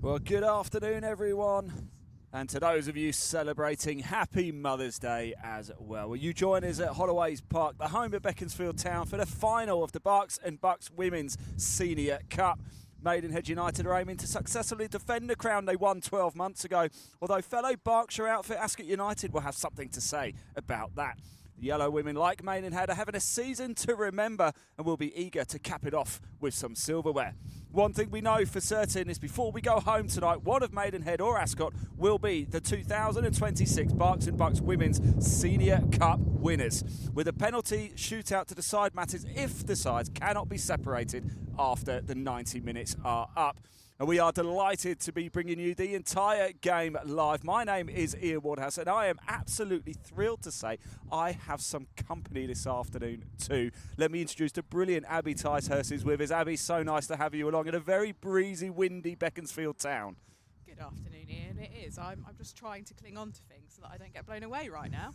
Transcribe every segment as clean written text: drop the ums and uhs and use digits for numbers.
Well, good afternoon, everyone. And to those of you celebrating, happy Mother's Day as well. Will you join us at Holloway's Park, the home of Beaconsfield Town, for the final of the Berks and Bucks Women's Senior Cup? Maidenhead United are aiming to successfully defend the crown they won 12 months ago, although fellow Berkshire outfit Ascot United will have something to say about that. The Yellow Women, like Maidenhead, are having a season to remember and will be eager to cap it off with some silverware. One thing we know for certain is before we go home tonight, one of Maidenhead or Ascot will be the 2026 Berks and Bucks Women's Senior Cup winners, with a penalty shootout to decide matters if the sides cannot be separated after the 90 minutes are up. And we are delighted to be bringing you the entire game live. My name is Ian Wardhouse, and I am absolutely thrilled to say I have some company this afternoon too. Let me introduce the brilliant Abby Ticehurst is with us. Abby, so nice to have you along in a very breezy, windy Beaconsfield town. Good afternoon, Ian. It is. I'm just trying to cling on to things so that I don't get blown away right now.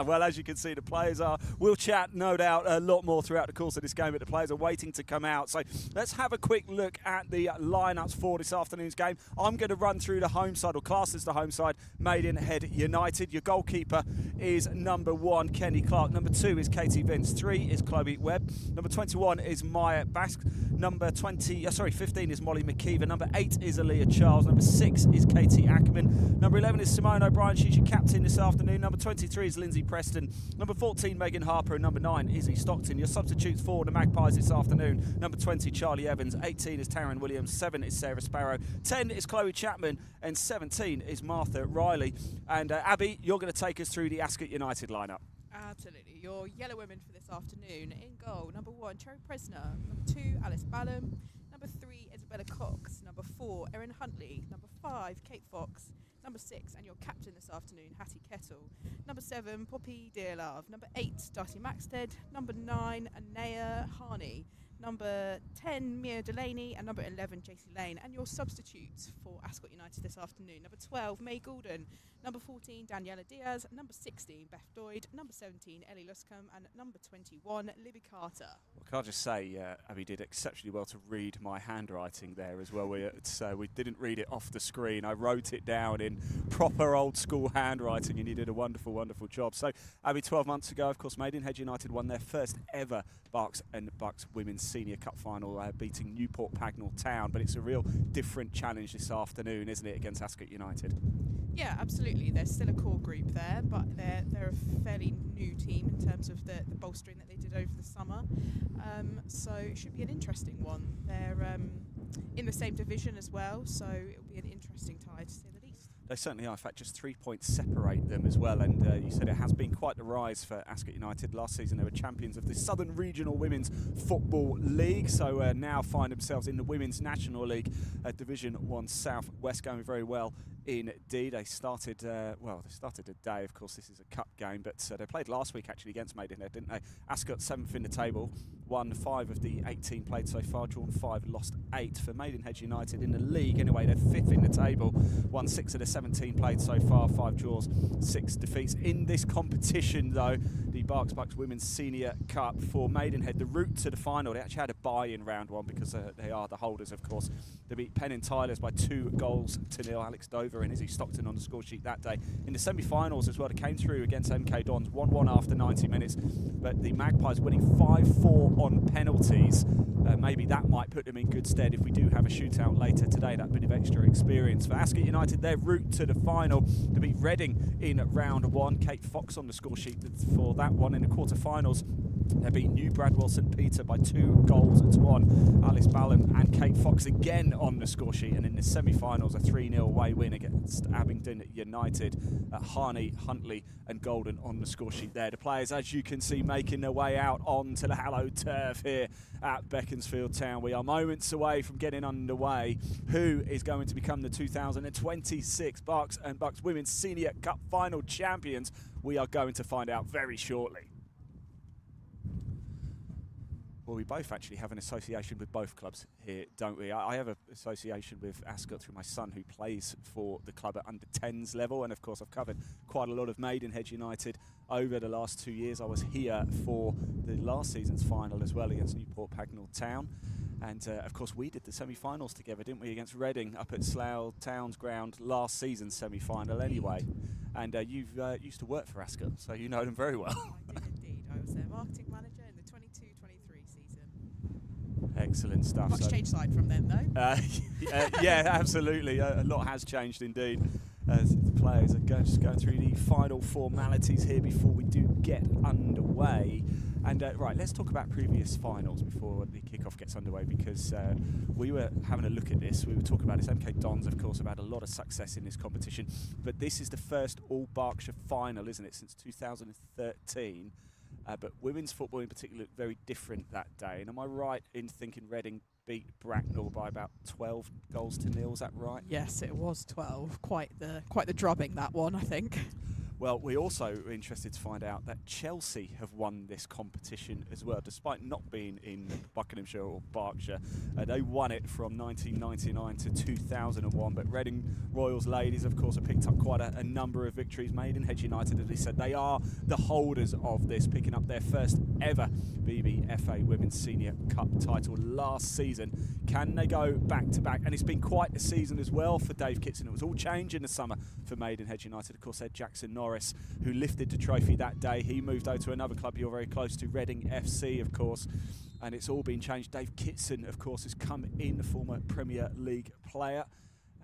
Well, as you can see, the players are. We'll chat, no doubt, a lot more throughout the course of this game, but the players are waiting to come out. So let's have a quick look at the lineups for this afternoon's game. I'm going to run through the home side, or class as the home side, Maidenhead United. Your goalkeeper is number 1, Kenny Clark. Number 2 is Katie Vince. 3 is Chloe Webb. Number 21 is Maya Bask. Number 15 is Molly McKeever. Number 8 is Aaliyah Charles. Number 6 is Katie Ackerman. Number 11 is Simone O'Brien. She's your captain this afternoon. Number 23 is Lindsay Preston. Number 14, Megan Harper. And number 9, Izzy Stockton. Your substitutes for the Magpies this afternoon. Number 20, Charlie Evans. 18 is Taryn Williams. 7 is Sarah Sparrow. 10 is Chloe Chapman. And 17 is Martha Riley. And Abby, you're going to take us through the Ascot United lineup. Absolutely. Your Yellow Women for this afternoon. In goal, number 1, Cherry Presner. Number 2, Alice Ballum. Number 3, Isabella Cox. Number 4, Erin Huntley. Number 5, Kate Fox. Number 6, and your captain this afternoon, Hattie Kettle. Number 7, Poppy Dearlove. Number 8, Darcy Maxted. Number 9, Anaya Harney. Number 10, Mia Delaney. And number 11, JC Lane. And your substitutes for Ascot United this afternoon. Number 12, May Goulden. Number 14, Daniela Diaz. Number 16, Beth Doyd. Number 17, Ellie Luscombe. And number 21, Libby Carter. Well, can I just say, Abby did exceptionally well to read my handwriting there as well. We didn't read it off the screen. I wrote it down in proper old school handwriting, and you did a wonderful, wonderful job. So, Abby, 12 months ago, of course, Maidenhead United won their first ever Berks and Bucks Women's Senior Cup final, beating Newport Pagnell Town. But it's a real different challenge this afternoon, isn't it, against Ascot United? Yeah, absolutely. There's still a core group there, but they're a fairly new team in terms of the bolstering that they did over the summer. So it should be an interesting one. They're in the same division as well, so it'll be an interesting tie to say the least. They certainly are. In fact, just 3 points separate them as well. And you said it has been quite the rise for Ascot United. Last season, they were champions of the Southern Regional Women's Football League. So now find themselves in the Women's National League, Division 1 South West, going very well indeed. They started, today. Of course, this is a cup game, but they played last week actually against Maidenhead, didn't they? Ascot 7th in the table, won 5 of the 18 played so far, drawn 5, lost 8. For Maidenhead United in the league, anyway, they're 5th in the table, won 6 of the 17 played so far, 5 draws, 6 defeats. In this competition, though, the Berks Bucks Women's Senior Cup for Maidenhead, the route to the final, they actually had a bye in round 1 because they are the holders, of course. They beat Penn and Tylers by 2-0. Alex Dover and Izzy Stockton on the score sheet that day. In the semi-finals as well, they came through against MK Dons, 1-1 after 90 minutes, but the Magpies winning 5-4 on penalties. Maybe that might put them in good stead if we do have a shootout later today, that bit of extra experience. For Ascot United, their route to the final, to beat Reading in round 1. Kate Fox on the score sheet for that one. In the quarter-finals, they beat New Bradwell St Peter by 2-1. Alice Ballum and Kate Fox again on the score sheet. And in the semi-finals, a 3-0 away win against Abingdon United. Harney, Huntley and Golden on the score sheet there. The players, as you can see, making their way out onto the hallowed turf here at Beaconsfield Town. We are moments away from getting underway. Who is going to become the 2026 Berks and Bucks Women's Senior Cup final champions? We are going to find out very shortly. Well, we both actually have an association with both clubs here, don't we? I have an association with Ascot through my son, who plays for the club at under-10s level. And, of course, I've covered quite a lot of Maidenhead United over the last 2 years. I was here for the last season's final as well against Newport Pagnell Town. And of course, we did the semi-finals together, didn't we, against Reading up at Slough Town's ground last season's semi-final anyway. And you've used to work for Ascot, so you know them very well. I did indeed. I was their marketing manager in the 22-23 season. Excellent stuff. Much changed side from then, though. Yeah, absolutely. A lot has changed indeed. As the players are just going through the final formalities here before we do get underway. And right, let's talk about previous finals before the kickoff gets underway, because we were having a look at this. We were talking about this. MK Dons, of course, have had a lot of success in this competition, but this is the first all Berkshire final, isn't it, since 2013? But women's football in particular looked very different that day. And am I right in thinking Reading beat Bracknell by about 12 goals to nil? Is that right? Yes, it was 12. Quite the drubbing, that one, I think. Well, we also were interested to find out that Chelsea have won this competition as well, despite not being in Buckinghamshire or Berkshire. They won it from 1999 to 2001, but Reading Royals ladies, of course, have picked up quite a number of victories. Maidenhead United, as they said, they are the holders of this, picking up their first ever BBFA Women's Senior Cup title last season. Can they go back-to-back? And it's been quite a season as well for Dave Kitson. It was all change in the summer for Maidenhead United. Of course, they had Jackson Norris, who lifted the trophy that day. He moved over to another club you're very close to, Reading FC, of course, and it's all been changed. Dave Kitson, of course, has come in, the former Premier League player,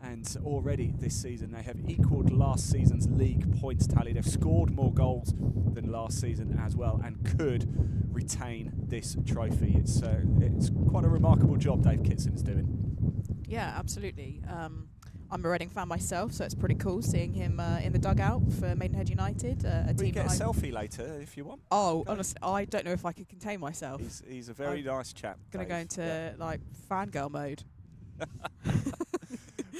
and already this season they have equalled last season's league points tally. They've scored more goals than last season as well, and could retain this trophy. It's quite a remarkable job Dave Kitson is doing. Yeah, absolutely. I'm a Reading fan myself, so it's pretty cool seeing him in the dugout for Maidenhead United. We get a selfie later if you want. Oh, honestly, I don't know if I could contain myself. He's a very nice chap. Gonna go into like fangirl mode.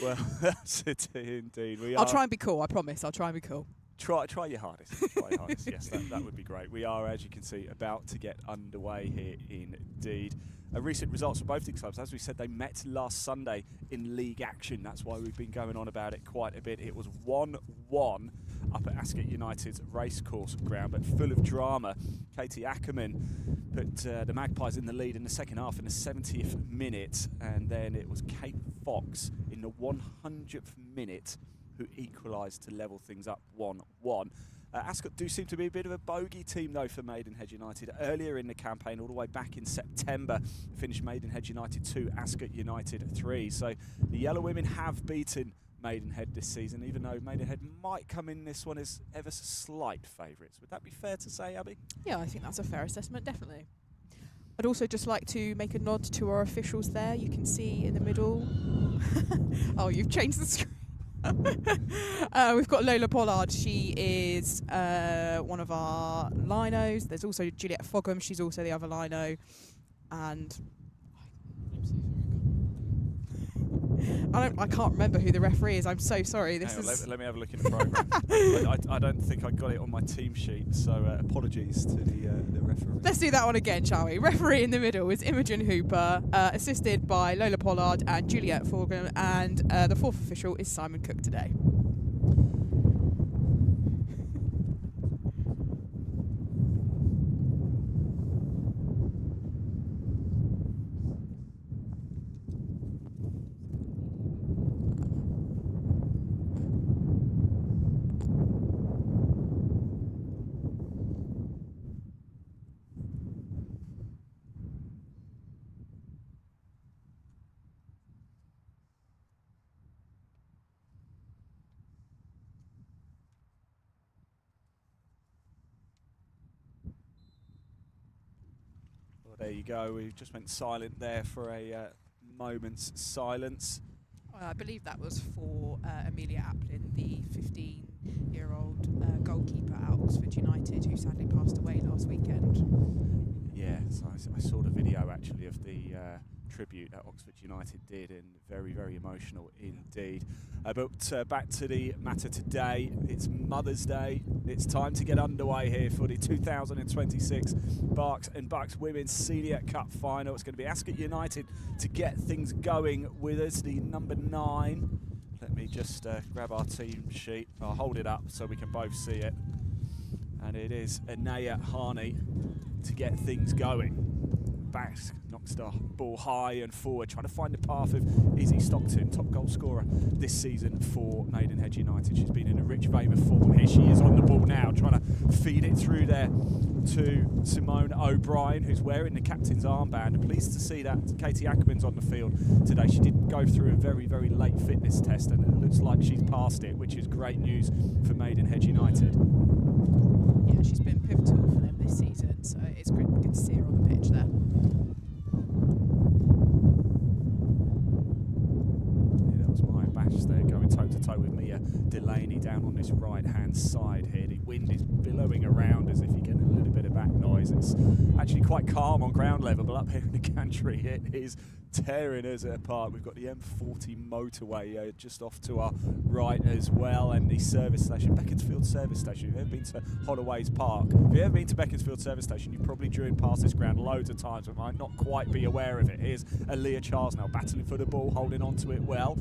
Well, that's it indeed. I'll try and be cool. I promise. I'll try and be cool. Try your hardest. Try your hardest. Yes, that would be great. We are, as you can see, about to get underway here indeed. Recent results for both these clubs. As we said, they met last Sunday in league action. That's why we've been going on about it quite a bit. It was 1-1 up at Ascot United's racecourse ground, but full of drama. Katie Ackerman put the Magpies in the lead in the second half in the 70th minute, and then it was Kate Fox in the 100th minute who equalised to level things up 1-1. Ascot do seem to be a bit of a bogey team, though, for Maidenhead United. Earlier in the campaign, all the way back in September, finished Maidenhead United 2, Ascot United 3. So the Yellow Women have beaten Maidenhead this season, even though Maidenhead might come in this one as ever so slight favourites. Would that be fair to say, Abby? Yeah, I think that's a fair assessment, definitely. I'd also just like to make a nod to our officials there. You can see in the middle... Oh, you've changed the screen. We've got Lola Pollard. She is one of our linos. There's also Juliet Fogham. She's also the other lino. And I can't remember who the referee is. I'm so sorry. Let me have a look in the programme. I don't think I got it on my team sheet, so apologies to the referee. Let's do that one again, shall we? Referee in the middle is Imogen Hooper, assisted by Lola Pollard and Juliet Fogham, and the fourth official is Simon Cook today. There you go. We just went silent there for a moment's silence. I believe that was for Amelia Aplin, the 15-year-old goalkeeper at Oxford United, who sadly passed away last weekend. Yeah, so I saw the video actually of the tribute that Oxford United did, and very, very emotional indeed. But back to the matter today. It's Mother's Day. It's time to get underway here for the 2026 Berks and Bucks Women's Senior Cup Final. It's going to be Ascot United to get things going with us, the number 9. Let me just grab our team sheet. I'll hold it up so we can both see it. And it is Anaya Harney to get things going. Berks knocks the ball high and forward, trying to find the path of Izzy Stockton, top goal scorer this season for Maidenhead United. She's been in a rich vein of form. Here she is on the ball now, trying to feed it through there to Simone O'Brien, who's wearing the captain's armband. Pleased to see that Katie Ackerman's on the field today. She did go through a very, very late fitness test, and it looks like she's passed it, which is great news for Maidenhead United. Yeah, she's been pivotal for them this season, so it's good to see her on the pitch there. Yeah, that was Maya Bash there going toe-to-toe with Mia Delaney down on this right-hand side here. The wind is billowing around as if you're getting a little bit of back noise. It's actually quite calm on ground level, but up here in the country it is tearing us apart. We've got the M40 motorway just off to our right as well, and the service station, Beaconsfield service station. If you've ever been to Holloway's Park, if you've ever been to Beaconsfield service station, you've probably driven past this ground loads of times but might not quite be aware of it. Here's Aaliyah Charles now battling for the ball, holding on to it well.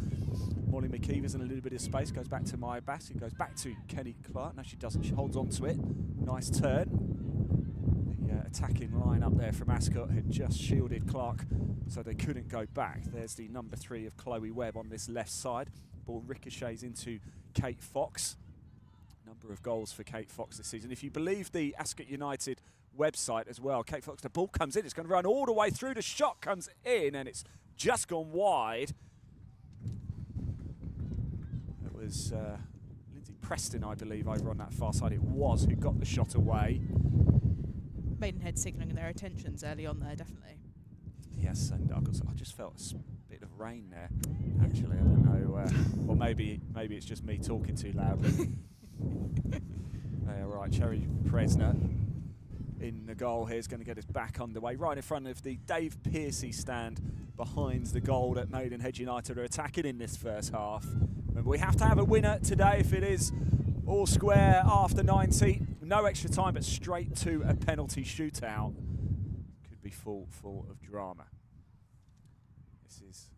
Molly McKeever's in a little bit of space, goes back to Maya Bass, it goes back to Kenny Clark. No, she doesn't, she holds on to it. Nice turn. The attacking line up there from Ascot had just shielded Clark, so they couldn't go back. There's the number 3 of Chloe Webb on this left side. Ball ricochets into Kate Fox. Number of goals for Kate Fox this season. If you believe the Ascot United website as well, Kate Fox, the ball comes in, it's going to run all the way through, the shot comes in, and it's just gone wide. It was Lindsay Preston, I believe, over on that far side. It was who got the shot away. Maidenhead signalling their attentions early on there, definitely. Yes, and I just felt a bit of rain there, actually. I don't know, or maybe it's just me talking too loudly. Right, Cherry Presner in the goal here is going to get us back underway, right in front of the Dave Pearcey stand behind the goal that Maidenhead United are attacking in this first half. Remember, we have to have a winner today if it is all square after 90. No extra time, but straight to a penalty shootout. Could be full of drama. This is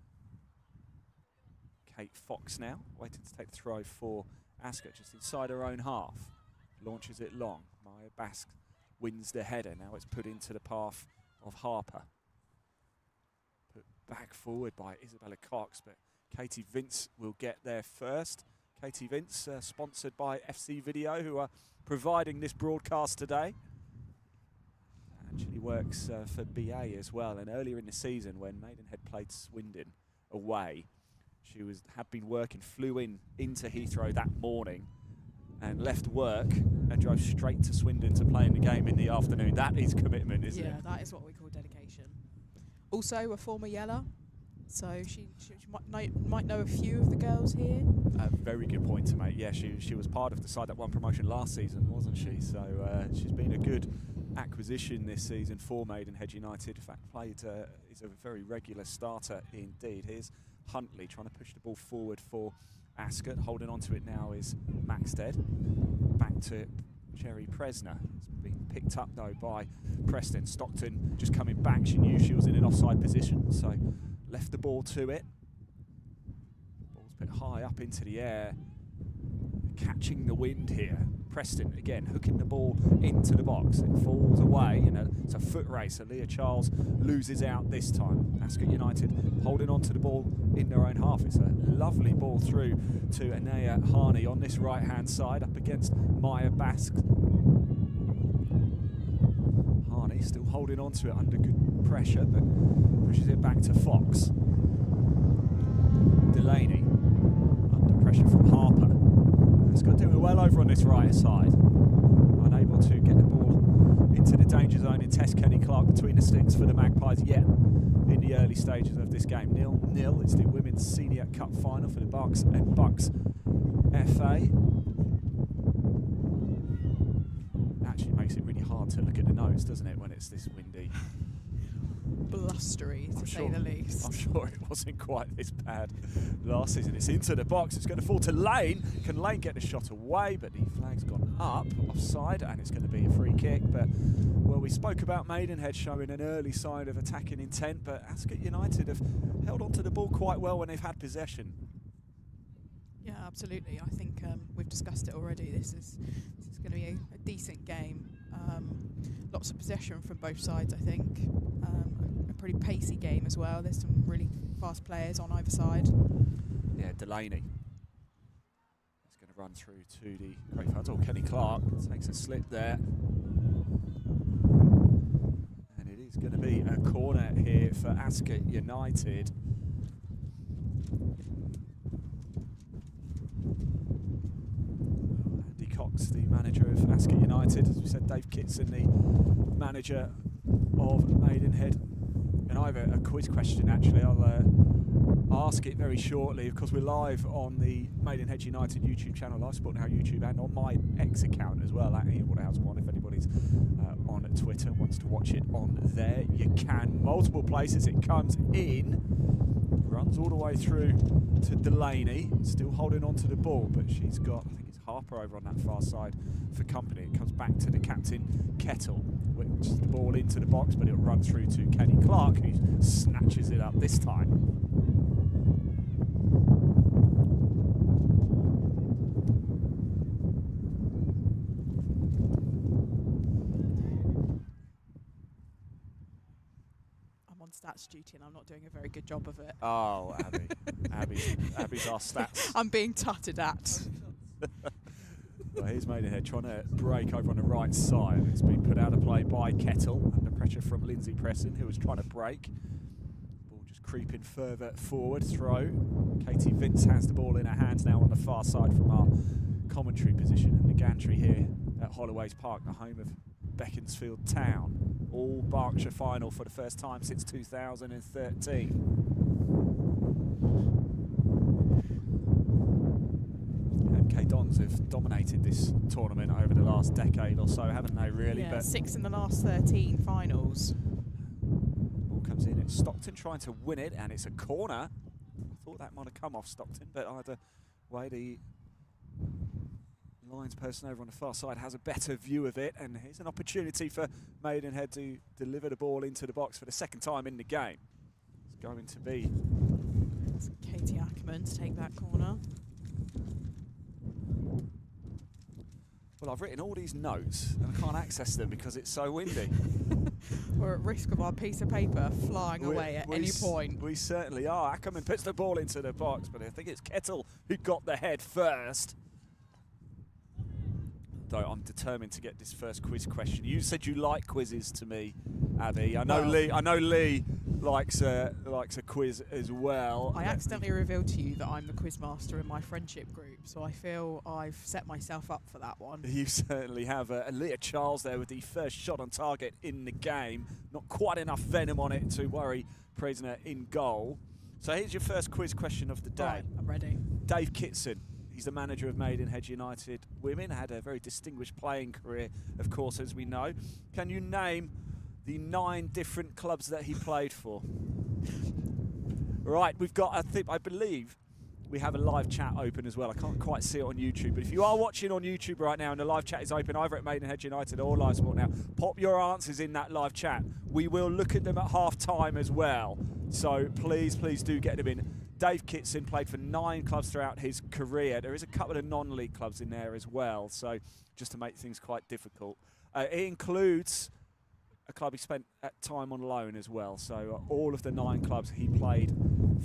Kate Fox now, waiting to take the throw for Ascot, just inside her own half. Launches it long. Maya Bask wins the header. Now it's put into the path of Harper. Put back forward by Isabella Cox, but Katie Vince will get there first. Katie Vince, sponsored by FC Video, who are providing this broadcast today. Actually works for BA as well. And earlier in the season, when Maidenhead played Swindon away, she had been working, flew into Heathrow that morning and left work and drove straight to Swindon to play in the game in the afternoon. That is commitment, isn't it? Yeah, that is what we call dedication. Also a former Yeller, so she might know a few of the girls here. Very good point to make. Yeah, she was part of the side that won promotion last season, wasn't she? So she's been a good acquisition this season for Maidenhead United. In fact, is a very regular starter indeed. Here's Huntley trying to push the ball forward for Ascot. Holding on to it now is Maxted. Back to Cherry Presner. It's been picked up though by Preston. Stockton just coming back. She knew she was in an offside position, so left the ball to it. Ball's a bit high up into the air. Catching the wind here. Preston again hooking the ball into the box. It falls away. It's a foot race. Aaliyah Charles loses out this time. Ascot United holding on to the ball in their own half. It's a lovely ball through to Anaya Harney on this right hand side up against Maya Bask. Harney still holding on to it under good pressure, but pushes it back to Fox. Delaney under pressure from Harper. Ascot doing well over on this right side. Unable to get the ball into the danger zone and test Kenny Clark between the sticks for the Magpies yet in the early stages of this game. 0-0. It's the Women's Senior Cup final for the Berks and Bucks FA. Actually makes it really hard to look at the nose, doesn't it, when it's this windy? Blustery, to say the least. I'm sure it wasn't quite this bad last season. It's into the box. It's going to fall to Lane. Can Lane get the shot away? But the flag's gone up offside, and it's going to be a free kick. But, well, we spoke about Maidenhead showing an early sign of attacking intent, but Ascot United have held on to the ball quite well when they've had possession. Yeah, absolutely. I think we've discussed it already. This is going to be a decent game. Lots of possession from both sides, I think. pretty pacey game as well. There's some really fast players on either side. Yeah, Delaney is going to run through to the Great Fans. Oh, Kenny Clark takes a slip there. And it is going to be a corner here for Ascot United. Andy Cox, the manager of Ascot United. As we said, Dave Kitson, the manager of Maidenhead. And I have a quiz question, actually. I'll ask it very shortly. Of course, we're live on the Maidenhead United YouTube channel, Live Sport Now YouTube, and on my X account as well, at Ian Waterhouse1. If anybody's on Twitter and wants to watch it on there, you can. Multiple places it comes in. Runs all the way through to Delaney, still holding on to the ball, but she's got, I think it's Harper over on that far side for company. It comes back to the captain, Kettle, which is the ball into the box, but it'll run through to Kenny Clark, who snatches it up this time. Stats duty and I'm not doing a very good job of it. Oh, Abby. Abby's our stats. I'm being tutted at. Well, here's Maidenhead trying to break over on the right side. It's been put out of play by Kettle under pressure from Lindsay Preston, who was trying to break. Ball just creeping further forward. Throw. Katie Vince has the ball in her hands now on the far side from our commentary position. And the gantry here at Holloway's Park, the home of Beaconsfield Town. All Berkshire final for the first time since 2013. MK Dons have dominated this tournament over the last decade or so, haven't they, really? Yeah, but 6 in the last 13 finals. Ball comes in, it's Stockton trying to win it, and it's a corner. I thought that might have come off Stockton, but either way, the Lions person over on the far side has a better view of it, and here's an opportunity for Maidenhead to deliver the ball into the box for the second time in the game. It's going to be it's Katie Ackerman to take that corner. Well, I've written all these notes and I can't access them because it's so windy. We're at risk of our piece of paper flying away at any point. We certainly are. Ackerman puts the ball into the box, but I think it's Kettle who got the head first. Though I'm determined to get this first quiz question. You said you like quizzes to me, Abby. I know Lee likes a quiz as well. I accidentally revealed to you that I'm the quiz master in my friendship group, so I feel I've set myself up for that one. You certainly have. Leah Charles there with the first shot on target in the game. Not quite enough venom on it to worry Presner in goal. So here's your first quiz question of the day. Right, I'm ready. Dave Kitson. He's the manager of Maidenhead United Women, had a very distinguished playing career, of course, as we know. Can you name the 9 different clubs that he played for? Right, we've got, I believe, we have a live chat open as well. I can't quite see it on YouTube, but if you are watching on YouTube right now and the live chat is open either at Maidenhead United or Live Sport Now, pop your answers in that live chat. We will look at them at half-time as well. So please do get them in. Dave Kitson played for 9 clubs throughout his career. There is a couple of non-league clubs in there as well, so just to make things quite difficult. It includes a club he spent time on loan as well. So all of the 9 clubs he played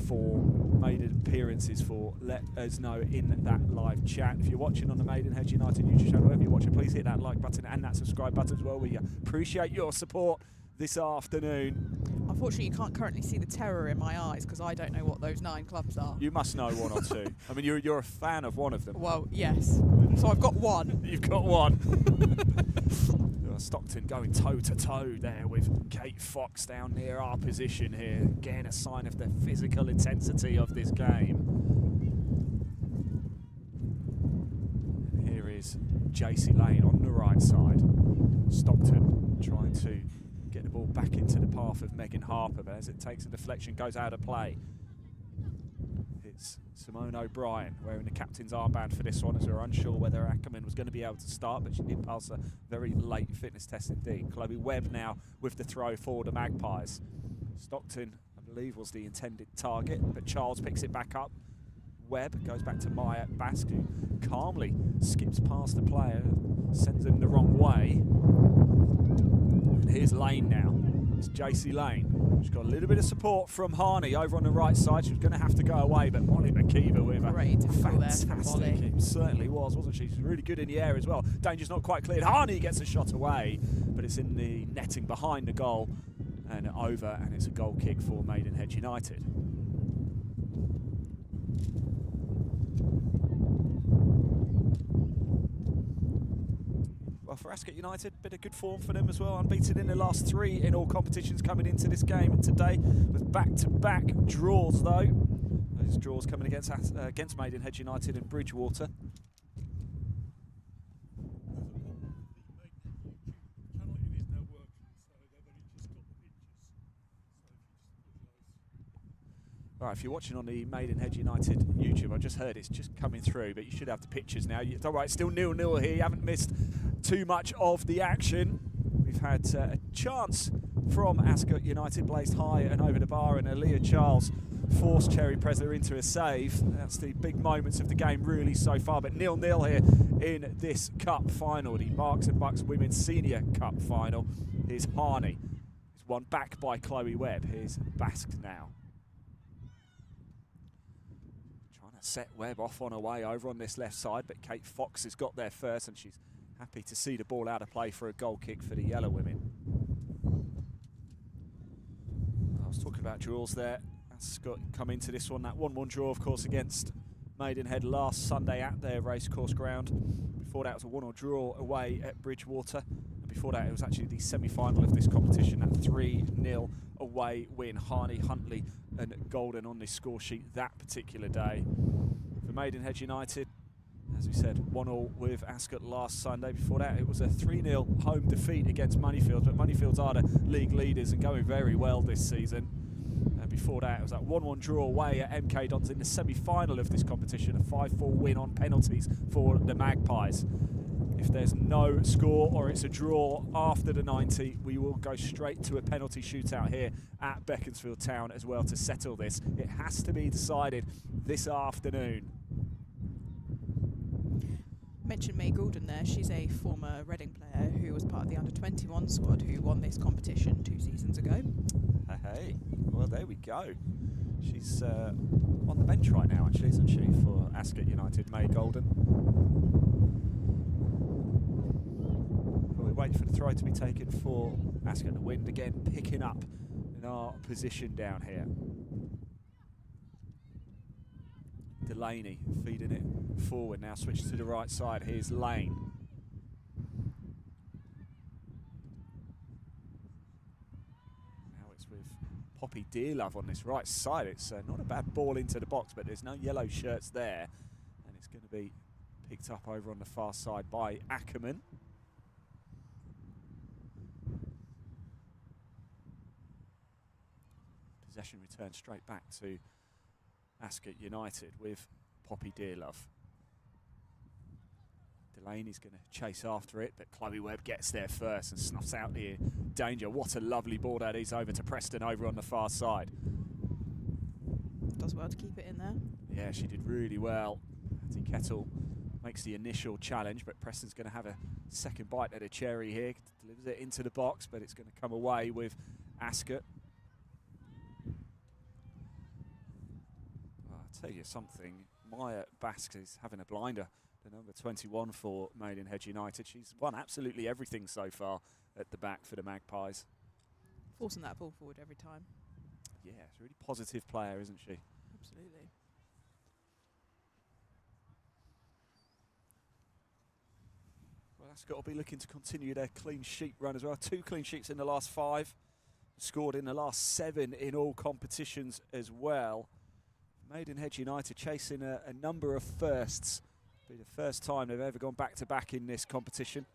for, made appearances for, let us know in that live chat. If you're watching on the Maidenhead United YouTube channel, wherever you're watching, please hit that like button and that subscribe button as well. We appreciate your support this afternoon. Unfortunately, you can't currently see the terror in my eyes because I don't know what those 9 clubs are. You must know 1 or 2. I mean, you're a fan of one of them. Well, yes. So I've got 1. You've got 1. Stockton going toe-to-toe there with Kate Fox down near our position here. Again, a sign of the physical intensity of this game. And here is JC Lane on the right side. Stockton trying to get the ball back into the path of Megan Harper, but as it takes a deflection, goes out of play. It's Simone O'Brien wearing the captain's armband for this one, as we were unsure whether Ackerman was going to be able to start, but she did pass a very late fitness test indeed. Chloe Webb now with the throw for the Magpies. Stockton, I believe, was the intended target, but Charles picks it back up. Webb goes back to Maya Bask, who calmly skips past the player, sends him the wrong way. And here's Lane now. It's JC Lane. She's got a little bit of support from Harney over on the right side. She was going to have to go away, but Molly McKeever with a fantastic. It certainly was, wasn't she? She's really good in the air as well. Danger's not quite cleared. Harney gets a shot away, but it's in the netting behind the goal and over, and it's a goal kick for Maidenhead United. Well, for Ascot United, bit of good form for them as well. Unbeaten in the last 3 in all competitions coming into this game today, with back-to-back draws though. Those draws coming against Maidenhead United and Bridgewater. All right, if you're watching on the Maidenhead United YouTube, I just heard it's just coming through, but you should have the pictures now. It's all right, still 0-0 here. You haven't missed too much of the action. We've had a chance from Ascot United, blazed high and over the bar, and Aaliyah Charles forced Cherry Presler into a save. That's the big moments of the game really so far, but 0-0 here in this cup final, the Berks and Bucks Women's Senior Cup final. Here's Harney. It's won back by Chloe Webb. Here's Basque now. Set Webb off on her way over on this left side, but Kate Fox has got there first, and she's happy to see the ball out of play for a goal kick for the yellow women. I was talking about draws there. Ascot come into this one, that 1-1 draw, of course, against Maidenhead last Sunday at their racecourse ground. Before that, it was a 1-1 draw away at Bridgewater. And before that, it was actually the semi-final of this competition, that 3-0 away win. Harney, Huntley and Golden on this score sheet that particular day. For Maidenhead United, as we said, 1-1 with Ascot last Sunday. Before that, it was a 3-0 home defeat against Moneyfields, but Moneyfields are the league leaders and going very well this season. And before that, it was that 1-1 draw away at MK Dons in the semi-final of this competition, a 5-4 win on penalties for the Magpies. If there's no score or it's a draw after the 90, we will go straight to a penalty shootout here at Beaconsfield Town as well to settle this. It has to be decided this afternoon. Mentioned May Goulden there. She's a former Reading player who was part of the under-21 squad who won this competition 2 seasons ago. Hey, well, there we go. She's on the bench right now, actually, isn't she, for Ascot United, May Goulden. We're waiting for the throw to be taken for Ascot. The wind again picking up in our position down here. Delaney feeding it forward now, switched to the right side. Here's Lane. Now it's with Poppy Dearlove on this right side. It's not a bad ball into the box, but there's no yellow shirts there. And it's going to be picked up over on the far side by Ackerman. Possession returned straight back to Ascot United with Poppy Dearlove. Delaney's going to chase after it, but Chloe Webb gets there first and snuffs out the danger. What a lovely ball that is over to Preston over on the far side. Does well to keep it in there. Yeah, she did really well. Hattie Kettle makes the initial challenge, but Preston's going to have a second bite at a cherry here. Delivers it into the box, but it's going to come away with Ascot. Tell you something, Maya Basque is having a blinder, the number 21 for Maidenhead United. She's won absolutely everything so far at the back for the Magpies. Forcing that ball forward every time. Yeah, she's a really positive player, isn't she? Absolutely. Well, Ascot will be looking to continue their clean sheet run as well. 2 clean sheets in the last 5. Scored in the last 7 in all competitions as well. Maidenhead United chasing a number of firsts. It'll be the first time they've ever gone back-to-back in this competition.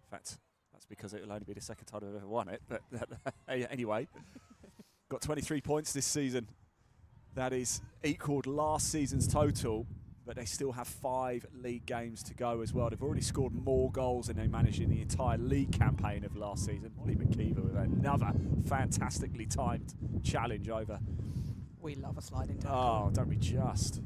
In fact, that's because it will only be the second time they've ever won it. But anyway, got 23 points this season. That is equalled last season's total, but they still have 5 league games to go as well. They've already scored more goals than they managed in the entire league campaign of last season. Molly McKeever with another fantastically timed challenge over. We love a sliding tackle. Oh, don't we just.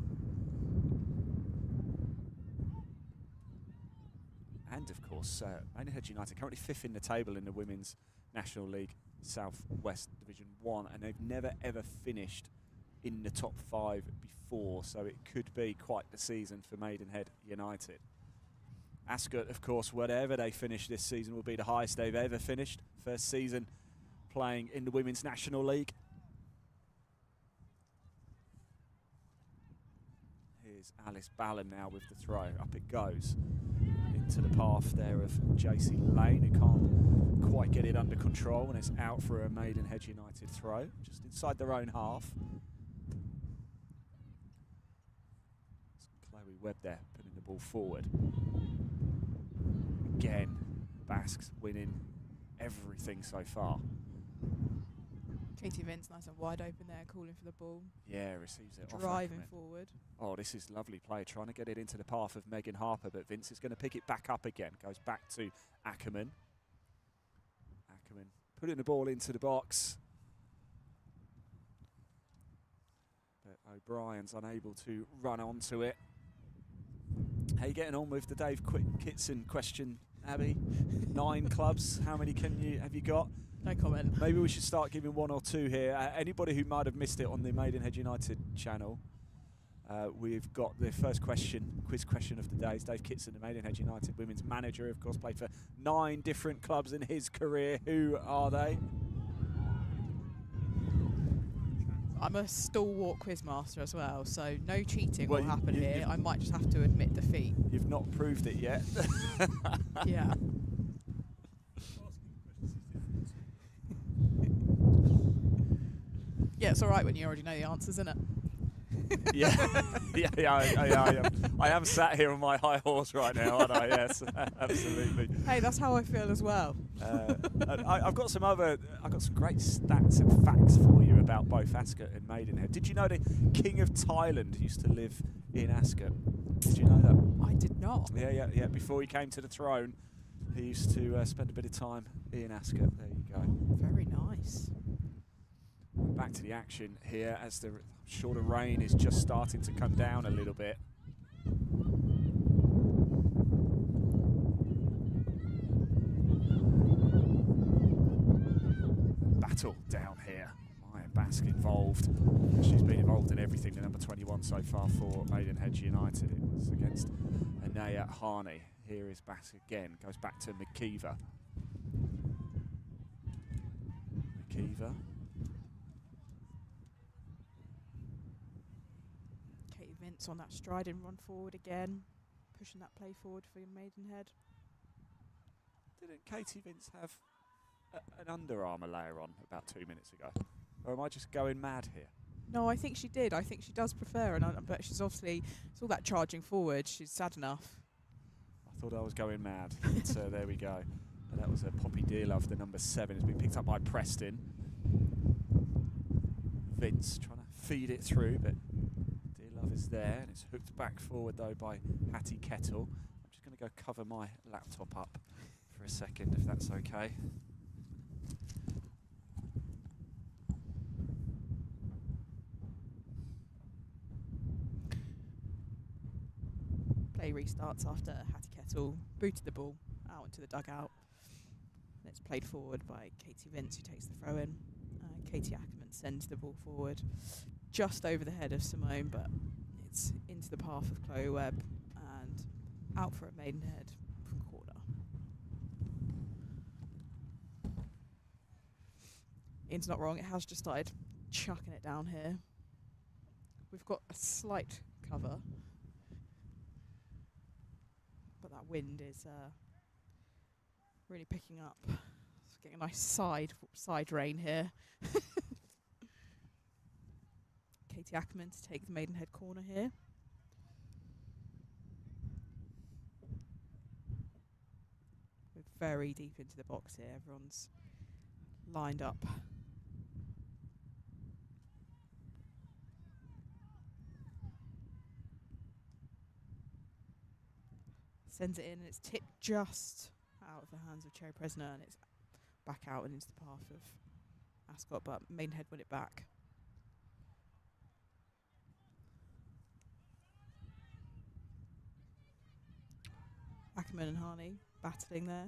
And of course, Maidenhead United currently 5th in the table in the Women's National League South West Division 1, and they've never ever finished in the top 5 before, so it could be quite the season for Maidenhead United. Ascot, of course, whatever they finish this season will be the highest they've ever finished. First season playing in the Women's National League. Here's Alice Ballum now with the throw. Up it goes into the path there of JC Lane, who can't quite get it under control, and it's out for a Maidenhead United throw, just inside their own half. It's Chloe Webb there putting the ball forward. Again, Basques winning everything so far. Katie Vince nice and wide open there, calling for the ball. Yeah, receives it. Driving forward. Oh, this is lovely play, trying to get it into the path of Megan Harper, but Vince is going to pick it back up again. Goes back to Ackerman. Ackerman putting the ball into the box. But O'Brien's unable to run onto it. How you getting on with the Dave Kitson question, Abby? 9 clubs, how many have you got? No comment. Maybe we should start giving 1 or 2 here. Anybody who might have missed it on the Maidenhead United channel, we've got the first quiz question of the day. Is Dave Kitson, the Maidenhead United women's manager, of course, played for 9 different clubs in his career. Who are they? I'm a stalwart quizmaster as well, so no cheating will happen here. I might just have to admit defeat. You've not proved it yet. Yeah. Yeah, it's all right when you already know the answers, isn't it? I am sat here on my high horse right now, aren't I? Yes, absolutely. Hey, that's how I feel as well. I've got some great stats and facts for you about both Ascot and Maidenhead. Did you know the King of Thailand used to live in Ascot? Did you know that? I did not. Yeah. Before he came to the throne, he used to spend a bit of time in Ascot. There you go. Very nice. Back to the action here as the shorter rain is just starting to come down a little bit. Battle down here. Maya Basque involved. She's been involved in everything, the number 21 so far for Maidenhead United. It was against Anaya Harney. Here is Basque again. Goes back to McKeever. McKeever. Vince on that stride and run forward again, pushing that play forward for Maidenhead. Didn't Katie Vince have an Under Armour layer on about 2 minutes ago? Or am I just going mad here? No, I think she did. I think she does prefer it, but she's obviously, it's all that charging forward. She's sad enough. I thought I was going mad. But, there we go. And that was a Poppy Dearlove, the number 7. It's been picked up by Preston. Vince trying to feed it through, but Dearlove is there, and it's hooked back forward though by Hattie Kettle. I'm just going to go cover my laptop up for a second, if that's okay. Play restarts after Hattie Kettle booted the ball out into the dugout. And it's played forward by Katie Vince, who takes the throw in. Katie Ackerman sends the ball forward just over the head of Simone, but it's into the path of Chloe Webb and out for a Maidenhead corner. Ian's not wrong, it has just started chucking it down here. We've got a slight cover, but that wind is really picking up. It's getting a nice side rain here. Katie Ackerman to take the Maidenhead corner here. We're very deep into the box here. Everyone's lined up. Sends it in, and it's tipped just out of the hands of Cherry Presner, and it's back out and into the path of Ascot, but Maidenhead win it back. Ackerman and Harney battling there.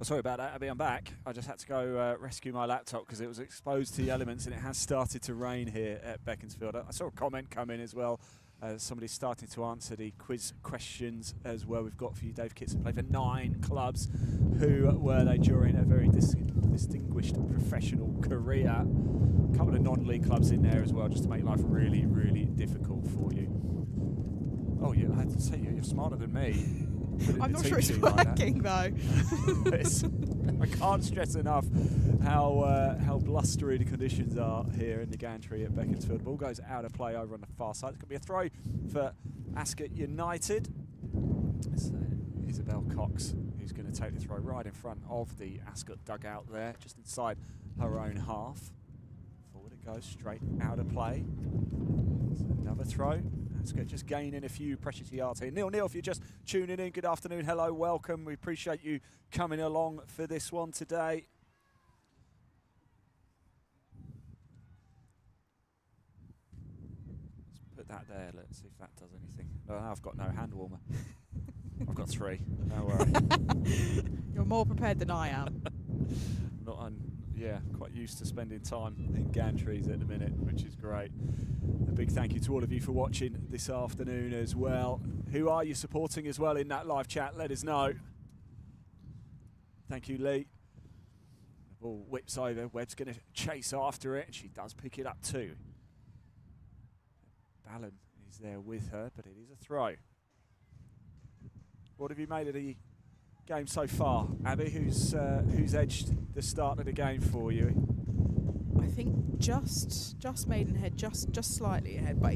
Well, sorry about that, Abby, I'm back. I just had to go rescue my laptop because it was exposed to the elements and it has started to rain here at Beaconsfield. I saw a comment come in as well. Somebody's starting to answer the quiz questions as well. We've got for you Dave Kitson, played for 9 clubs. Who were they during a very distinguished professional career? A couple of non-league clubs in there as well, just to make life really, really difficult for you. Oh, yeah, I had to say, you're smarter than me. I'm not sure it's working though. I can't stress enough how blustery the conditions are here in the gantry at Beaconsfield. Ball goes out of play over on the far side. It's going to be a throw for Ascot United. It's Isabel Cox who's going to take the throw right in front of the Ascot dugout there, just inside her own half. Forward it goes, straight out of play. It's another throw. Ascot just gaining a few precious yards here. Neil, if you're just tuning in, good afternoon, hello, welcome. We appreciate you coming along for this one today. Let's put that there, let's see if that does anything. No, I've got no hand warmer. I've got 3, don't worry. You're more prepared than I am. Yeah, quite used to spending time in gantries at the minute, which is great. A big thank you to all of you for watching this afternoon as well. Who are you supporting as well in that live chat? Let us know. Thank you, Lee. The ball whips over. Webb's going to chase after it, and she does pick it up too. Ballum is there with her, but it is a throw. What have you made of the game so far, Abby? Who's edged the start of the game for you? I think just Maidenhead, just slightly ahead, but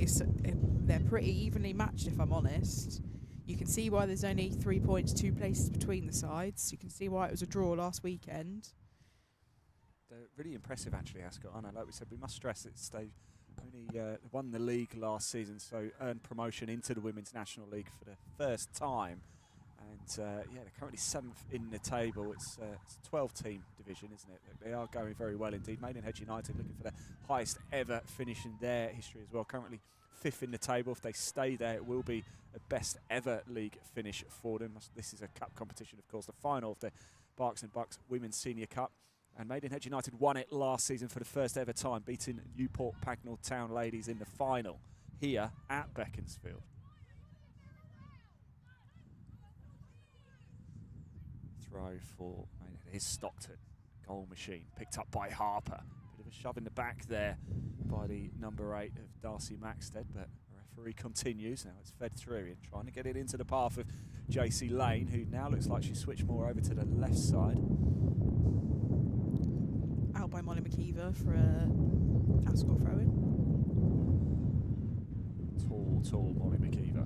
they're pretty evenly matched, if I'm honest. You can see why there's only 3 points, 2 places between the sides. You can see why it was a draw last weekend. They're really impressive, actually, Ascot. I know, like we said, we must stress that they only won the league last season, so earned promotion into the Women's National League for the first time. And yeah, they're currently 7th in the table. It's a 12-team division, isn't it? They are going very well indeed. Maidenhead United looking for their highest ever finish in their history as well. Currently 5th in the table. If they stay there, it will be a best ever league finish for them. This is a cup competition, of course, the final of the Berks and Bucks Women's Senior Cup. And Maidenhead United won it last season for the first ever time, beating Newport Pagnell Town ladies in the final here at Beaconsfield. Throw for Maidenhead. Here's Stockton. Goal machine picked up by Harper. Bit of a shove in the back there by the number 8 of Darcy Maxted, but the referee continues. Now it's fed through and trying to get it into the path of JC Lane, who now looks like she's switched more over to the left side. Out by Molly McKeever for a Ascot throw-in. Tall Molly McKeever.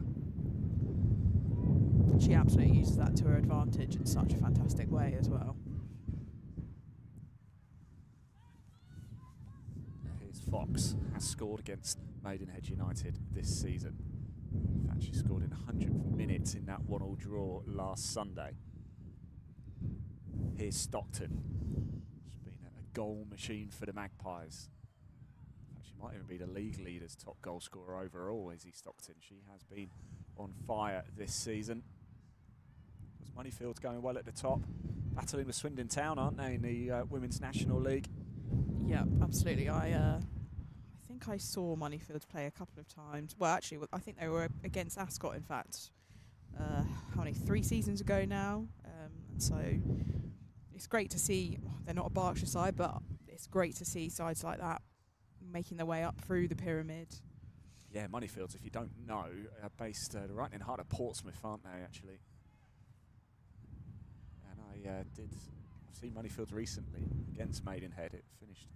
She absolutely uses that to her advantage in such a fantastic way as well. Here's Fox, has scored against Maidenhead United this season. In fact, she scored in 100th minutes in that 1-1 draw last Sunday. Here's Stockton. She's been a goal machine for the Magpies. In fact, she might even be the league leader's top goal scorer overall, Izzy Stockton. She has been on fire this season. Moneyfield's going well at the top, battling with Swindon Town, aren't they, in the Women's National League? Yeah, absolutely. I think I saw Moneyfield play a couple of times. Well, actually, I think they were against Ascot, in fact, how many, 3 seasons ago now. And so it's great to see, they're not a Berkshire side, but it's great to see sides like that making their way up through the pyramid. Yeah, Moneyfields, if you don't know, are based right in the heart of Portsmouth, aren't they, actually? I've seen Moneyfields recently against Maidenhead. It finished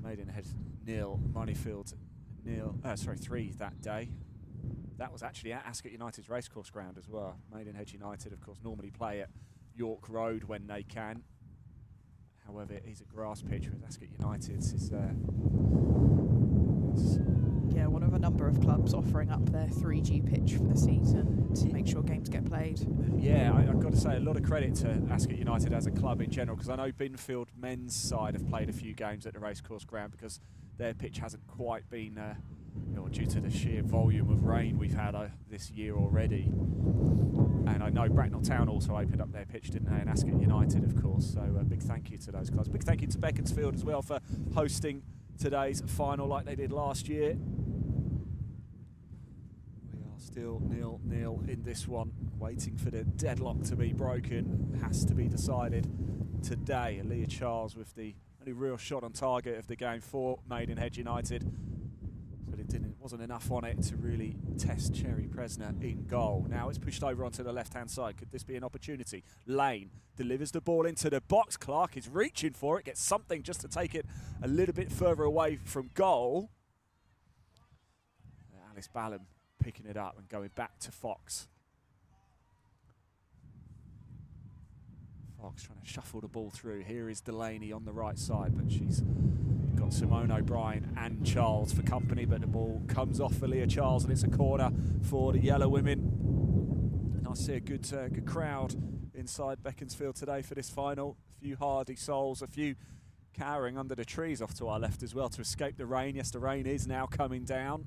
Maidenhead 0, Moneyfields 3 that day. That was actually at Ascot United's racecourse ground as well. Maidenhead United, of course, normally play at York Road when they can. However, it is a grass pitch with Ascot United's. Yeah, one of a number of clubs offering up their 3G pitch for the season to make sure games get played. Yeah, I've got to say a lot of credit to Ascot United as a club in general, because I know Binfield men's side have played a few games at the racecourse ground because their pitch hasn't quite been, due to the sheer volume of rain we've had this year already. And I know Bracknell Town also opened up their pitch, didn't they? And Ascot United, of course. So a big thank you to those guys. Big thank you to Beaconsfield as well for hosting today's final like they did last year. We are still 0-0 in this one, waiting for the deadlock to be broken. Has to be decided today. Aaliyah Charles with the only real shot on target of the game for Maidenhead United. But it wasn't enough on it to really test Cherry Presner in goal. Now it's pushed over onto the left-hand side. Could this be an opportunity? Lane delivers the ball into the box. Clark is reaching for it, gets something just to take it a little bit further away from goal. Alice Ballum picking it up and going back to Fox. Fox trying to shuffle the ball through. Here is Delaney on the right side, but she's got Simone O'Brien and Charles for company, but the ball comes off for Leah Charles and it's a corner for the Yellow Women. And I see a good crowd inside Beaconsfield today for this final. A few hardy souls, a few cowering under the trees off to our left as well to escape the rain. Yes, the rain is now coming down.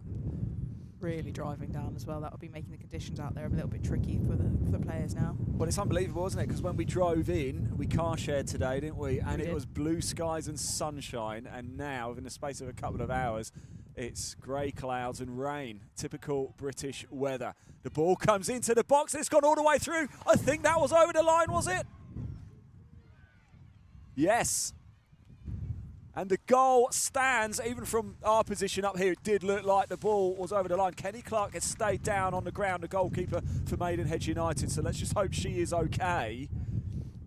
Really driving down as well. That will be making the conditions out there a little bit tricky for the players now. Well, it's unbelievable, isn't it? Because when we drove in, we car shared today, didn't we? And it was blue skies and sunshine. And now, within the space of a couple of hours, it's grey clouds and rain. Typical British weather. The ball comes into the box. It's gone all the way through. I think that was over the line, was it? Yes. And the goal stands, even from our position up here, it did look like the ball was over the line. Kenny Clark has stayed down on the ground, the goalkeeper for Maidenhead United, so let's just hope she is okay.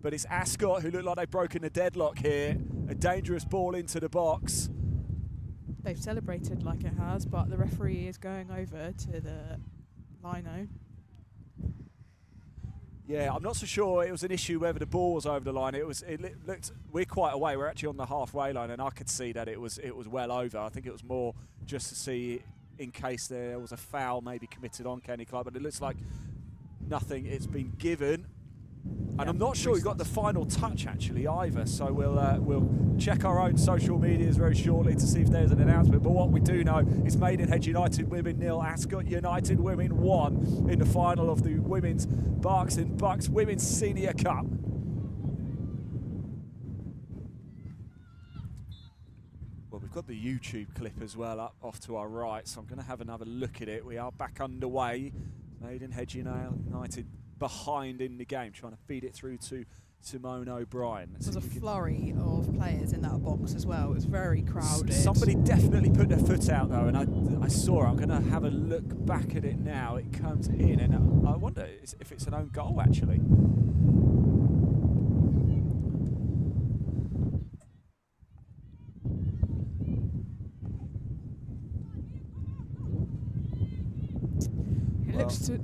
But it's Ascot who look like they've broken the deadlock here. A dangerous ball into the box. They've celebrated like it has, but the referee is going over to the lino. Yeah, I'm not so sure it was an issue whether the ball was over the line. It looked, we're quite away. We're actually on the halfway line, and I could see that it was well over. I think it was more just to see in case there was a foul maybe committed on Kenny Clark, but it looks like nothing. It's been given. And I'm not sure we got the final touch actually either, so we'll check our own social medias very shortly to see if there's an announcement. But what we do know is Maidenhead United Women 0, Ascot United Women 1 in the final of the Women's Berks and Bucks Women's Senior Cup. Well, we've got the YouTube clip as well up off to our right, so I'm going to have another look at it. We are back underway. Maidenhead United behind in the game, trying to feed it through to Simone O'Brien. There was a flurry of players in that box as well. It was very crowded. Somebody definitely put their foot out though, and I saw it. I'm going to have a look back at it now. It comes in, and I wonder if it's an own goal actually.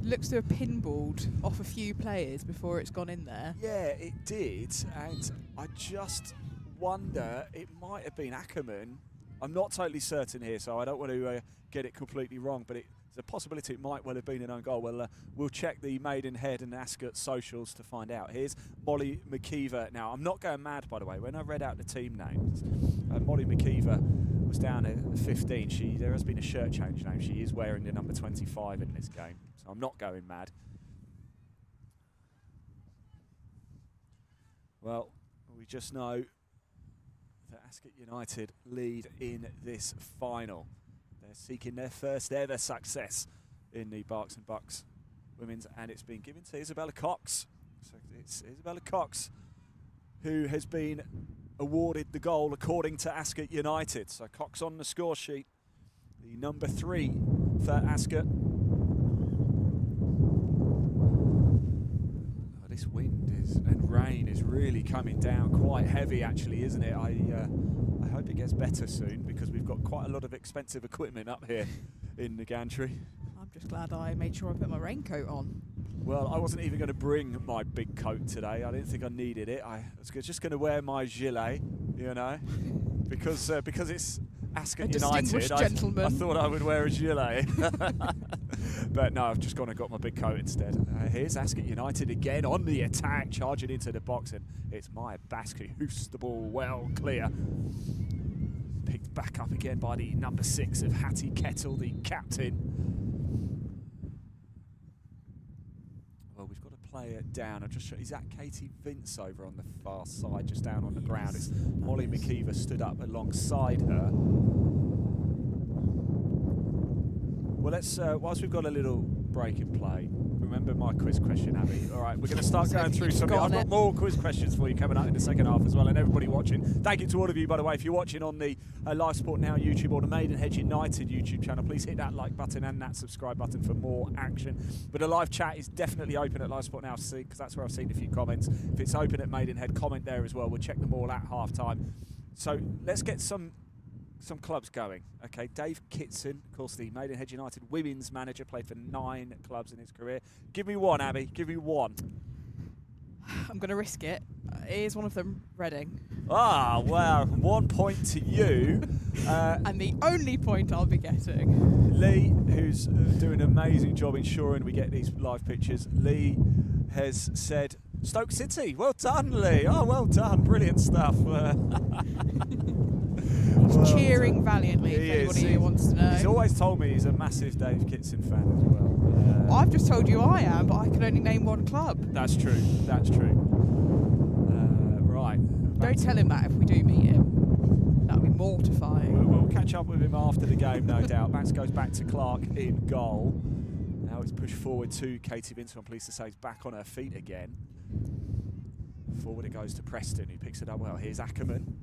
Looks to have pinballed off a few players before it's gone in there. Yeah, it did, and I just wonder, it might have been Ackerman. I'm not totally certain here, so I don't want to get it completely wrong, but it's a possibility it might well have been an own goal. Well, we'll check the Maidenhead and Ascot socials to find out. Here's Molly McKeever. Now, I'm not going mad, by the way. When I read out the team names, Molly McKeever was down at 15. There has been a shirt change name. She is wearing the number 25 in this game, so I'm not going mad. Well, we just know that Ascot United lead in this final. They're seeking their first ever success in the Berks and Bucks Women's, and it's been given to Isabella Cox. So it's Isabella Cox who has been awarded the goal according to Ascot United. So Cox on the score sheet, the number 3 for Ascot. Oh, this wind and rain is really coming down quite heavy actually, isn't it? I hope it gets better soon, because we've got quite a lot of expensive equipment up here in the gantry. I'm just glad I made sure I put my raincoat on. Well, I wasn't even going to bring my big coat today. I didn't think I needed it. I was just going to wear my gilet, you know, because it's Ascot United. I thought I would wear a gilet. But no, I've just gone and got my big coat instead. Here's Ascot United again on the attack, charging into the box, and it's Maya Basky who hoofs the ball well clear. Picked back up again by the number 6 of Hattie Kettle, the captain. Well, we've way down. Is that Katie Vince over on the far side, just down on the ground? It's Molly McKeever stood up alongside her. Well, let's whilst we've got a little break in play, remember my quiz question, Abby. All right, we're going to start going through some. I've got more quiz questions for you coming up in the second half as well, and everybody watching. Thank you to all of you, by the way. If you're watching on the Live Sport Now YouTube or the Maidenhead United YouTube channel, please hit that like button and that subscribe button for more action. But the live chat is definitely open at Live Sport Now, because that's where I've seen a few comments. If it's open at Maidenhead, comment there as well. We'll check them all at half time. So let's get some clubs going. Okay, Dave Kitson, of course, the Maidenhead United women's manager, played for 9 clubs in his career. Give me one, Abby. Give me one. I'm going to risk it. Is one of them Reading? Ah, well, 1 point to you. And the only point I'll be getting. Lee, who's doing an amazing job ensuring we get these live pictures. Lee has said Stoke City. Well done, Lee. Oh, well done. Brilliant stuff. Cheering valiantly, if anybody wants to know. He's always told me he's a massive Dave Kitson fan as well. I've just told you I am, but I can only name one club. That's true. That's true. Right. Don't tell him that if we do meet him. That would be mortifying. We'll catch up with him after the game, no doubt. Max goes back to Clark in goal. Now it's pushed forward to Katie Vince. I'm pleased to say he's back on her feet again. Forward it goes to Preston, who picks it up well. Here's Ackerman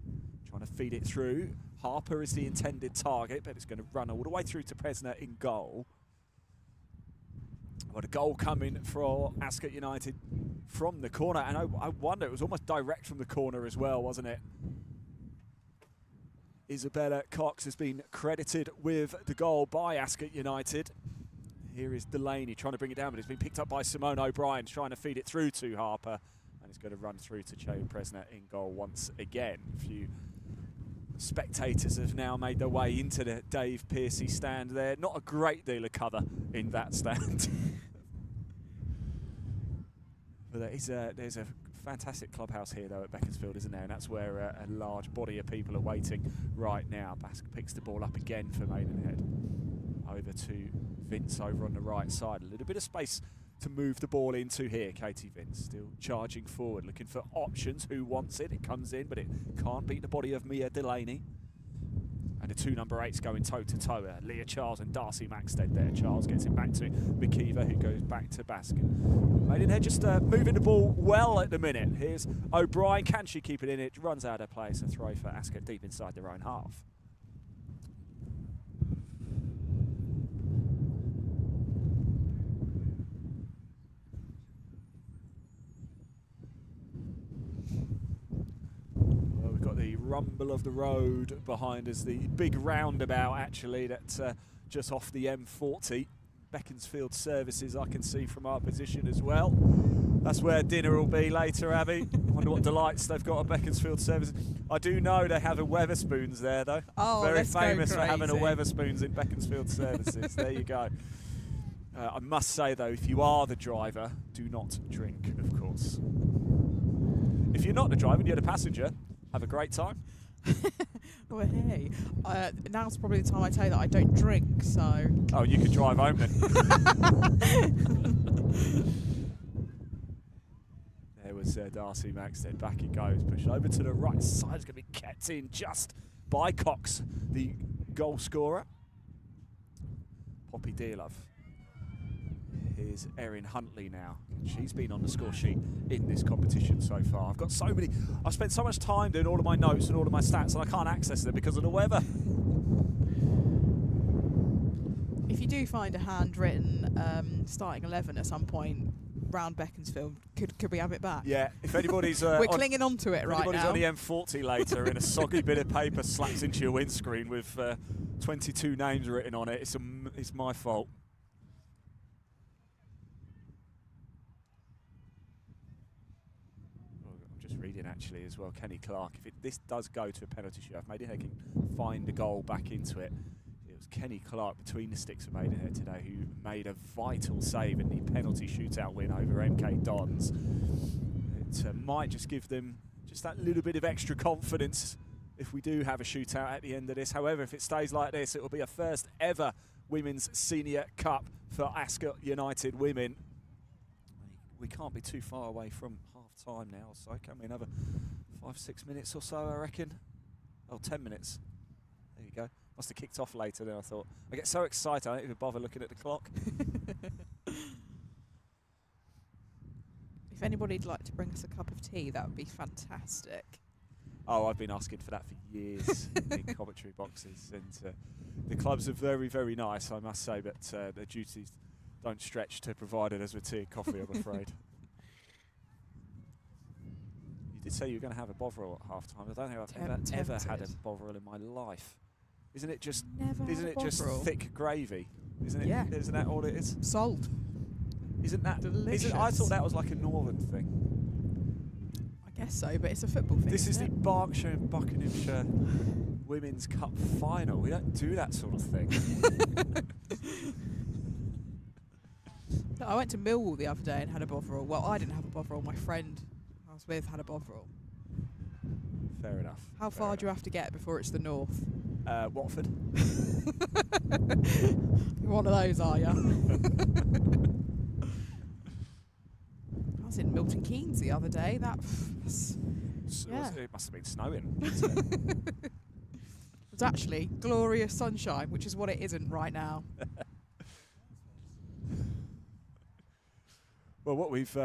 trying to feed it through. Harper is the intended target, but it's going to run all the way through to Presner in goal. What a goal coming for Ascot United from the corner. And I wonder, it was almost direct from the corner as well, wasn't it? Isabella Cox has been credited with the goal by Ascot United. Here is Delaney trying to bring it down, but it's been picked up by Simone O'Brien, trying to feed it through to Harper. And it's going to run through to Cho Presner in goal once again. A few spectators have now made their way into the Dave Pearcey stand there. Not a great deal of cover in that stand. But there's a fantastic clubhouse here, though, at Beaconsfield, isn't there? And that's where a large body of people are waiting right now. Bask picks the ball up again for Maidenhead. Over to Vince over on the right side. A little bit of space to move the ball into here. Katie Vince still charging forward, looking for options. Who wants it? It comes in, but it can't beat the body of Mia Delaney. And the 2 number 8s going toe-to-toe. Leah Charles and Darcy Maxted there. Charles gets it back to McKeever, who goes back to Baskin. Maidenhead just moving the ball well at the minute. Here's O'Brien. Can she keep it in? It runs out of place. A throw for Ascot deep inside their own half. Rumble of the road behind us, the big roundabout actually that's just off the M40. Beaconsfield services I can see from our position as well. That's where dinner will be later, Abby. Wonder what delights they've got at Beaconsfield services. I do know they have a Weatherspoons there though. Oh, very famous for having a Weatherspoons in Beaconsfield services. There you go. I must say though, if you are the driver, do not drink, of course. If you're not the driver and you're the passenger, have a great time. Well, hey, now's probably the time I tell you that I don't drink, so... Oh, you could drive home then. There was Darcy Maxted. Back it goes. Pushed over to the right side. It's going to be kept in just by Cox, the goal scorer. Poppy Dearlove. Here's Erin Huntley now. She's been on the score sheet in this competition so far. I've spent so much time doing all of my notes and all of my stats, and I can't access them because of the weather. If you do find a handwritten starting 11 at some point round Beaconsfield, could we have it back? Yeah, if anybody's we're clinging on to it right now. If anybody's on the M40 later and a soggy bit of paper slaps into your windscreen with 22 names written on it, it's my fault. Reading actually as well, Kenny Clark. If this does go to a penalty shootout, Maidenhead can find the goal back into it. It was Kenny Clark between the sticks of Maidenhead today who made a vital save in the penalty shootout win over MK Dons. It might just give them just that little bit of extra confidence if we do have a shootout at the end of this. However, if it stays like this, it will be a first ever Women's Senior Cup for Ascot United women. we can't be too far away from half-time now, so can we another 5-6 minutes or so, I reckon? Oh, 10 minutes. There you go. Must have kicked off later than I thought. I get so excited I don't even bother looking at the clock. If anybody'd like to bring us a cup of tea, that would be fantastic. Oh, I've been asking for that for years in commentary boxes, and the clubs are very, very nice, I must say, but their duties don't stretch to providing us with tea and coffee, I'm afraid. You did say you were going to have a Bovril at half-time. I don't think I've ever had a Bovril in my life. Isn't it just thick gravy? Isn't it? Yeah. Isn't that all it is? Salt. Isn't that delicious? I thought that was like a northern thing. I guess so, but it's a football thing. This is the Berkshire and Buckinghamshire Women's Cup final. We don't do that sort of thing. I went to Millwall the other day and had a Bovril. Well, I didn't have a Bovril. My friend I was with had a Bovril. Fair enough. How far do you have to get before it's the north? Watford. You're one of those, are you? I was in Milton Keynes the other day. That It must have been snowing. it was actually glorious sunshine, which is what it isn't right now. Well, what we've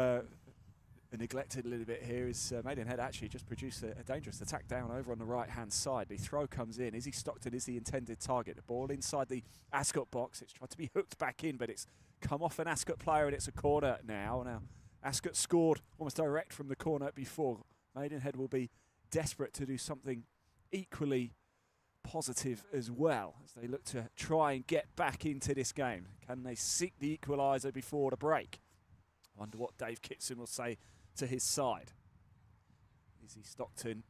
neglected a little bit here is Maidenhead actually just produced a dangerous attack down over on the right-hand side. The throw comes in. Izzy Stockton is the intended target. The ball inside the Ascot box. It's tried to be hooked back in, but it's come off an Ascot player, and it's a corner now. Now, Ascot scored almost direct from the corner before. Maidenhead will be desperate to do something equally positive as well as they look to try and get back into this game. Can they seek the equaliser before the break? I wonder what Dave Kitson will say to his side. Izzy Stockton,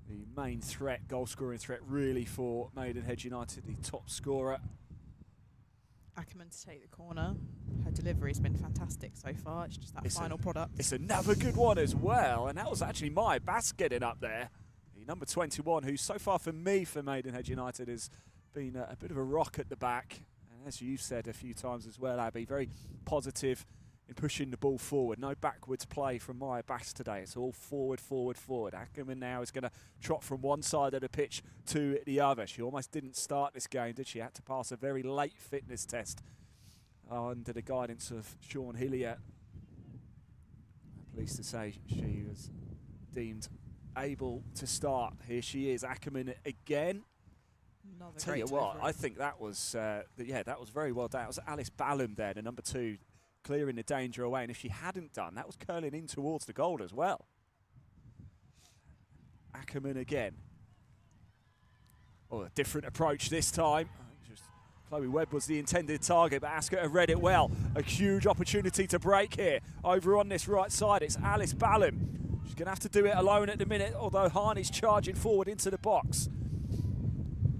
the main threat, goal-scoring threat really for Maidenhead United, the top scorer. Ackerman to take the corner. Her delivery's been fantastic so far. It's just that final product. It's another good one as well, and that was actually my Bass getting up there. The number 21, who so far for me for Maidenhead United has been a bit of a rock at the back. And as you've said a few times as well, Abby, very positive in pushing the ball forward. No backwards play from Maya Bass today. It's all forward, forward, forward. Ackerman now is going to trot from one side of the pitch to the other. She almost didn't start this game, did she? Had to pass a very late fitness test under the guidance of Sean Hillier. I'm pleased to say she was deemed able to start. Here she is, Ackerman again. Another Tell you what, I think that was that was very well done. It was Alice Ballum there, the number 2, clearing the danger away, and if she hadn't done, that was curling in towards the goal as well. Ackerman again. Oh, a different approach this time. Chloe Webb was the intended target, but Ascot have read it well. A huge opportunity to break here. Over on this right side, it's Alice Ballum. She's going to have to do it alone at the minute, although Harney's charging forward into the box.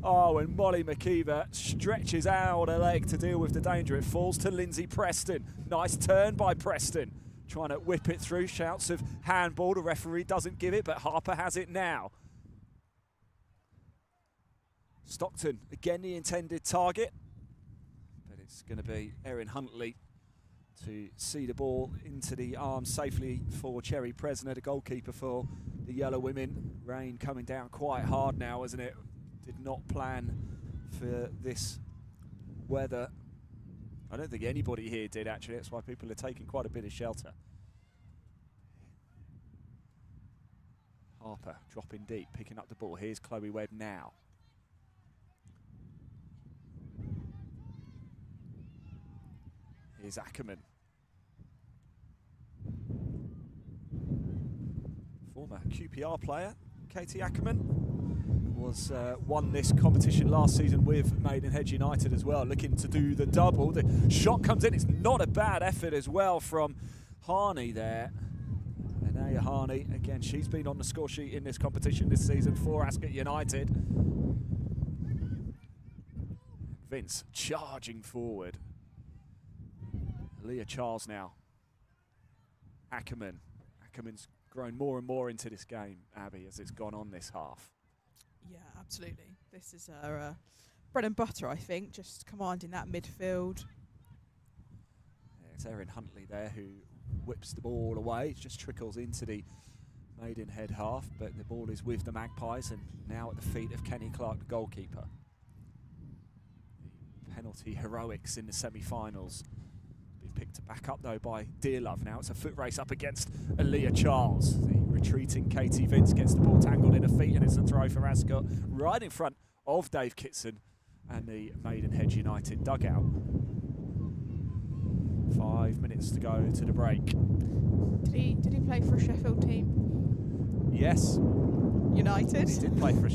Oh, and Molly McKeever stretches out her leg to deal with the danger. It falls to Lindsay Preston. Nice turn by Preston. Trying to whip it through. Shouts of handball. The referee doesn't give it, but Harper has it now. Stockton, again the intended target. But it's going to be Erin Huntley to see the ball into the arms safely for Cherry Presner, the goalkeeper for the Yellow Women. Rain coming down quite hard now, isn't it? Did not plan for this weather. I don't think anybody here did, actually. That's why people are taking quite a bit of shelter. Harper dropping deep, picking up the ball. Here's Chloe Webb now. Here's Ackerman. Former QPR player, Katie Ackerman, was won this competition last season with Maidenhead United as well, looking to do the double. The shot comes in. It's not a bad effort as well from Harney there. Anaya Harney, again, she's been on the score sheet in this competition this season for Ascot United. Vince charging forward. Leah Charles now. Ackerman's grown more and more into this game, Abby, as it's gone on this half. Yeah, absolutely. This is our bread and butter, I think, just commanding that midfield. Yeah, it's Erin Huntley there, who whips the ball away. It just trickles into the Maidenhead half, but the ball is with the Magpies and now at the feet of Kenny Clark, the goalkeeper. The penalty heroics in the semi-finals. Been picked back up though by Dearlove. Now it's a foot race up against Aaliyah Charles. The retreating Katie Vince gets the ball tangled in her feet, and it's a throw for Ascot right in front of Dave Kitson and the Maidenhead United dugout. 5 minutes to go to the break. Did he play for a Sheffield team? Yes. United? He did play for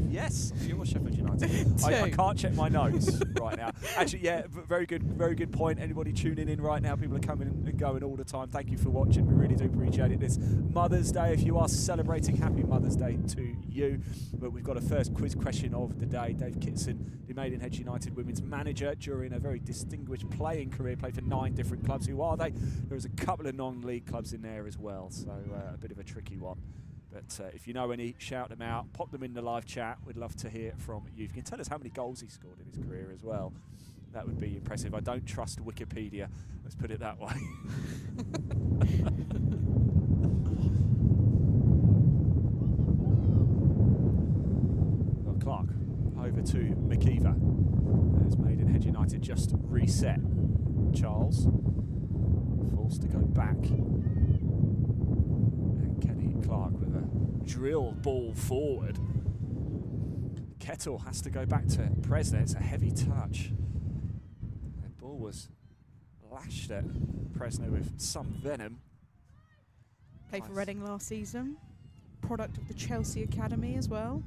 yes, I'm sure Sheffield United. I can't check my notes right now. Actually, yeah, very good point. Anybody tuning in right now, people are coming and going all the time. Thank you for watching. We really do appreciate it. This Mother's Day, if you are celebrating, happy Mother's Day to you. But we've got a first quiz question of the day. Dave Kitson, the Maidenhead United women's manager during a very distinguished playing career, played for 9 different clubs. Who are they? There's a couple of non-league clubs in there as well, so a bit of a tricky one. But if you know any, shout them out, pop them in the live chat. We'd love to hear from you. If you can tell us how many goals he scored in his career as well, that would be impressive. I don't trust Wikipedia, let's put it that way. Well, Clark, over to McKeever. As Maidenhead United just reset. Charles, forced to go back. Clark with a drill ball forward. Kettle has to go back to Presner. It's a heavy touch. The ball was lashed at Presner with some venom. Played for Reading last season. Product of the Chelsea Academy as well.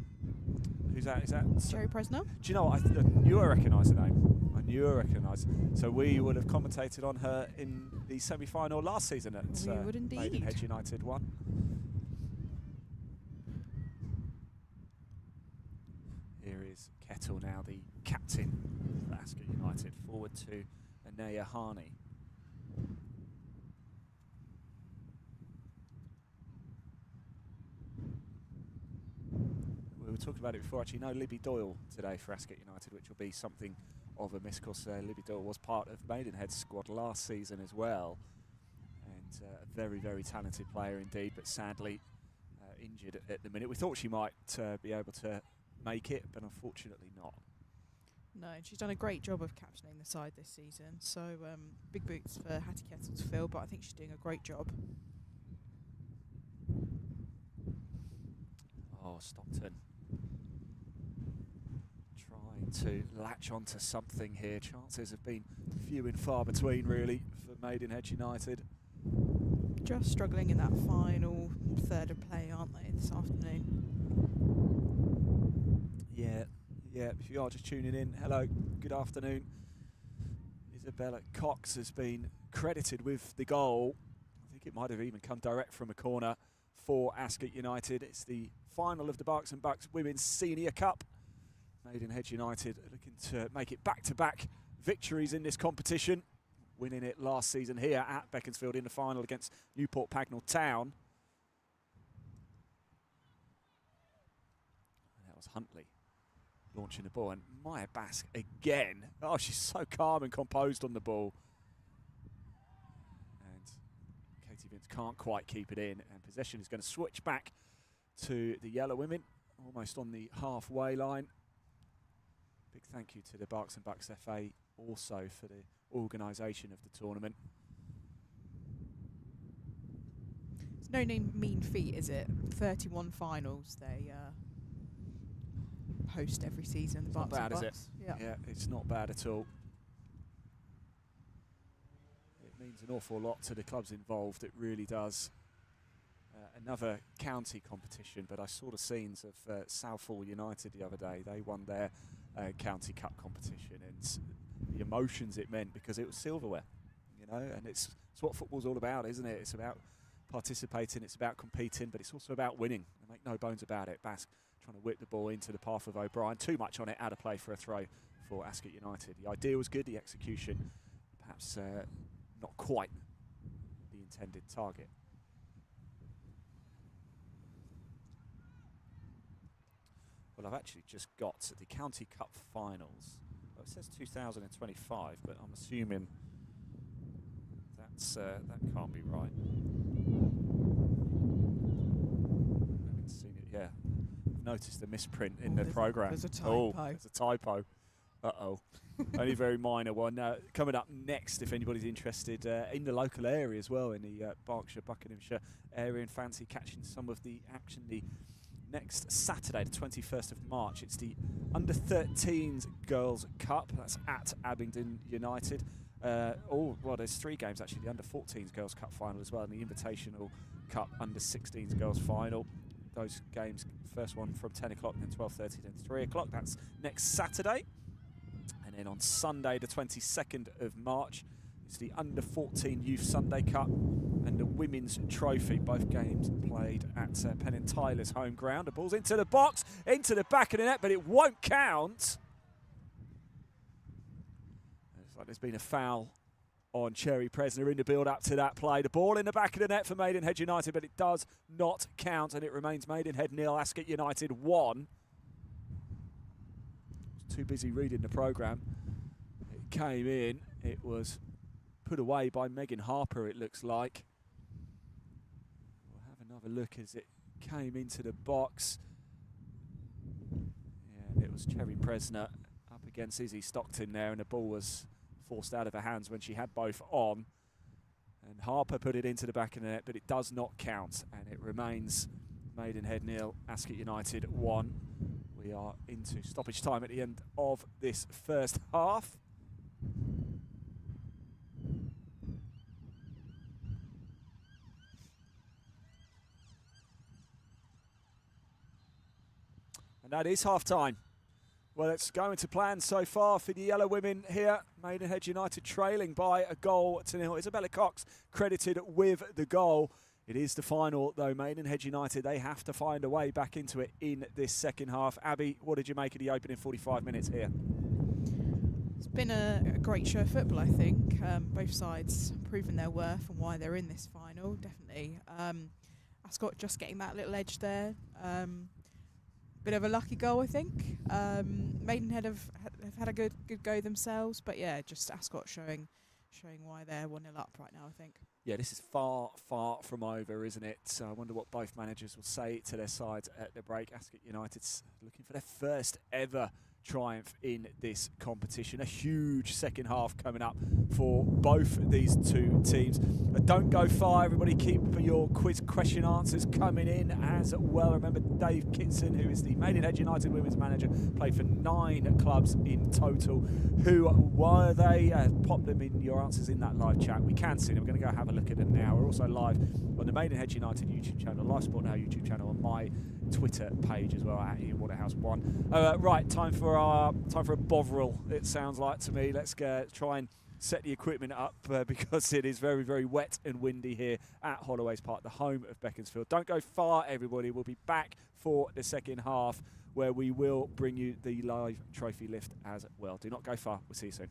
Who's that? Is that Jerry Presner? Do you know what? I knew I recognised the name. I knew I recognised. So we would have commentated on her in the semi-final last season at we would indeed. Maidenhead United won. Here is Kettle now, the captain of Ascot United, forward to Anaya Harney. We were talking about it before, actually. No Libby Doyle today for Ascot United, which will be something of a miss. Of course, Libby Doyle was part of Maidenhead's squad last season as well, and a very, very talented player indeed, but sadly injured at the minute. We thought she might be able to make it, but unfortunately not. No, she's done a great job of captaining the side this season, so big boots for Hattie Kettle to fill, but I think she's doing a great job. Oh, Stockton trying to latch onto something here. Chances have been few and far between, really, for Maidenhead United. Just struggling in that final third of play, aren't they, this afternoon? Yeah, if you are just tuning in, hello, good afternoon. Isabella Cox has been credited with the goal. I think it might have even come direct from a corner for Ascot United. It's the final of the Berks and Bucks Women's Senior Cup. Maidenhead United looking to make it back-to-back victories in this competition, winning it last season here at Beaconsfield in the final against Newport Pagnell Town. And that was Huntley launching the ball, and Maya Bask again. Oh, she's so calm and composed on the ball. And Katie Vince can't quite keep it in, and possession is going to switch back to the Yellow Women, almost on the halfway line. Big thank you to the Berks and Bucks FA also for the organisation of the tournament. It's no mean feat, is it? 31 finals they host every season. The Not bad, is it? Yeah, it's not bad at all. It means an awful lot to the clubs involved. It really does. Another county competition, but I saw the scenes of Southall United the other day. They won their county cup competition, and the emotions it meant, because it was silverware, you know, and it's what football's all about, isn't it? It's about participating, it's about competing, but it's also about winning. I make no bones about it. Bask trying to whip the ball into the path of O'Brien. Too much on it, out of play for a throw for Ascot United. The idea was good, the execution perhaps not quite the intended target. Well, I've actually just got the County Cup finals. Well, it says 2025, but I'm assuming that that can't be right. I haven't seen it. Yeah, I've noticed a misprint in the programme. There's a typo. Oh, there's a typo. Uh-oh. Only a very minor one. Coming up next, if anybody's interested, in the local area as well, in the Berkshire, Buckinghamshire area, and fancy catching some of the action, the next Saturday, the 21st of March, it's the Under-13s Girls' Cup. That's at Abingdon United. There's 3 games actually. The Under-14s Girls' Cup final as well, and the Invitational Cup Under-16s Girls' final. Those games, first one from 10 o'clock, then 12:30, then 3 o'clock. That's next Saturday. And then on Sunday, the 22nd of March, it's the Under-14 Youth Sunday Cup and the Women's Trophy. Both games played at Penn & Tyler's home ground. The ball's into the box, into the back of the net, but it won't count. It's like there's been a foul on Cherry Presner in the build-up to that play. The ball in the back of the net for Maidenhead United, but it does not count, and it remains Maidenhead 0, Ascot United 1. Too busy reading the programme. It came in. It was put away by Megan Harper, it looks like. We'll have another look as it came into the box. Yeah, it was Cherry Presner up against Izzy Stockton there, and the ball was forced out of her hands when she had both on. And Harper put it into the back of the net, but it does not count, and it remains Maidenhead 0, Ascot United 1. We are into stoppage time at the end of this first half. And that is half time. Well, it's going to plan so far for the yellow women here. Maidenhead United trailing by a goal to 0. Isabella Cox credited with the goal. It is the final, though. Maidenhead United, they have to find a way back into it in this second half. Abby, what did you make of the opening 45 minutes here? It's been a great show of football, I think. Both sides proving their worth and why they're in this final, definitely. Ascot just getting that little edge there. Bit of a lucky goal, I think. Maidenhead have had a good go themselves, but yeah, just Ascot showing why they're 1-0 up right now, I think. Yeah, this is far, far from over, isn't it? So I wonder what both managers will say to their sides at the break. Ascot United's looking for their first ever triumph in this competition. A huge second half coming up for both these two teams. Don't go far, everybody. Keep your quiz question answers coming in as well. Remember, Dave Kitson, who is the Maidenhead United women's manager, played for 9 clubs in total. Who were they? Pop them in your answers in that live chat. We can see them. We're going to go have a look at them now. We're also live on the Maidenhead United YouTube channel, Live Sport Now YouTube channel, on my Twitter page as well, at Ian Waterhouse1. Right, time for a bovril, it sounds like to me. Let's try and set the equipment up because it is very, very wet and windy here at Holloway's Park, the home of Beaconsfield. Don't go far, everybody. We'll be back for the second half, where we will bring you the live trophy lift as well. Do not go far. We'll see you soon.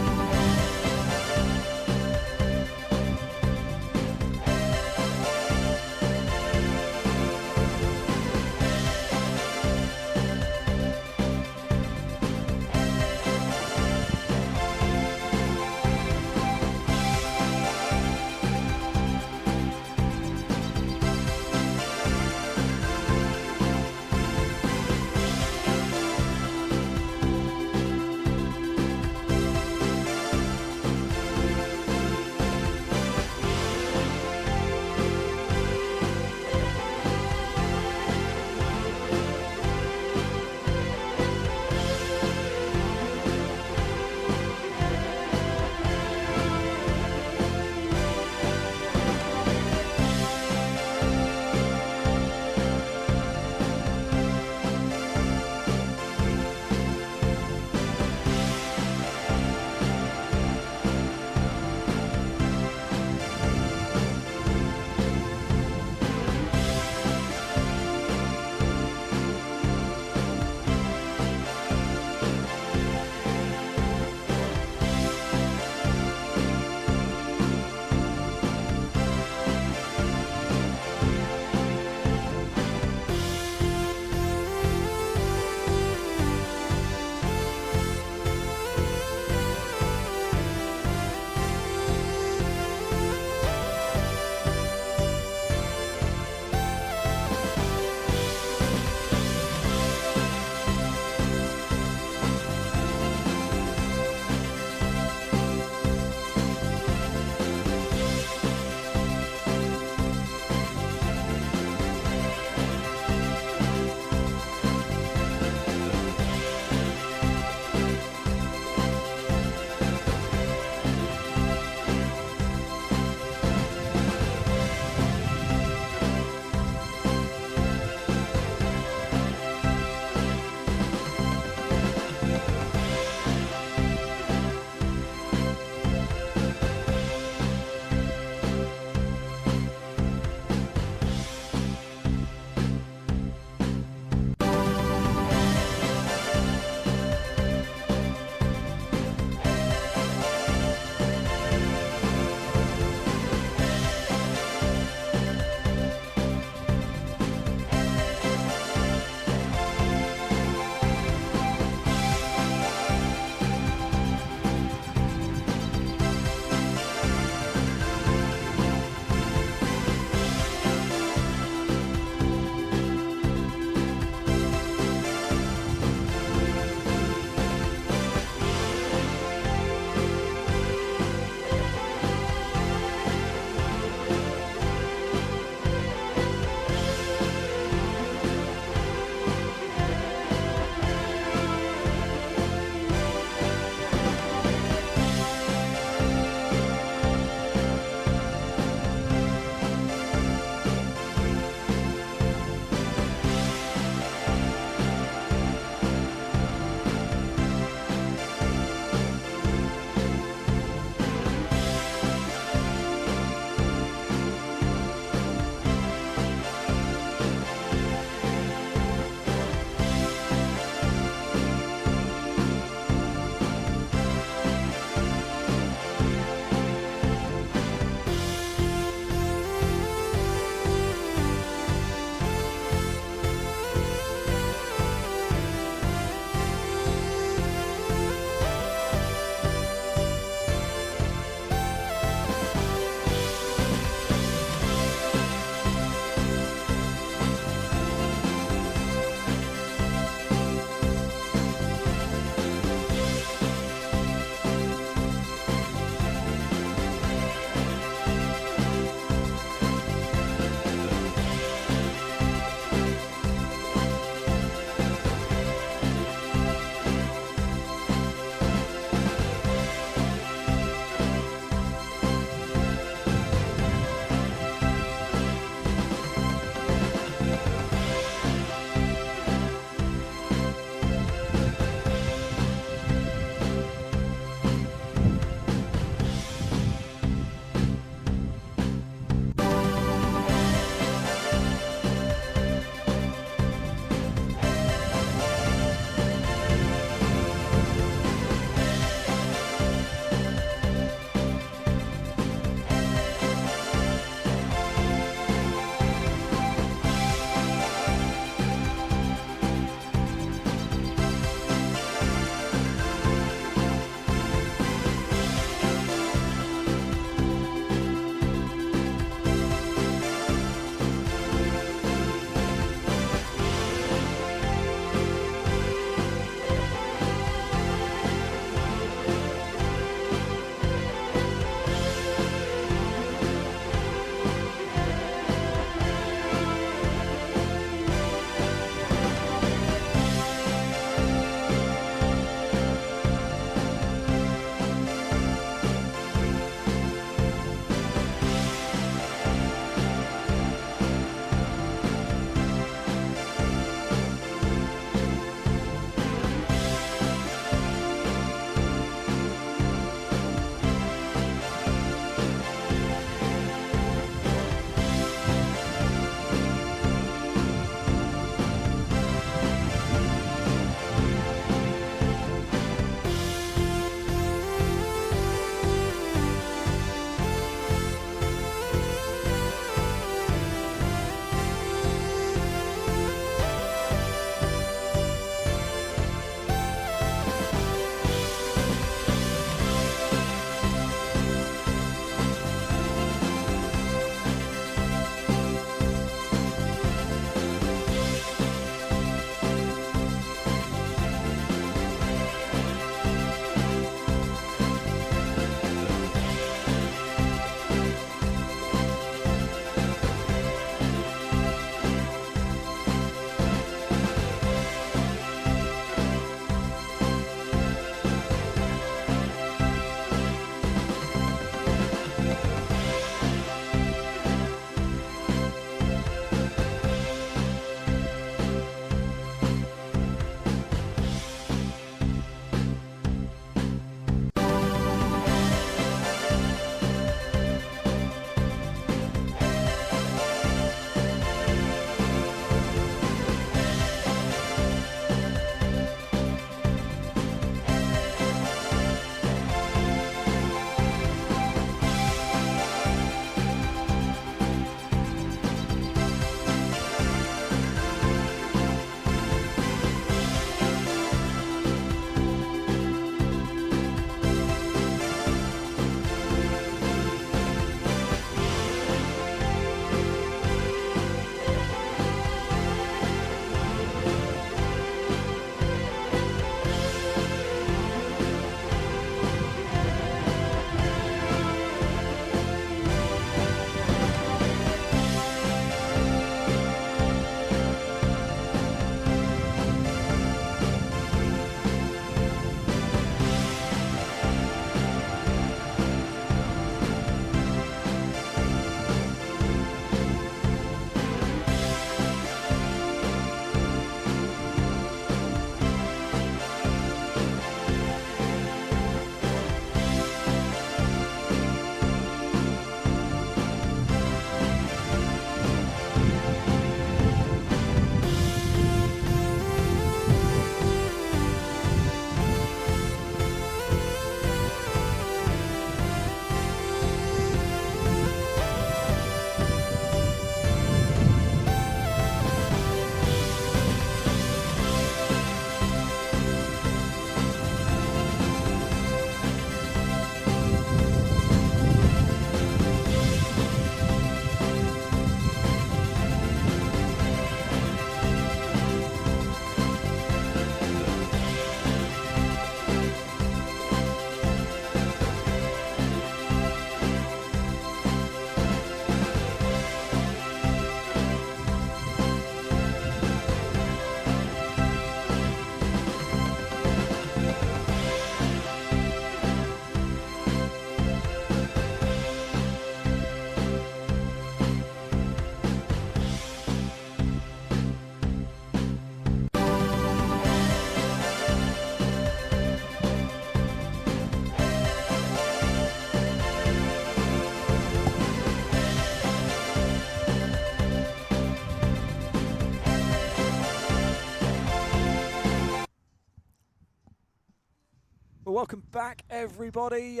welcome back, everybody.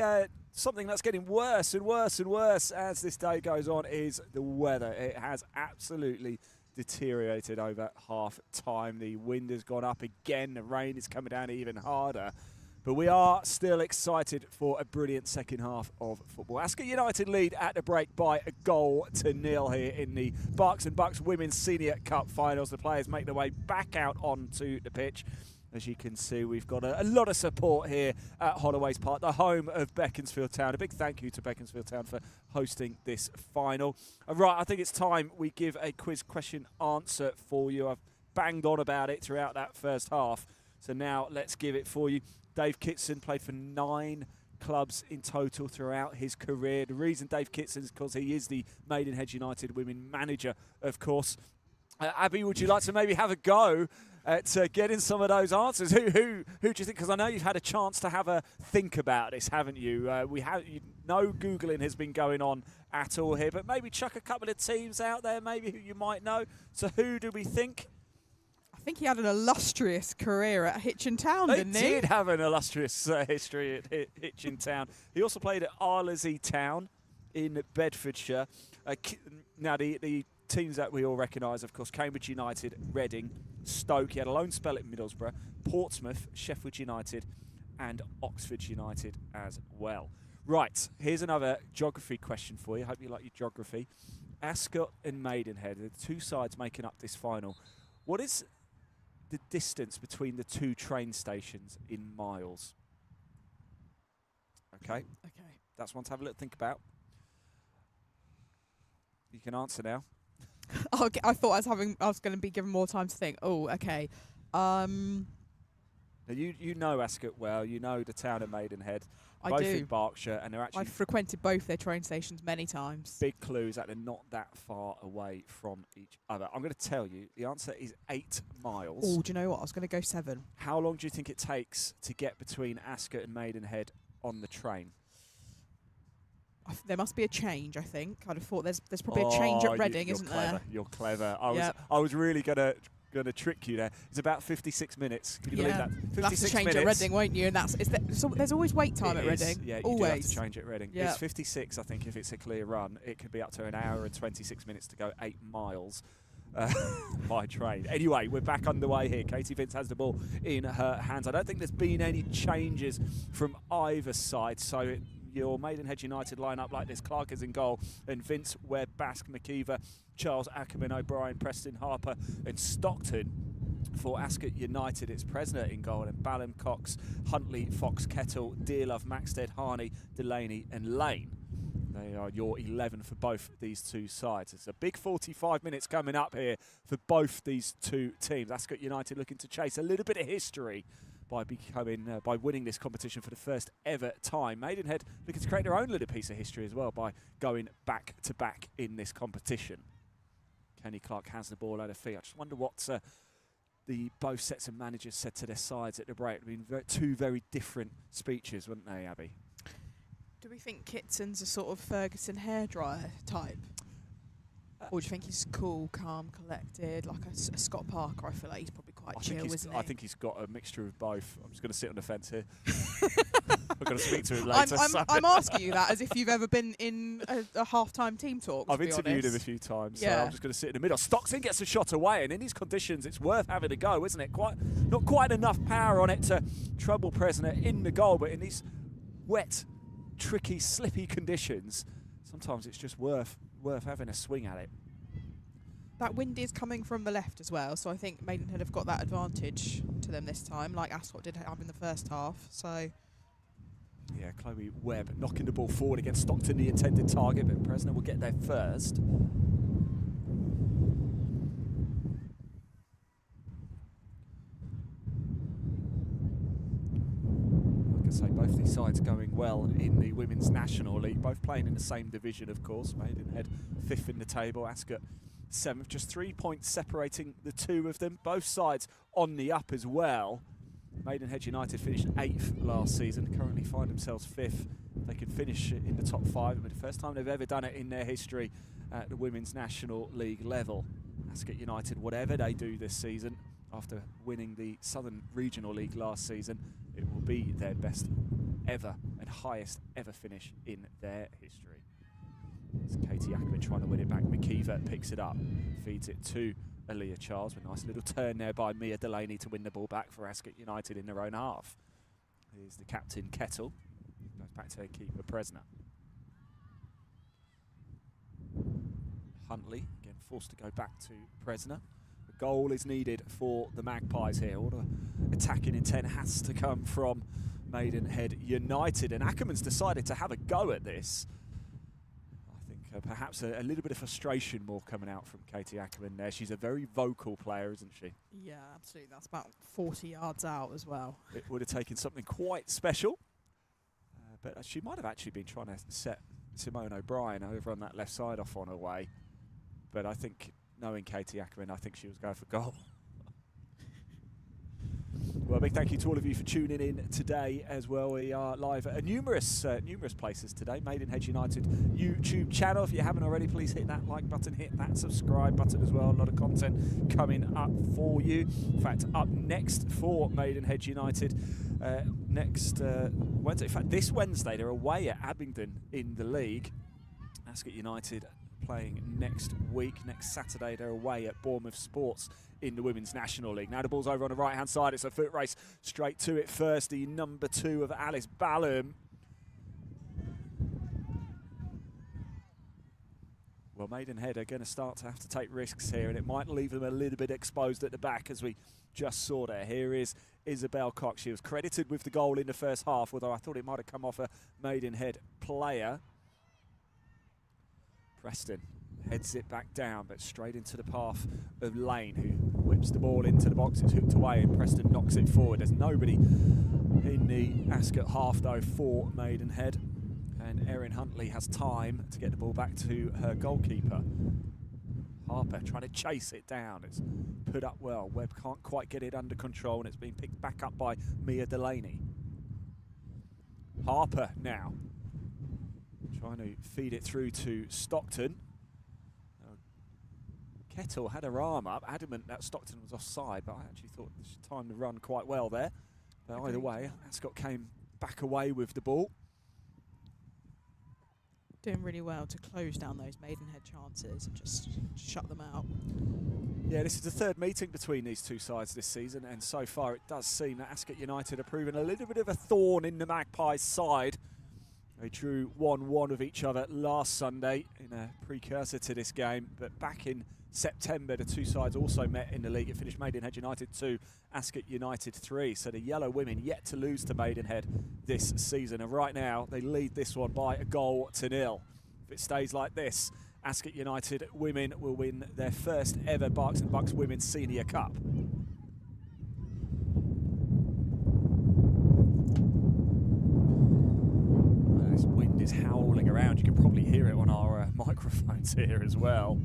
Something that's getting worse and worse and worse as this day goes on is the weather. It has absolutely deteriorated over half time. The wind has gone up again. The rain is coming down even harder. But we are still excited for a brilliant second half of football. Ascot United lead at the break by 1-0 here in the Berks and Bucks Women's Senior Cup finals. The players make their way back out onto the pitch. As you can see, we've got a lot of support here at Holloway's Park, the home of Beaconsfield Town. A big thank you to Beaconsfield Town for hosting this final. Right, I think it's time we give a quiz question answer for you. I've banged on about it throughout that first half, so now let's give it for you. Dave Kitson played for 9 clubs in total throughout his career. The reason Dave Kitson is because he is the Maidenhead United women manager, of course. Abby, would you like to maybe have a go at getting some of those answers? Who do you think? Because I know you've had a chance to have a think about this, haven't you? No Googling has been going on at all here, but maybe chuck a couple of teams out there, maybe who you might know. So who do we think? I think he had an illustrious career at Hitchin Town, didn't he? He did have an illustrious history at Hitchin Town. He also played at Arlesey Town in Bedfordshire. Now, the teams that we all recognise, of course, Cambridge United, Reading, Stoke. He had a loan spell at Middlesbrough, Portsmouth, Sheffield United and Oxford United as well. Right, here's another geography question for you. Hope you like your geography. Ascot and Maidenhead, the two sides making up this final. What is the distance between the two train stations in miles? Okay. That's one to have a little think about. You can answer now. Okay, I thought I was going to be given more time to think. Oh, okay. Now you know Ascot well. You know the town of Maidenhead. I both do. in Berkshire, and they're actually. I've frequented both their train stations many times. Big clues that they're not that far away from each other. I'm going to tell you the answer is 8 miles. Oh, do you know what? I was going to go 7. How long do you think it takes to get between Ascot and Maidenhead on the train? There must be a change, I think. I'd have thought there's probably a change at Reading, isn't there? You're clever. I was really gonna trick you there. It's about 56 minutes. Can you believe that? 56 That's a change minutes. at Reading, won't you? And there's always wait time at Reading. Yeah, you always. do have to change at Reading. Yep. It's 56, I think, if it's a clear run. It could be up to an hour and 26 minutes to go 8 miles. By train. Anyway, we're back underway here. Katie Vince has the ball in her hands. I don't think there's been any changes from either side, so your Maidenhead United line up like this. Clark is in goal, and Vince, Webb, Bask, McKeever, Charles Ackerman, O'Brien, Preston, Harper and Stockton. For Ascot United, it's Presner in goal, and Ballum, Cox, Huntley, Fox, Kettle, Dearlove, Maxted, Harney, Delaney and Lane. They are your 11 for both these two sides. It's a big 45 minutes coming up here for both these two teams. Ascot United looking to chase a little bit of history by winning this competition for the first ever time. Maidenhead looking to create their own little piece of history as well by going back to back in this competition. Kenny Clark has the ball at her feet. I just wonder what the both sets of managers said to their sides at the break. I mean, two very different speeches, wouldn't they, Abby? Do we think Kitson's a sort of Ferguson hairdryer type? Or do you think he's cool, calm, collected, like a Scott Parker? I feel like he's probably quite chill, isn't he? I think he's got a mixture of both. I'm just going to sit on the fence here. I've got to speak to him later. I'm asking you that as if you've ever been in a half-time team talk. I've interviewed him a few times, yeah. So I'm just going to sit in the middle. Stockton gets a shot away, and in these conditions, it's worth having a go, isn't it? Not quite enough power on it to trouble Presner in the goal, but in these wet, tricky, slippy conditions, sometimes it's just worth having a swing at it. That wind is coming from the left as well, so I think Maidenhead have got that advantage to them this time, like Ascot did have in the first half. So, yeah, Chloe Webb knocking the ball forward against Stockton, the intended target, but Presner will get there first. Say both these sides going well in the Women's National League, both playing in the same division, of course. Maidenhead 5th in the table, Ascot 7th, just 3 points separating the two of them. Both sides on the up as well. Maidenhead United finished 8th last season, currently find themselves 5th. They can finish in the top 5, but the first time they've ever done it in their history at the Women's National League level. Ascot United, whatever they do this season, after winning the Southern Regional League last season, it will be their best ever and highest ever finish in their history. It's Katie Ackerman trying to win it back. McKeever picks it up, feeds it to Aaliyah Charles with a nice little turn there by Mia Delaney to win the ball back for Ascot United in their own half. Here's the captain, Kettle. Goes back to her keeper, Presner. Huntley, again, forced to go back to Presner. The goal is needed for the Magpies here. All the attacking intent has to come from Maidenhead United. And Ackerman's decided to have a go at this. I think perhaps a little bit of frustration more coming out from Katie Ackerman there. She's a very vocal player, isn't she? Yeah, absolutely. That's about 40 yards out as well. It would have taken something quite special. But she might have actually been trying to set Simone O'Brien over on that left side off on her way. But I think, knowing Katie Ackerman, I think she was going for goal. Well, a big thank you to all of you for tuning in today as well. We are live at numerous places today. Maidenhead United YouTube channel. If you haven't already, please hit that like button, hit that subscribe button as well. A lot of content coming up for you. In fact, up next for Maidenhead United, next Wednesday. In fact, this Wednesday, they're away at Abingdon in the league. Ascot United playing next week. Next Saturday, they're away at Bournemouth Sports in the Women's National League. Now the ball's over on the right-hand side. It's a foot race straight to it first. The number 2 of Alice Ballum. Well, Maidenhead are going to start to have to take risks here, and it might leave them a little bit exposed at the back, as we just saw there. Here is Isabel Cox. She was credited with the goal in the first half, although I thought it might have come off a Maidenhead player. Preston heads it back down, but straight into the path of Lane, who whips the ball into the box. It's hooked away, and Preston knocks it forward. There's nobody in the Ascot half, though, for Maidenhead. And Erin Huntley has time to get the ball back to her goalkeeper. Harper trying to chase it down. It's put up well. Webb can't quite get it under control, and it's been picked back up by Mia Delaney. Harper now trying to feed it through to Stockton. Kettle had her arm up, adamant that Stockton was offside, but I actually thought she timed the run quite well there. But either way, Ascot came back away with the ball. Doing really well to close down those Maidenhead chances and just shut them out. Yeah, this is the third meeting between these two sides this season, and so far it does seem that Ascot United are proving a little bit of a thorn in the Magpies' side. They drew 1-1 of each other last Sunday in a precursor to this game, but back in September the two sides also met in the league. It finished Maidenhead United 2, Ascot United 3. So the Yellow Women yet to lose to Maidenhead this season, and right now they lead this one by 1-0. If it stays like this, Ascot United Women will win their first ever Berks and Bucks Women's Senior Cup. This wind is howling around. You can probably hear it on our microphones here as well.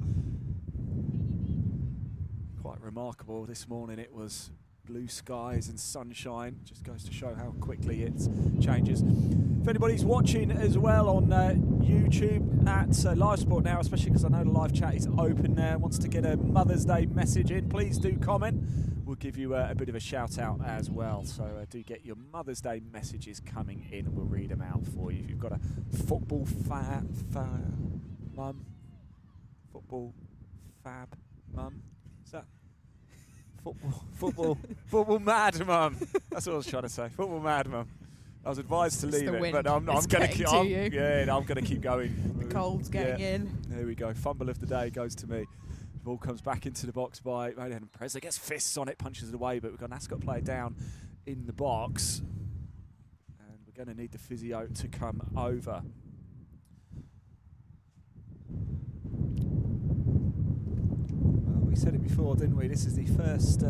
Quite remarkable. This morning it was blue skies and sunshine. Just goes to show how quickly it changes. If anybody's watching as well on YouTube at Live Sport now, especially because I know the live chat is open there, wants to get a Mother's Day message in, please do comment. We'll give you a bit of a shout out as well. So do get your Mother's Day messages coming in and we'll read them out for you. If you've got a football mum, football fab mum, is that football mad mum? That's what I was trying to say. Football mad mum. I was advised to leave it, but I'm going to keep. I'm going to keep going. The cold's getting in. There we go. Fumble of the day goes to me. The ball comes back into the box by Maidenhead, and Presler gets fists on it, punches it away, but we've got an Ascot player down in the box, and we're going to need the physio to come over. We said it before, didn't we? This is the first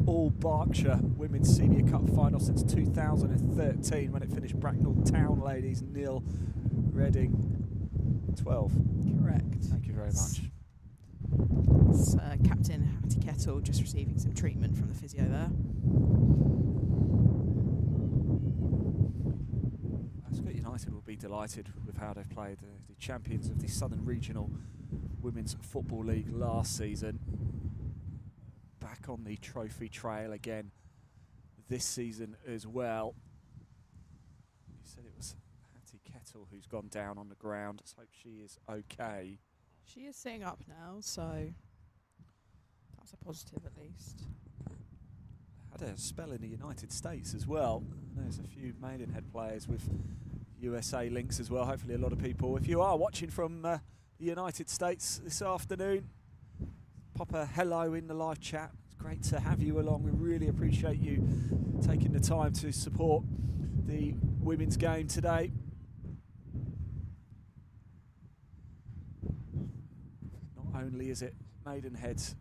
all Berkshire Women's Senior Cup final since 2013, when it finished Bracknell Town Ladies 0, Reading 12. Correct. Thank you very much. It's, Captain Hattie Kettle just receiving some treatment from the physio there. Ascot United will be delighted with how they've played. The champions of the Southern Regional Women's Football League last season. Back on the trophy trail again this season as well. You Kettle, who's gone down on the ground. Let's hope she is okay. She is sitting up now, so that's a positive at least. Had a spell in the United States as well. There's a few Maidenhead players with USA links as well. Hopefully a lot of people, if you are watching from the United States this afternoon, pop a hello in the live chat. It's great to have you along. We really appreciate you taking the time to support the women's game today. Not only is it Maidenhead's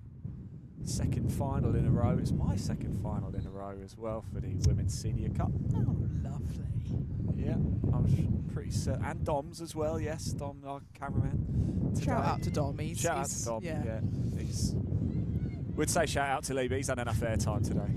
second final in a row, it's my second final in a row as well for the Women's Senior Cup. Oh, lovely. Yeah, I was pretty certain. And Dom's as well, yes. Dom, our cameraman. Today. Shout out to Dom. Shout out to Dom, yeah. We'd say shout out to Lee, but he's had enough airtime today.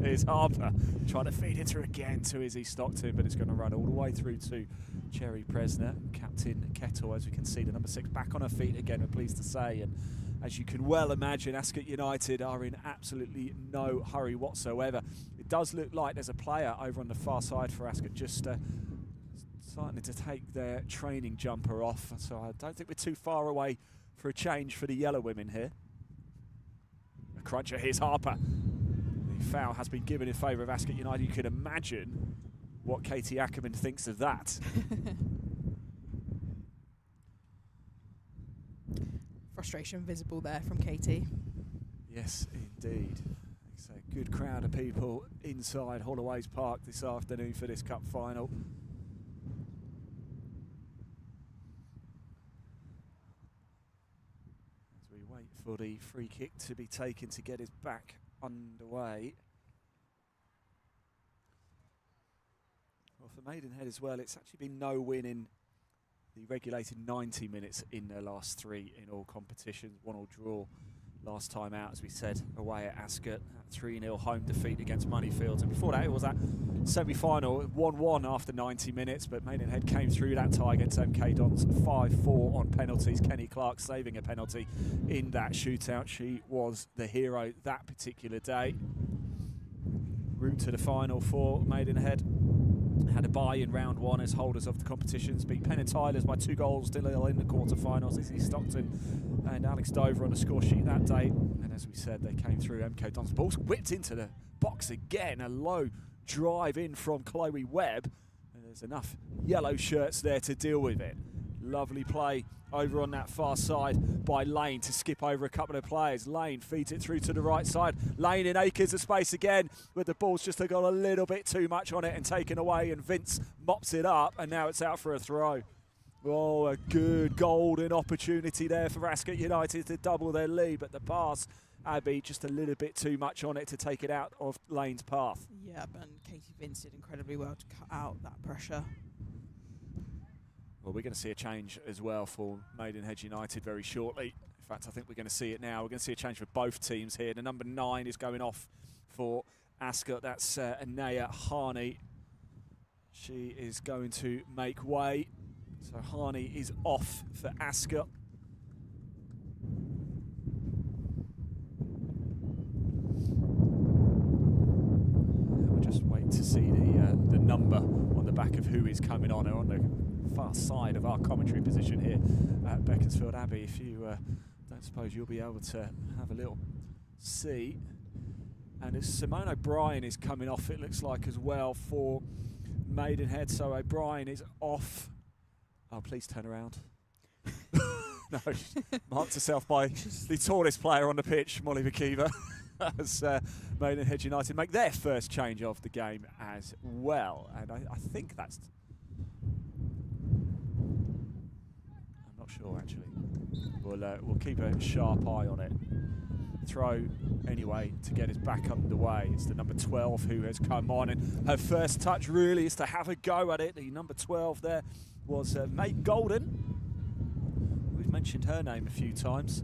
Here's Harper trying to feed it through again to Izzy Stockton, but it's going to run all the way through to Cherry Presner. Captain Kettle, as we can see, the number 6 back on her feet again, we're pleased to say. And as you can well imagine, Ascot United are in absolutely no hurry whatsoever. It does look like there's a player over on the far side for Ascot just starting to take their training jumper off. So I don't think we're too far away for a change for the yellow women here. A cruncher, here's Harper. The foul has been given in favour of Ascot United. You can imagine what Katie Ackerman thinks of that. Frustration visible there from Katie. Yes, indeed. It's a good crowd of people inside Holloway's Park this afternoon for this cup final. As we wait for the free kick to be taken to get us back underway. Well, for Maidenhead as well, it's actually been no win in the regulated 90 minutes in their last 3 in all competitions. 1-1 draw last time out, as we said, away at Ascot. 3-0 home defeat against Moneyfields. And before that, it was that semi-final, 1-1 after 90 minutes. But Maidenhead came through that tie against MK Dons 5-4 on penalties. Kenny Clark saving a penalty in that shootout. She was the hero that particular day. Route to the final for Maidenhead. Had a bye in round 1 as holders of the competitions. Beat Penn and Tylers by 2 goals, still in the quarterfinals. Izzy Stockton and Alex Dover on the score sheet that day. And as we said, they came through. MK Dons balls whipped into the box again. A low drive in from Chloe Webb. And there's enough yellow shirts there to deal with it. Lovely play over on that far side by Lane to skip over a couple of players. Lane feeds it through to the right side. Lane in acres of space again, but the ball's just got a little bit too much on it and taken away, and Vince mops it up, and now it's out for a throw. Oh, a good golden opportunity there for Ascot United to double their lead, but the pass, Abby, just a little bit too much on it to take it out of Lane's path. Yeah, and Katie Vince did incredibly well to cut out that pressure. Well, we're going to see a change as well for Maidenhead United very shortly. In fact, I think we're going to see it now. We're going to see a change for both teams here. The number 9 is going off for Ascot. That's Anaya Harney. She is going to make way. So Harney is off for Ascot. We'll just wait to see the number on the back of who is coming on. On the far side of our commentary position here at Beaconsfield Abbey. If you don't suppose you'll be able to have a little see. And as Simone O'Brien is coming off, it looks like, as well for Maidenhead. So O'Brien is off. Oh, please turn around. No, marked herself by the tallest player on the pitch, Molly McKeever, as Maidenhead United make their first change of the game as well. And I think that's... I'm not sure, actually. We'll keep a sharp eye on it. Throw, anyway, to get us back underway. It's the number 12 who has come on, and her first touch really is to have a go at it. The number 12 there was Mate Golden. We've mentioned her name a few times.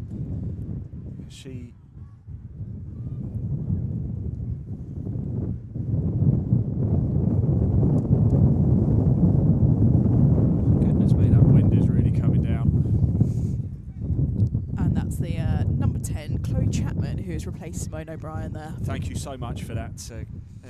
She... Goodness me, that wind is really coming down. And that's the number 10 10, Chloe Chapman, who has replaced Simone O'Brien there. Thank you so much for that,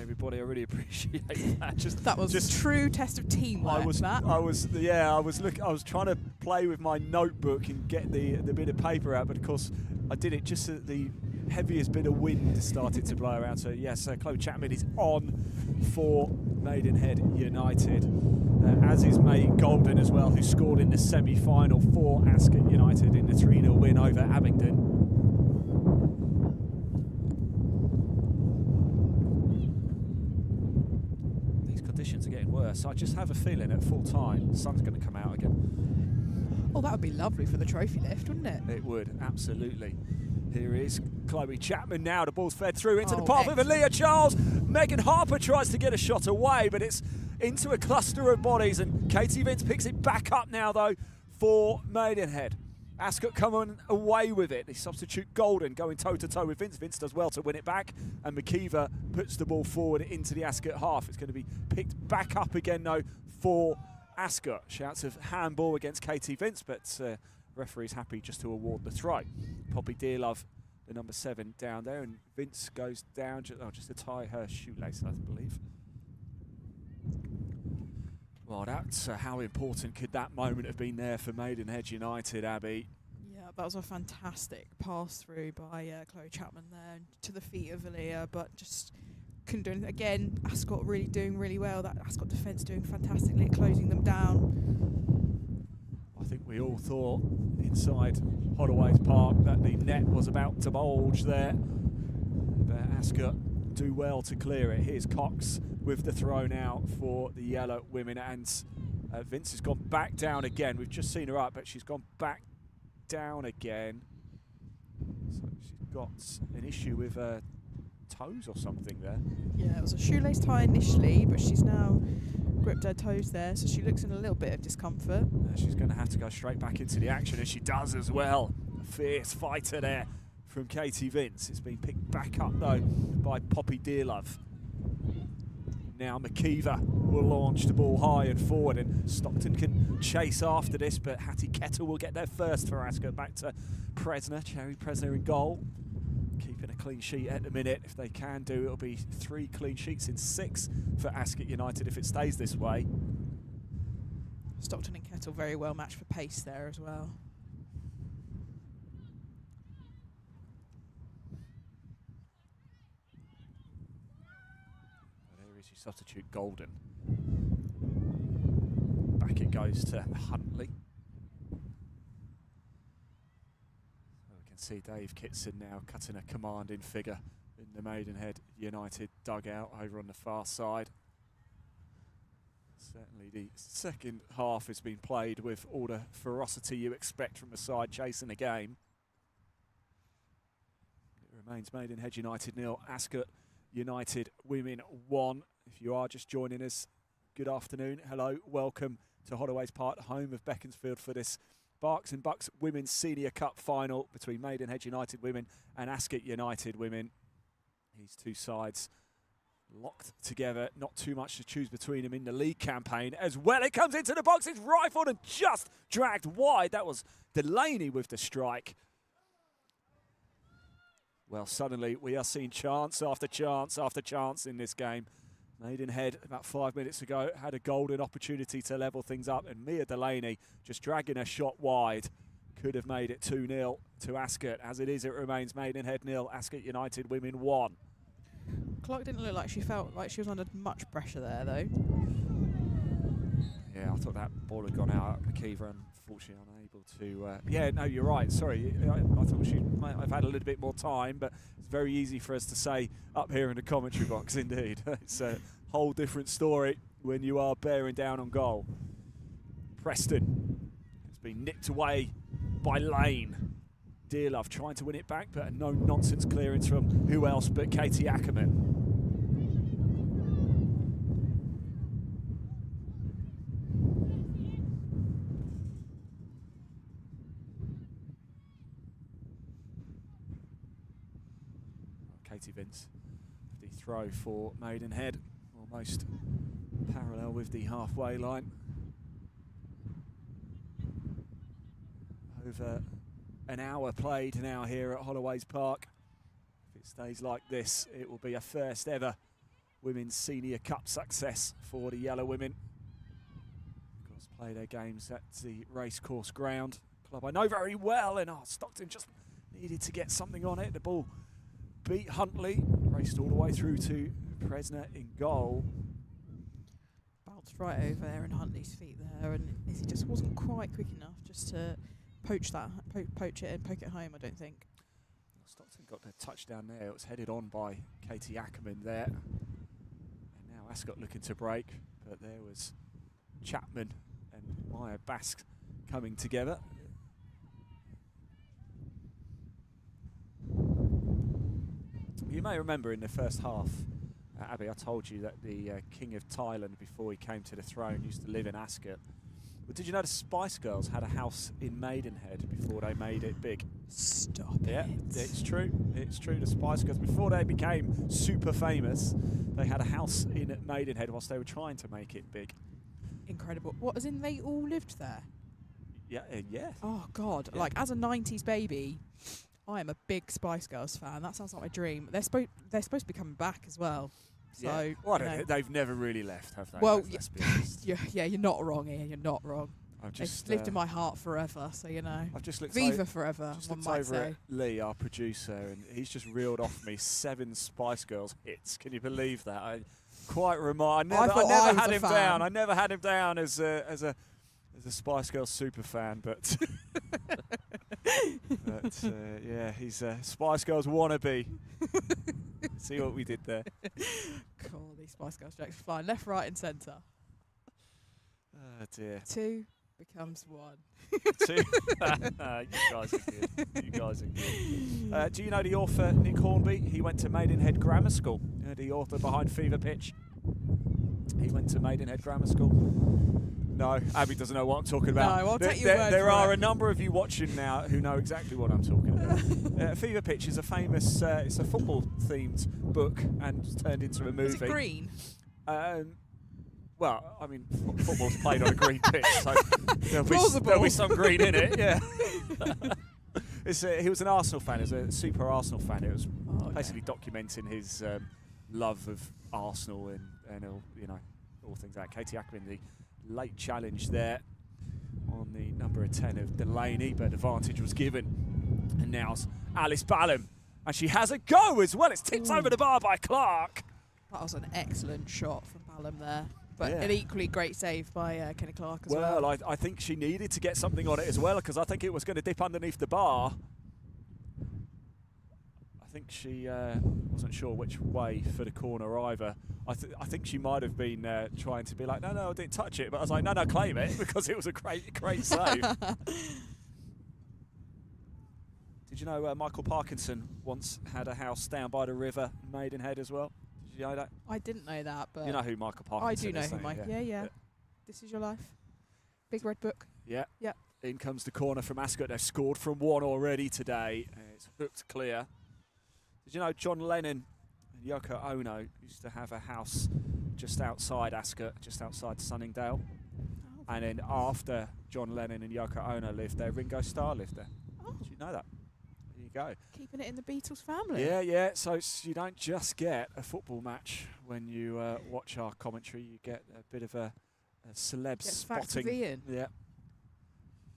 everybody. I really appreciate that. That was a true test of teamwork. I was trying to play with my notebook and get the bit of paper out, but of course I did it just at the heaviest bit of wind started to blow around. So yes, Chloe Chapman is on for Maidenhead United, as is May Golden as well, who scored in the semi-final for Ascot United in the 3-0 win over Abingdon. These conditions are getting worse. I just have a feeling at full time the sun's going to come out again. Oh, that would be lovely for the trophy lift, wouldn't it? It would, absolutely. Here is Chloe Chapman now. The ball's fed through into the path of excellent. Aaliyah Charles. Megan Harper tries to get a shot away, but it's into a cluster of bodies, and Katie Vince picks it back up now, though, for Maidenhead. Ascot coming away with it. The substitute Golden going toe-to-toe with Vince. Vince does well to win it back, and McKeever puts the ball forward into the Ascot half. It's going to be picked back up again, though, for Ascot. Shouts of handball against Katie Vince, but referee's happy just to award the throw. Poppy Dearlove, the number 7, down there, and Vince goes down just to tie her shoelace, I believe. Well, that's how important could that moment have been there for Maidenhead United, Abby? Yeah, that was a fantastic pass through by Chloe Chapman there to the feet of Aaliyah, but just couldn't do anything. Again, Ascot really doing really well. That Ascot defence doing fantastically at closing them down. I think we all thought inside Holloway's Park that the net was about to bulge there, but Ascot do well to clear it. Here's Cox with the throw now for the yellow women, and Vince has gone back down again. We've just seen her up, but she's gone back down again. So she's got an issue with her toes or something there. Yeah, it was a shoelace tie initially, but she's now gripped her toes there, so she looks in a little bit of discomfort. She's going to have to go straight back into the action, and she does as well. A fierce fighter there from Katie Vince. It's been picked back up, though, by Poppy Dearlove. Now McKeever will launch the ball high and forward, and Stockton can chase after this, but Hattie Kettle will get there first for Ascot. Back to Presner, Cherry Presner in goal. Keeping a clean sheet at the minute. If they can do, it'll be 3 clean sheets in 6 for Ascot United if it stays this way. Stockton and Kettle very well matched for pace there as well. There is your substitute Golden. Back it goes to Huntley. See Dave Kitson now cutting a commanding figure in the Maidenhead United dugout over on the far side. Certainly the second half has been played with all the ferocity you expect from a side chasing a game. It remains Maidenhead United 0, Ascot United Women 1. If you are just joining us, good afternoon, hello, welcome to Holloway's Park, home of Beaconsfield, for this Berks and Bucks Women's Senior Cup final between Maidenhead United Women and Ascot United Women. These two sides locked together, not too much to choose between them in the league campaign as well. It comes into the box, it's rifled and just dragged wide. That was Delaney with the strike. Well, suddenly we are seeing chance after chance after chance in this game. Maidenhead, about 5 minutes ago, had a golden opportunity to level things up, and Mia Delaney just dragging a shot wide could have made it 2-0 to Ascot. As it is, it remains Maidenhead 0, Ascot United Women 1. Clark didn't look like she felt like she was under much pressure there, though. Yeah, I thought that ball had gone out. McKeever, unfortunately, unable to... yeah, no, you're right. Sorry, I thought she might have had a little bit more time, but it's very easy for us to say up here in the commentary box, indeed. It's a whole different story when you are bearing down on goal. Preston has been nipped away by Lane. Dearlove trying to win it back, but a no-nonsense clearance from who else but Katie Ackerman. Katie Vince, the throw for Maidenhead, almost parallel with the halfway line. Over an hour played now here at Holloway's Park. If it stays like this, it will be a first ever Women's Senior Cup success for the Yellow Women. Of course, play their games at the Racecourse Ground. Club I know very well, and Stockton just needed to get something on it. The ball beat Huntley, raced all the way through to Presner in goal. Bounced right over Erin Huntley's feet there, and he just wasn't quite quick enough just to poach it and poke it home, I don't think. Stockton got the touchdown there. It was headed on by Katie Ackerman there. And now Ascot looking to break, but there was Chapman and Maya Bask coming together. You may remember in the first half, Abby, I told you that the King of Thailand, before he came to the throne, used to live in Ascot. But did you know the Spice Girls had a house in Maidenhead before they made it big? Stop it. Yeah, it's true. It's true. The Spice Girls, before they became super famous, they had a house in Maidenhead whilst they were trying to make it big. Incredible. What, as in they all lived there? Yeah, yeah. Oh, God. Yeah. Like, as a 90s baby, I am a big Spice Girls fan. That sounds like my dream. They're supposed to be coming back as well. So, Yeah. Well, they've never really left, have they? Well, let's be honest. yeah, you're not wrong, Ian. You're not wrong. They've lived in my heart forever, so you know. I've just looked Viva forever, just one looked might over say. at Lee, our producer, and he's just reeled off me 7 Spice Girls hits. Can you believe that? I never had him down. I never had him down as a Spice Girls super fan, but yeah, he's a Spice Girls wannabe. See what we did there? Cool, these Spice Girls jokes flying left, right, and centre. Oh dear. 2 becomes 1. 2. You guys are good. You guys are good. Do you know the author Nick Hornby? He went to Maidenhead Grammar School. The author behind Fever Pitch. He went to Maidenhead Grammar School. No, Abby doesn't know what I'm talking about. No, I'll take your word There for are it. a number of you watching now who know exactly what I'm talking about. Fever Pitch is a famous, it's a football-themed book and it's turned into a movie. Is it green? Well, I mean, football's played on a green pitch, so Plausible. there'll be some green in it, yeah. He was an Arsenal fan. He was a super Arsenal fan. It was basically documenting his love of Arsenal and all things like that. Katie Ackerman, the late challenge there on the number 10 of Delaney, but advantage was given. And now it's Alice Ballum, and she has a go as well. It's tipped over the bar by Clark. That was an excellent shot from Ballum there. But Yeah. an equally great save by Kenny Clark as well. Well, I think she needed to get something on it as well, because I think it was going to dip underneath the bar. I think she wasn't sure which way for the corner either. I think she might have been trying to be like, no, I didn't touch it. But I was like, no, claim it, because it was a great save. Did you know Michael Parkinson once had a house down by the river, Maidenhead as well? Did you know that? I didn't know that, but You know who Michael Parkinson is? I do know who Michael. Yeah. This Is Your Life. Big Red Book. Yeah. Yeah. In comes the corner from Ascot. They've scored from 1 already today. It's hooked clear. Did you know John Lennon and Yoko Ono used to have a house just outside Ascot, just outside Sunningdale? Oh. And then after John Lennon and Yoko Ono lived there, Ringo Starr lived there. Oh. Did you know that? There you go. Keeping it in the Beatles family. Yeah. So you don't just get a football match when you watch our commentary. You get a bit of a celeb Get facts of spotting. Ian. Yeah.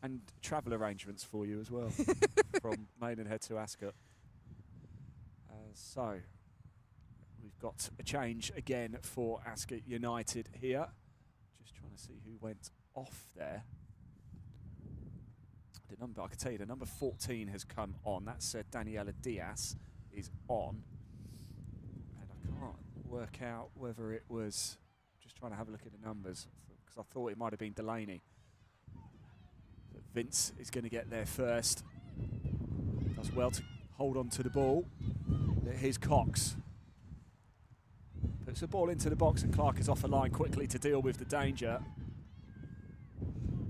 And travel arrangements for you as well from Maidenhead to Ascot. So we've got a change again for Ascot United here. Just trying to see who went off there. I can tell you the number 14 has come on. That's Daniela Diaz is on. And I can't work out whether it was, just trying to have a look at the numbers, because I thought it might have been Delaney. But Vince is going to get there first. Does well to hold on to the ball. Here's Cox. Puts the ball into the box and Clark is off the line quickly to deal with the danger.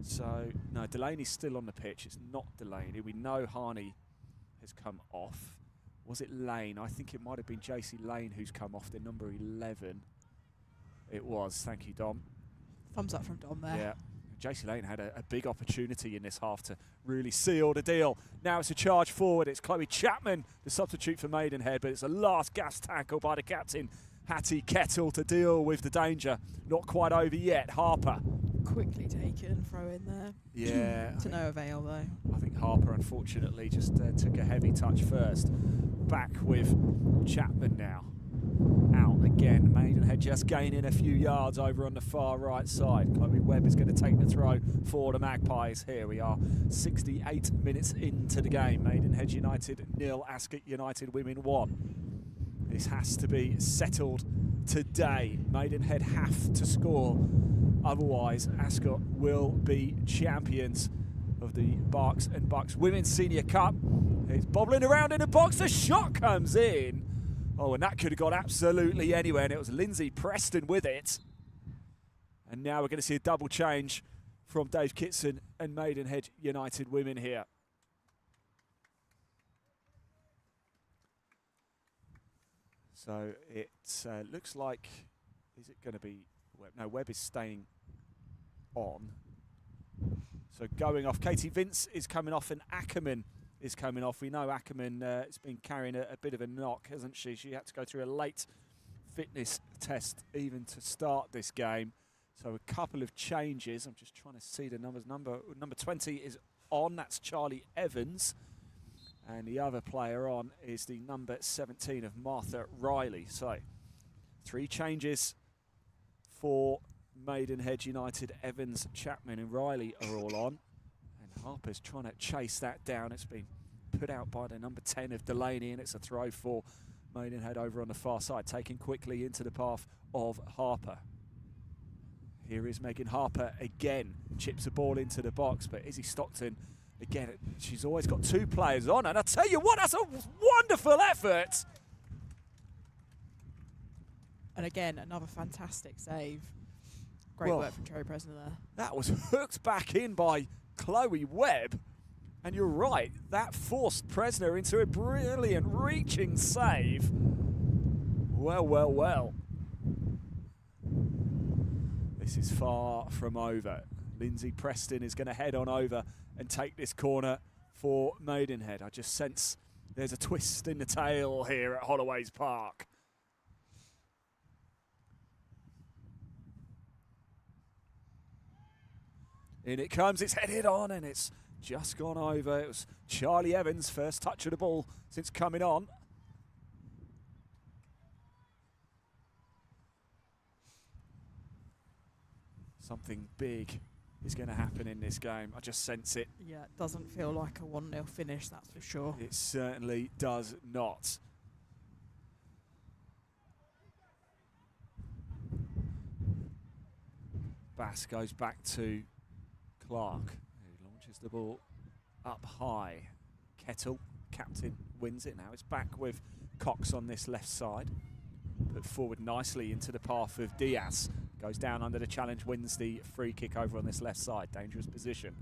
So, no, Delaney's still on the pitch. It's not Delaney. We know Harney has come off. Was it Lane? I think it might have been JC Lane who's come off, the number 11. It was. Thank you, Dom. Thumbs up from Dom there. Yeah. JC Lane had a big opportunity in this half to really seal the deal. Now it's a charge forward. It's Chloe Chapman, the substitute for Maidenhead, but it's a last gasp tackle by the captain, Hattie Kettle, to deal with the danger. Not quite over yet. Harper. Quickly taken, throw in there. Yeah. To no avail, though. I think Harper, unfortunately, just took a heavy touch first. Back with Chapman now. Out again. Maidenhead just gaining a few yards over on the far right side. Chloe Webb is going to take the throw for the Magpies. Here we are, 68 minutes into the game. Maidenhead United 0, Ascot United Women 1. This has to be settled today. Maidenhead have to score. Otherwise, Ascot will be champions of the Berks and Bucks Women's Senior Cup. It's bobbling around in the box. The shot comes in. Oh, and that could have gone absolutely anywhere, and it was Lindsay Preston with it. And now we're going to see a double change from Dave Kitson and Maidenhead United Women here. So it looks like, is it going to be Webb? No, Webb is staying on. So going off, Katie Vince is coming off and Ackerman is coming off. We know Ackerman has been carrying a bit of a knock, hasn't she? She had to go through a late fitness test even to start this game. So a couple of changes. I'm just trying to see the numbers. Number 20 is on. That's Charlie Evans. And the other player on is the number 17 of Martha Riley. So 3 changes for Maidenhead United. Evans, Chapman and Riley are all on. And Harper's trying to chase that down. It's been put out by the number 10 of Delaney, and it's a throw for Maidenhead over on the far side, taken quickly into the path of Harper. Here is Megan Harper again. Chips the ball into the box, but Izzy Stockton, again, she's always got 2 players on. And I tell you what, that's a wonderful effort. And again, another fantastic save. Great work from Cherry Presner there. That was hooked back in by Chloe Webb. And you're right, that forced Presner into a brilliant reaching save. Well, well, well. This is far from over. Lindsay Preston is going to head on over and take this corner for Maidenhead. I just sense there's a twist in the tail here at Holloway's Park. In it comes, it's headed on, and it's just gone over. It was Charlie Evans' first touch of the ball since coming on. Something big is going to happen in this game. I just sense it. Yeah, it doesn't feel like a 1-0 finish, that's for sure. It certainly does not. Bass goes back to Clark, who launches the ball up high. Kettle, captain, wins it now. It's back with Cox on this left side. Put forward nicely into the path of Diaz. Goes down under the challenge, wins the free kick over on this left side. Dangerous position.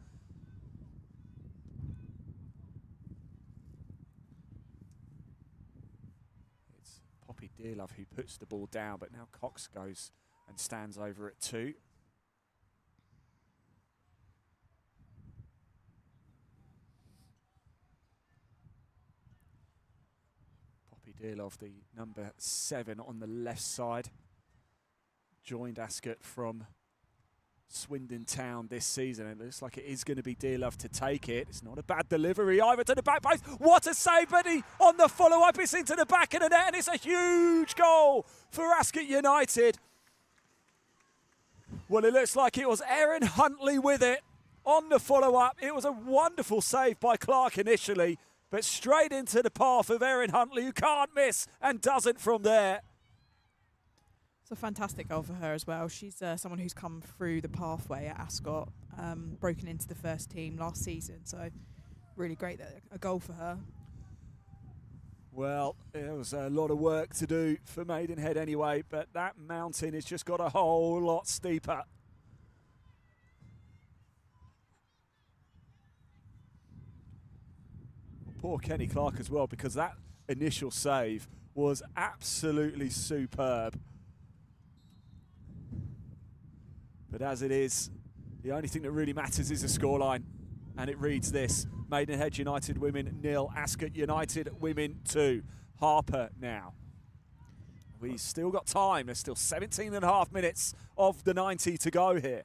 It's Poppy Dearlove who puts the ball down, but now Cox goes and stands over it too. Dearlove, the number 7 on the left side, joined Ascot from Swindon Town this season. It looks like it is going to be Dearlove to take it. It's not a bad delivery either to the back post. What a save, Betty, on the follow-up. It's into the back of the net, and it's a huge goal for Ascot United. Well, it looks like it was Erin Huntley with it on the follow-up. It was a wonderful save by Clark initially, but straight into the path of Erin Huntley, who can't miss and doesn't from there. It's a fantastic goal for her as well. She's someone who's come through the pathway at Ascot, broken into the first team last season. So really great that a goal for her. Well, there was a lot of work to do for Maidenhead anyway, but that mountain has just got a whole lot steeper. Poor Kenny Clark as well, because that initial save was absolutely superb. But as it is, The only thing that really matters is the scoreline, and it reads this: Maidenhead United women 0, Ascot United women 2. Harper now. We've still got time. There's still 17.5 minutes of the 90 to go here.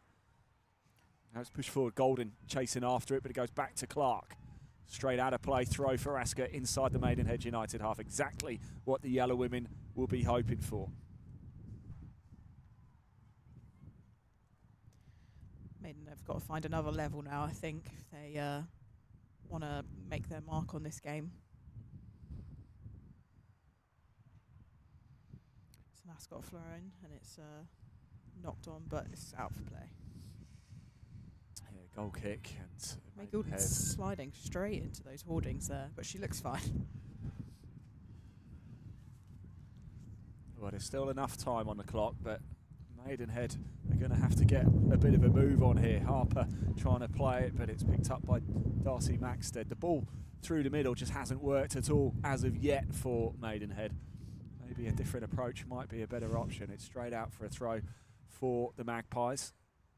Now it's pushed forward. Golden chasing after it, but it goes back to Clark. Straight out of play, throw for Ascot inside the Maidenhead United half. Exactly what the yellow women will be hoping for. Maidenhead have got to find another level now, I think, if they want to make their mark on this game. It's an Ascot throw-in, and it's knocked on, but it's out for play. Yeah, goal kick, and May Gould's sliding straight into those hoardings there, but she looks fine. Well, there's still enough time on the clock, but Maidenhead are going to have to get a bit of a move on here. Harper trying to play it, but it's picked up by Darcy Maxted. The ball through the middle just hasn't worked at all as of yet for Maidenhead. Maybe a different approach might be a better option. It's straight out for a throw for the Magpies.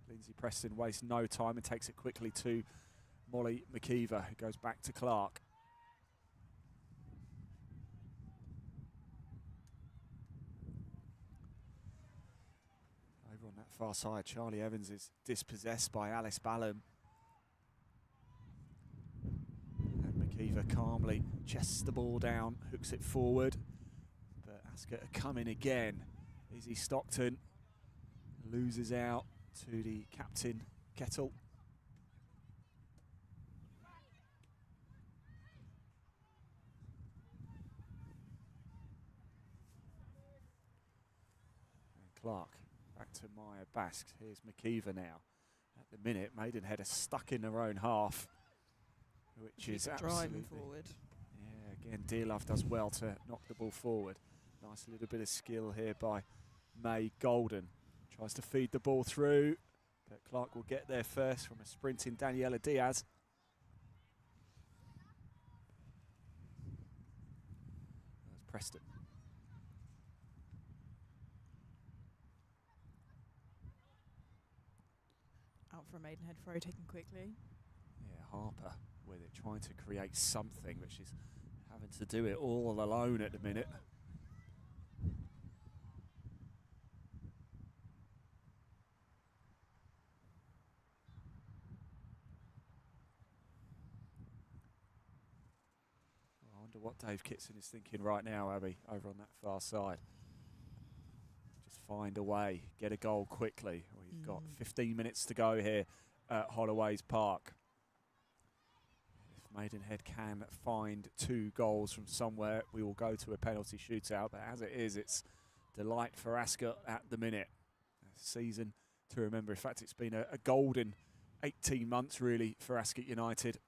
Lindsay Preston wastes no time and takes it quickly to Molly McKeever, who goes back to Clark. Over on that far side, Charlie Evans is dispossessed by Alice Ballum. And McKeever calmly chests the ball down, hooks it forward. But Ascot are coming again. Izzy Stockton loses out to the captain, Kettle. And Clark back to Maya Basks. Here's McKeever now. At the minute, Maidenhead are stuck in their own half, which is absolutely driving forward. Yeah, again, Dearlove does well to knock the ball forward. Nice little bit of skill here by May Golden. Tries to feed the ball through, but Clark will get there first from a sprinting Daniela Diaz. That's Preston. Out for a Maidenhead throw, taken quickly. Yeah, Harper with it, trying to create something, but she's having to do it all alone at the minute. I wonder what Dave Kitson is thinking right now, Abby, over on that far side. Just find a way, get a goal quickly. We've got 15 minutes to go here at Holloway's Park. If Maidenhead can find 2 goals from somewhere, we will go to a penalty shootout. But as it is, it's delight for Ascot at the minute. A season to remember. In fact, it's been a golden 18 months, really, for Ascot United.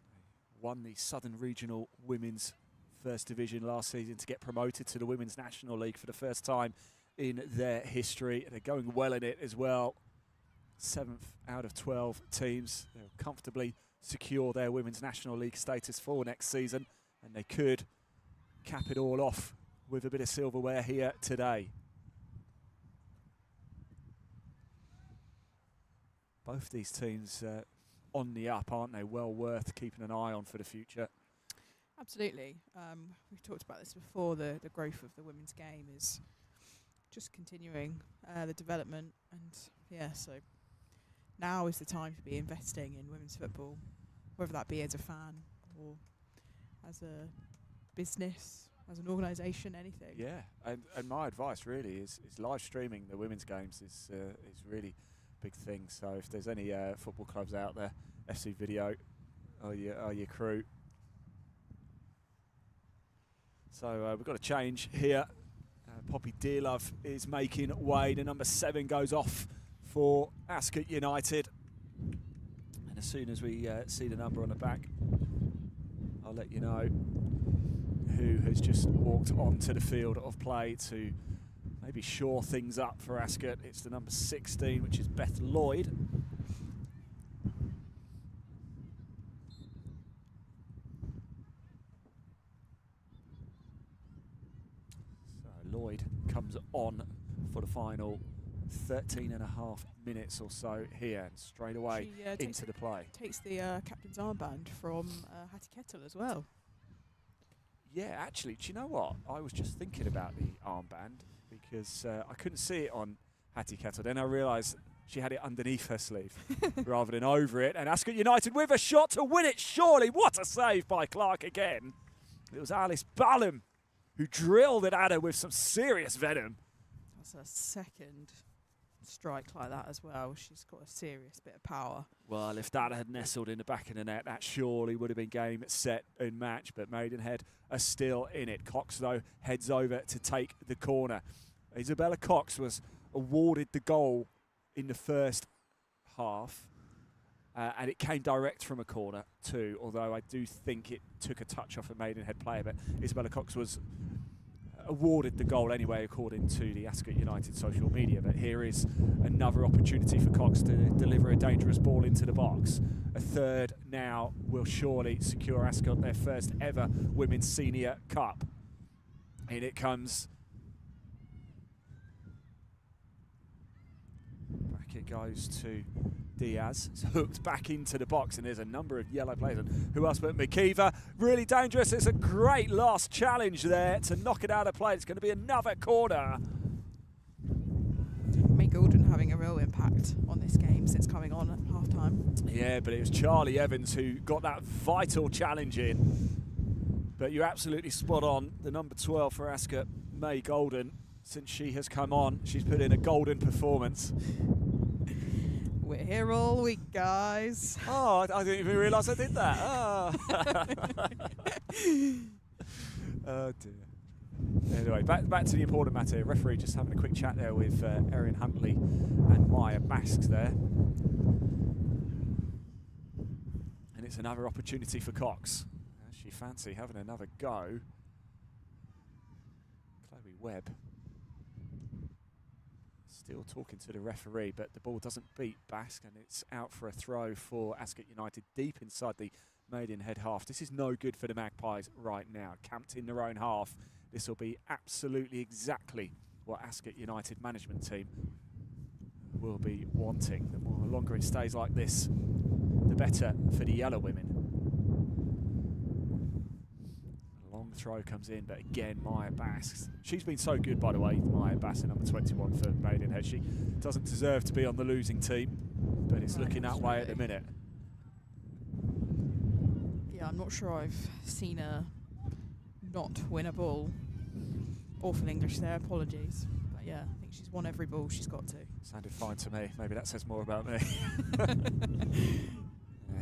They won the Southern Regional Women's First Division last season to get promoted to the Women's National League for the first time in their history. They're going well in it as well. 7th out of 12 teams. They'll comfortably secure their Women's National League status for next season, and they could cap it all off with a bit of silverware here today. Both these teams on the up, aren't they? Well worth keeping an eye on for the future. Absolutely. We've talked about this before. The growth of the women's game is just continuing the development, and yeah, so now is the time to be investing in women's football, whether that be as a fan or as a business, as an organisation, anything. Yeah, and my advice really is live streaming the women's games is really a big thing. So if there's any football clubs out there, FC Video or your crew. So we've got a change here. Poppy Dearlove is making way. The number 7 goes off for Ascot United. And as soon as we see the number on the back, I'll let you know who has just walked onto the field of play to maybe shore things up for Ascot. It's the number 16, which is Beth Lloyd. Lloyd comes on for the final 13.5 minutes or so here, and straight away into the play. Takes the captain's armband from Hattie Kettle as well. Yeah, actually, do you know what? I was just thinking about the armband because I couldn't see it on Hattie Kettle. Then I realised she had it underneath her sleeve rather than over it. And Ascot United with a shot to win it, surely. What a save by Clark again. It was Alice Ballum who drilled it at her with some serious venom. That's her second strike like that as well. She's got a serious bit of power. Well, if that had nestled in the back of the net, that surely would have been game, set and match. But Maidenhead are still in it. Cox, though, heads over to take the corner. Isabella Cox was awarded the goal in the first half. And it came direct from a corner too, although I do think it took a touch off a Maidenhead player. But Isabella Cox was awarded the goal anyway, according to the Ascot United social media. But here is another opportunity for Cox to deliver a dangerous ball into the box. A third now will surely secure Ascot their first ever Women's Senior Cup. In it comes. Back it goes to Diaz. It's hooked back into the box, and there's a number of yellow players. And who else but McKeever? Really dangerous. It's a great last challenge there to knock it out of play. It's going to be another corner. May Goulden having a real impact on this game since coming on at half time. Yeah, but it was Charlie Evans who got that vital challenge in. But you're absolutely spot on. The number 12 for Ascot, May Goulden, since she has come on, she's put in a golden performance. We're here all week, guys. Oh, I didn't even realise I did that. Oh, oh dear. Anyway, back to the important matter. Referee just having a quick chat there with Erin Huntley and Maya Basks there. And it's another opportunity for Cox. Does she fancy having another go? Chloe Webb still talking to the referee, but the ball doesn't beat Basque, and it's out for a throw for Ascot United deep inside the Maidenhead half. This is no good for the Magpies right now. Camped in their own half. This will be absolutely exactly what Ascot United management team will be wanting. The longer it stays like this, the better for the yellow women. Long throw comes in, but again, Maya Basks. She's been so good, by the way, Maya Basks, number 21 for Maidenhead. She doesn't deserve to be on the losing team, but it's looking that way at the minute. Yeah, I'm not sure I've seen her not win a ball. Awful English there, apologies. But yeah, I think she's won every ball she's got to. Sounded fine to me. Maybe that says more about me.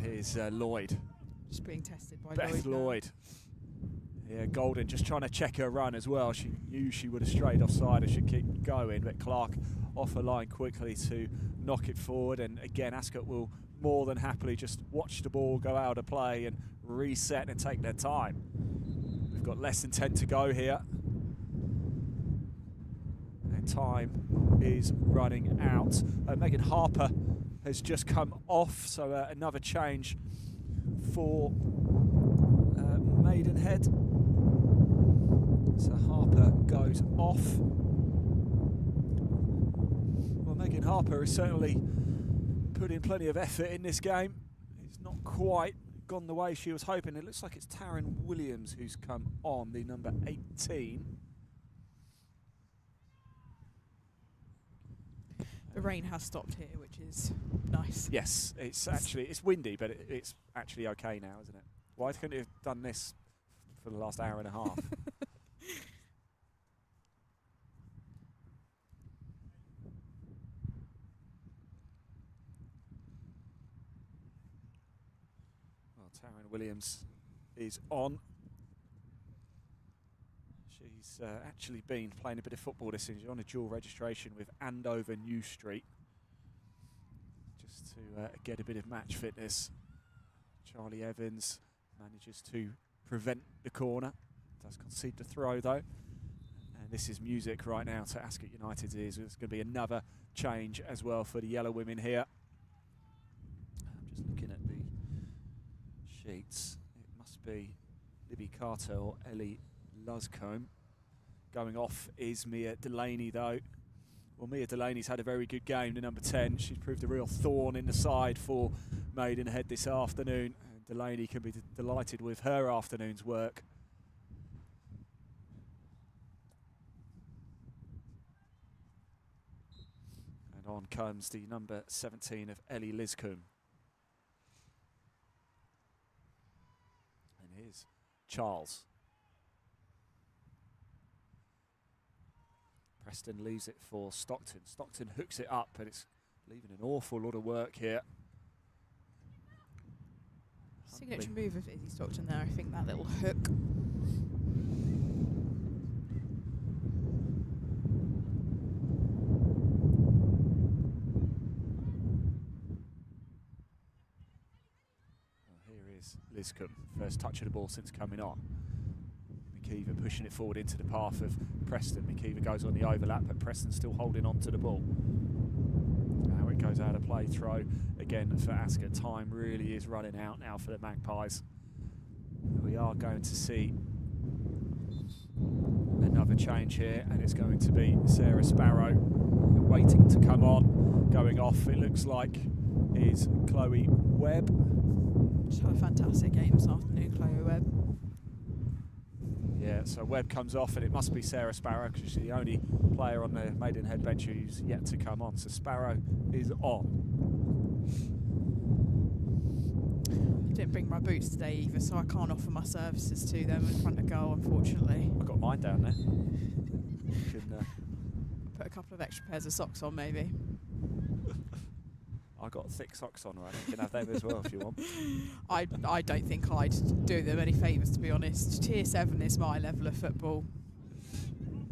Here's Lloyd. Just being tested by Beth Lloyd. Yeah, Goulden just trying to check her run as well. She knew she would have strayed offside and should keep going, but Clark off her line quickly to knock it forward. And again, Ascot will more than happily just watch the ball go out of play and reset and take their time. We've got less than 10 to go here. And time is running out. Megan Harper has just come off, so another change for Maidenhead. So Harper goes off. Well, Megan Harper has certainly put in plenty of effort in this game. It's not quite gone the way she was hoping. It looks like it's Taryn Williams who's come on, the number 18. The rain has stopped here, which is nice. Yes, it's windy, but it's actually okay now, isn't it? Why couldn't it have done this for the last hour and a half? Well, Taryn Williams is on. She's actually been playing a bit of football this season. She's on a dual registration with Andover New Street, just to get a bit of match fitness. Charlie Evans manages to prevent the corner. Does concede the throw though. And this is music right now to Ascot United's ears. There's going to be another change as well for the yellow women here. I'm just looking at the sheets. It must be Libby Carter or Ellie Luscombe. Going off is Mia Delaney though. Well, Mia Delaney's had a very good game, the number 10. She's proved a real thorn in the side for Maidenhead this afternoon. And Delaney can be delighted with her afternoon's work. And on comes the number 17 of Ellie Liscombe. And here's Charles. Preston leaves it for Stockton. Stockton hooks it up, and it's leaving an awful lot of work here. Signature move of Izzy Stockton there, I think, that little hook. Well, here is Liscombe, first touch of the ball since coming on. McKeever pushing it forward into the path of Preston. McKeever goes on the overlap, but Preston's still holding on to the ball. Now it goes out of play, throw again for Ascot. Time really is running out now for the Magpies. We are going to see another change here, and it's going to be Sarah Sparrow waiting to come on. Going off, it looks like, is Chloe Webb. She's had a fantastic game this afternoon, Chloe Webb. Yeah, so Webb comes off, and it must be Sarah Sparrow because she's the only player on the Maidenhead bench who's yet to come on. So Sparrow is on. I didn't bring my boots today either, so I can't offer my services to them in front of goal, unfortunately. I've got mine down there. You can, put a couple of extra pairs of socks on, maybe. I've got thick socks on, right? You can have them as well if you want. I don't think I'd do them any favours, to be honest. Tier 7 is my level of football.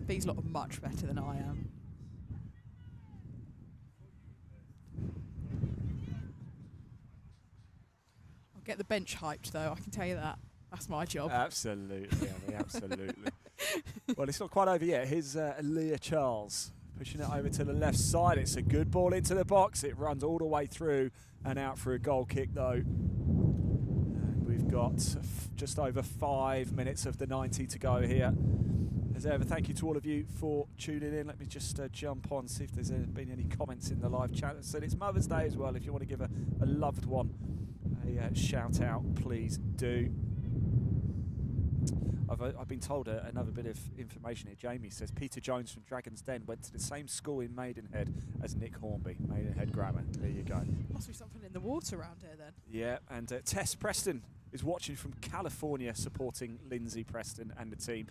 These lot are much better than I am. I'll get the bench hyped, though, I can tell you that. That's my job. Absolutely, Annie, absolutely. Well, it's not quite over yet. Here's Leah Charles pushing it over to the left side. It's a good ball into the box. It runs all the way through and out for a goal kick, though. And we've got just over 5 minutes of the 90 to go here. As ever, thank you to all of you for tuning in. Let me just jump on, see if there's been any comments in the live chat. So it's Mother's Day as well. If you want to give a loved one a shout out, please do. I've been told another bit of information here. Jamie says Peter Jones from Dragon's Den went to the same school in Maidenhead as Nick Hornby, Maidenhead Grammar. There you go. Must be something in the water around here then. Yeah, and Tess Preston is watching from California, supporting Lindsay Preston and the team.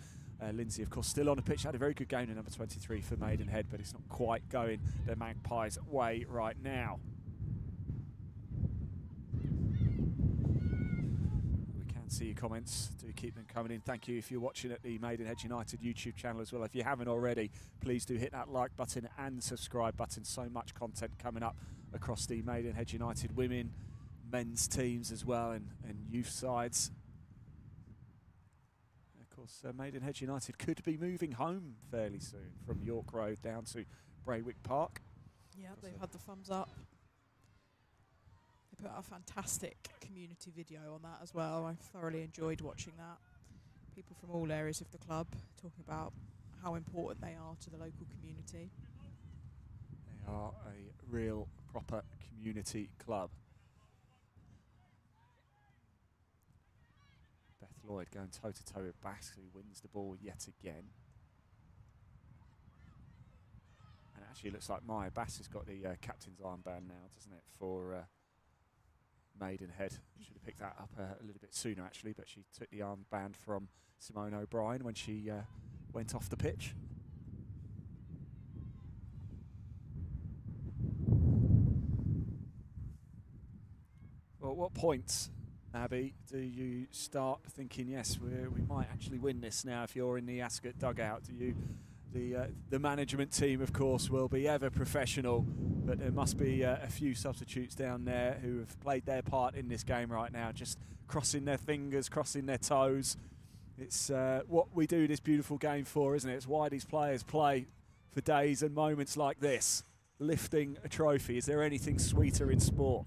Lindsay, of course, still on the pitch. Had a very good game in number 23 for Maidenhead, but it's not quite going the Magpies' way right now. See your comments, do keep them coming in. Thank you if you're watching at the Maidenhead United YouTube channel as well. If you haven't already, please do hit that like button and subscribe button. So much content coming up across the Maidenhead United women, men's teams as well, and youth sides. Of course, Maidenhead United could be moving home fairly soon from York Road down to Braywick Park. Yeah, they've had the thumbs up. Put out a fantastic community video on that as well. I thoroughly enjoyed watching that. People from all areas of the club talking about how important they are to the local community. They are a real proper community club. Beth Lloyd going toe-to-toe with Bass, who wins the ball yet again. And it actually looks like Maya Bass has got the captain's armband now, doesn't it, for Maidenhead. Should have picked that up a little bit sooner actually, but she took the armband from Simone O'Brien when she went off the pitch. Well, at what point, Abby, do you start thinking, yes, we might actually win this now? If you're in the Ascot dugout, do you? The management team, of course, will be ever professional, but there must be a few substitutes down there who have played their part in this game right now, just crossing their fingers, crossing their toes. It's what we do this beautiful game for, isn't it? It's why these players play for days and moments like this, lifting a trophy. Is there anything sweeter in sport?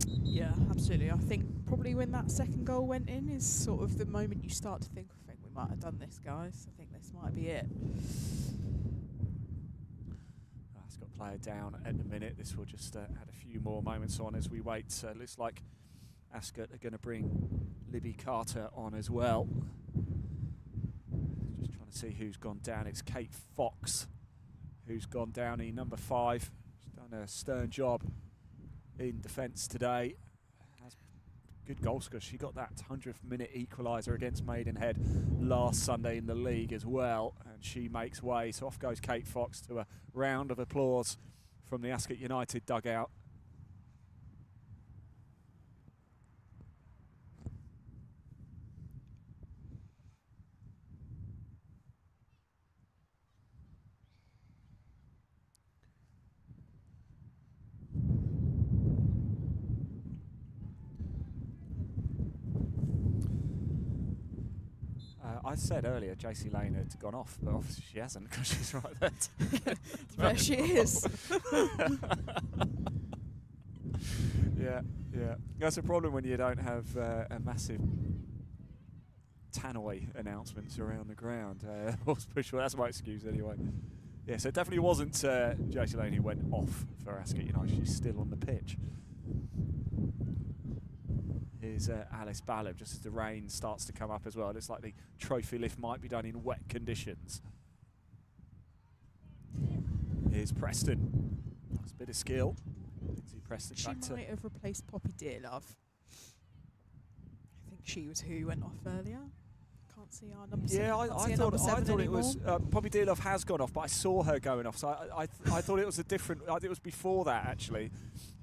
Yeah, absolutely. I think probably when that second goal went in is sort of the moment you start to think, I think we might have done this, guys. I think this might be it. player down at the minute. This will just add a few more moments on as we wait. Looks like Ascot are going to bring Libby Carter on as well. Just trying to see who's gone down. It's Kate Fox who's gone down, number 5. She's done a stern job in defence today. Has good goal scorer. She got that 100th minute equaliser against Maidenhead last Sunday in the league as well, and she makes way. So off goes Kate Fox to a round of applause from the Ascot United dugout. I said earlier JC Lane had gone off, but obviously she hasn't because she's right there. There she is. Yeah. That's a problem when you don't have a massive tannoy announcements around the ground. That's my excuse anyway. Yeah, so it definitely wasn't JC Lane who went off for Ascot United. She's still on the pitch. Here's Alice Ballum, just as the rain starts to come up as well. It looks like the trophy lift might be done in wet conditions. Here's Preston. That's a bit of skill. Lindsay Preston She back to... might have replaced Poppy Dearlove. I think she was who went off earlier. Can't see our number 7. Yeah, I thought it was... Poppy Dearlove has gone off, but I saw her going off, so I thought it was a different... I think it was before that, actually.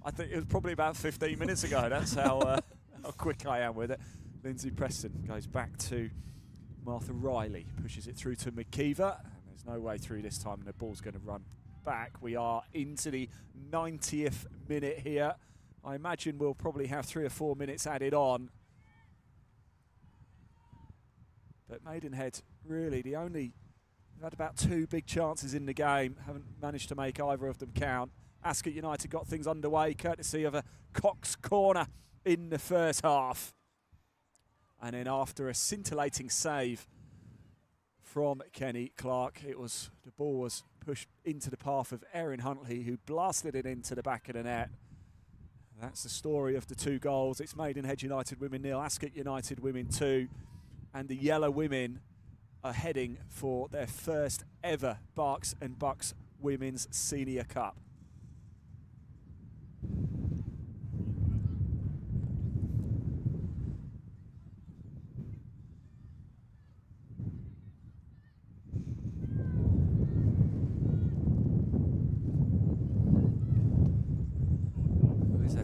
I think it was probably about 15 minutes ago. That's how... how quick I am with it. Lindsay Preston goes back to Martha Riley, pushes it through to McKeever, and there's no way through this time, and the ball's going to run back. We are into the 90th minute here. I imagine we'll probably have 3 or 4 minutes added on. But Maidenhead, really, we've had about 2 big chances in the game, haven't managed to make either of them count. Ascot United got things underway, courtesy of a Cox corner in the first half, and then after a scintillating save from Kenny Clark, the ball was pushed into the path of Erin Huntley, who blasted it into the back of the net. That's the story of the 2 goals. It's Maidenhead United women 0, Ascot United women 2, and the yellow women are heading for their first ever Berks and Bucks Women's Senior Cup.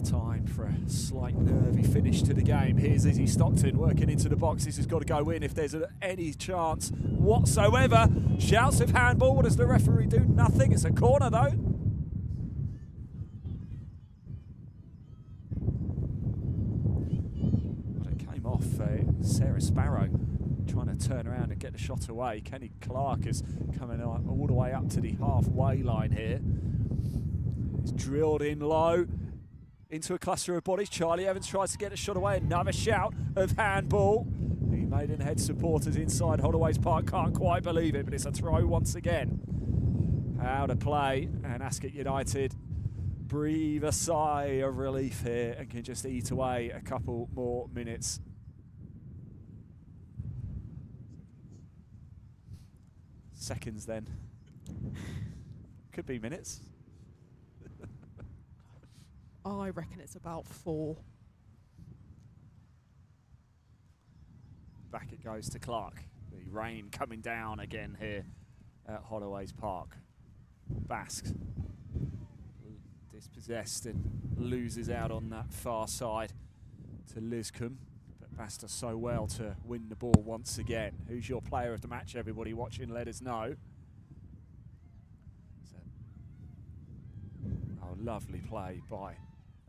Time for a slight nervy finish to the game. Here's Izzy Stockton working into the box. This has got to go in if there's any chance whatsoever. Shouts of handball. What does the referee do? Nothing. It's a corner though. But it came off Sarah Sparrow trying to turn around and get the shot away. Kenny Clark is coming all the way up to the halfway line here. It's drilled in low into a cluster of bodies. Charlie Evans tries to get a shot away. Another shout of handball. The Maidenhead supporters inside Holloway's Park can't quite believe it, but it's a throw once again. Out of play, and Ascot United breathe a sigh of relief here and can just eat away a couple more minutes. Seconds then. Could be minutes. I reckon it's about 4. Back it goes to Clark. The rain coming down again here at Holloway's Park. Basques dispossessed and loses out on that far side to Liscombe. But Bass does so well to win the ball once again. Who's your player of the match? Everybody watching, let us know. Oh, lovely play by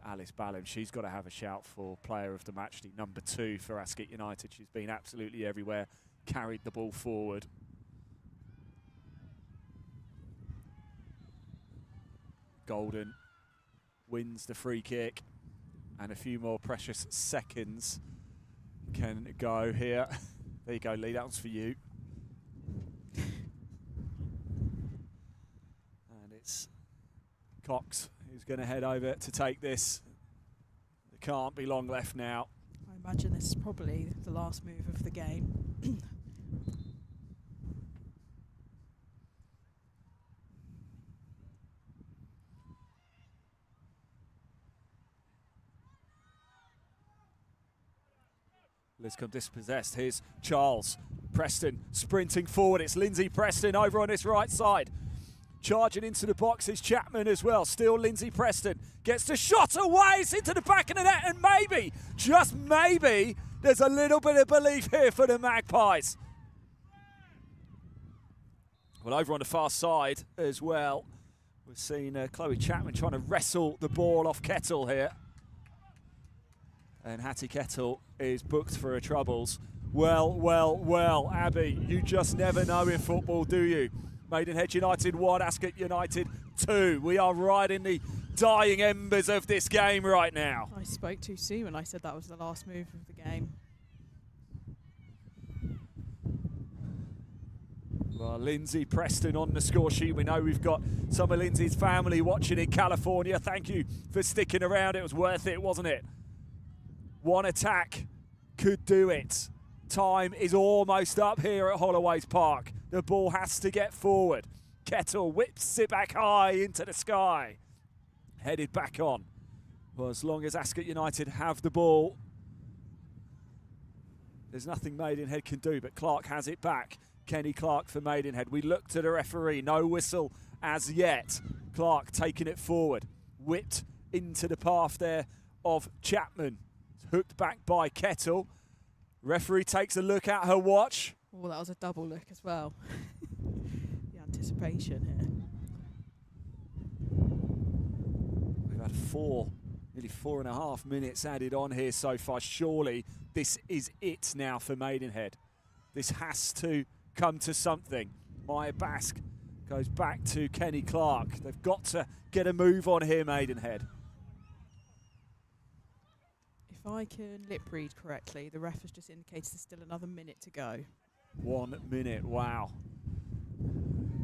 Alice Ballum. She's got to have a shout for player of the match, the number 2 for Ascot United. She's been absolutely everywhere, carried the ball forward. Golden wins the free kick, and a few more precious seconds can go here. There you go, Lee, that one's for you. And it's Cox is going to head over to take this. There can't be long left now. I imagine this is probably the last move of the game. Liscombe dispossessed. Here's Charles. Preston sprinting forward. It's Lindsay Preston over on his right side. Charging into the box is Chapman as well. Still Lindsay Preston. Gets the shot away. It's into the back of the net. And maybe, just maybe, there's a little bit of belief here for the Magpies. Well, over on the far side as well, we've seen Chloe Chapman trying to wrestle the ball off Kettle here. And Hattie Kettle is booked for her troubles. Well, Abby, you just never know in football, do you? Maidenhead United 1, Ascot United 2. We are right in the dying embers of this game right now. I spoke too soon when I said that was the last move of the game. Well, Lindsay Preston on the score sheet. We know we've got some of Lindsay's family watching in California. Thank you for sticking around. It was worth it, wasn't it? One attack could do it. Time is almost up here at Holloway's Park. The ball has to get forward. Kettle whips it back high into the sky. Headed back on. Well, as long as Ascot United have the ball, there's nothing Maidenhead can do, but Clark has it back. Kenny Clark for Maidenhead. We look to the referee. No whistle as yet. Clark taking it forward. Whipped into the path there of Chapman. Hooked back by Kettle. Referee takes a look at her watch. Oh, that was a double look as well. The anticipation here. We've had nearly 4.5 minutes added on here so far. Surely this is it now for Maidenhead. This has to come to something. Maya Bask goes back to Kenny Clark. They've got to get a move on here, Maidenhead. If I can lip read correctly, the ref has just indicated there's still another minute to go. 1 minute, wow.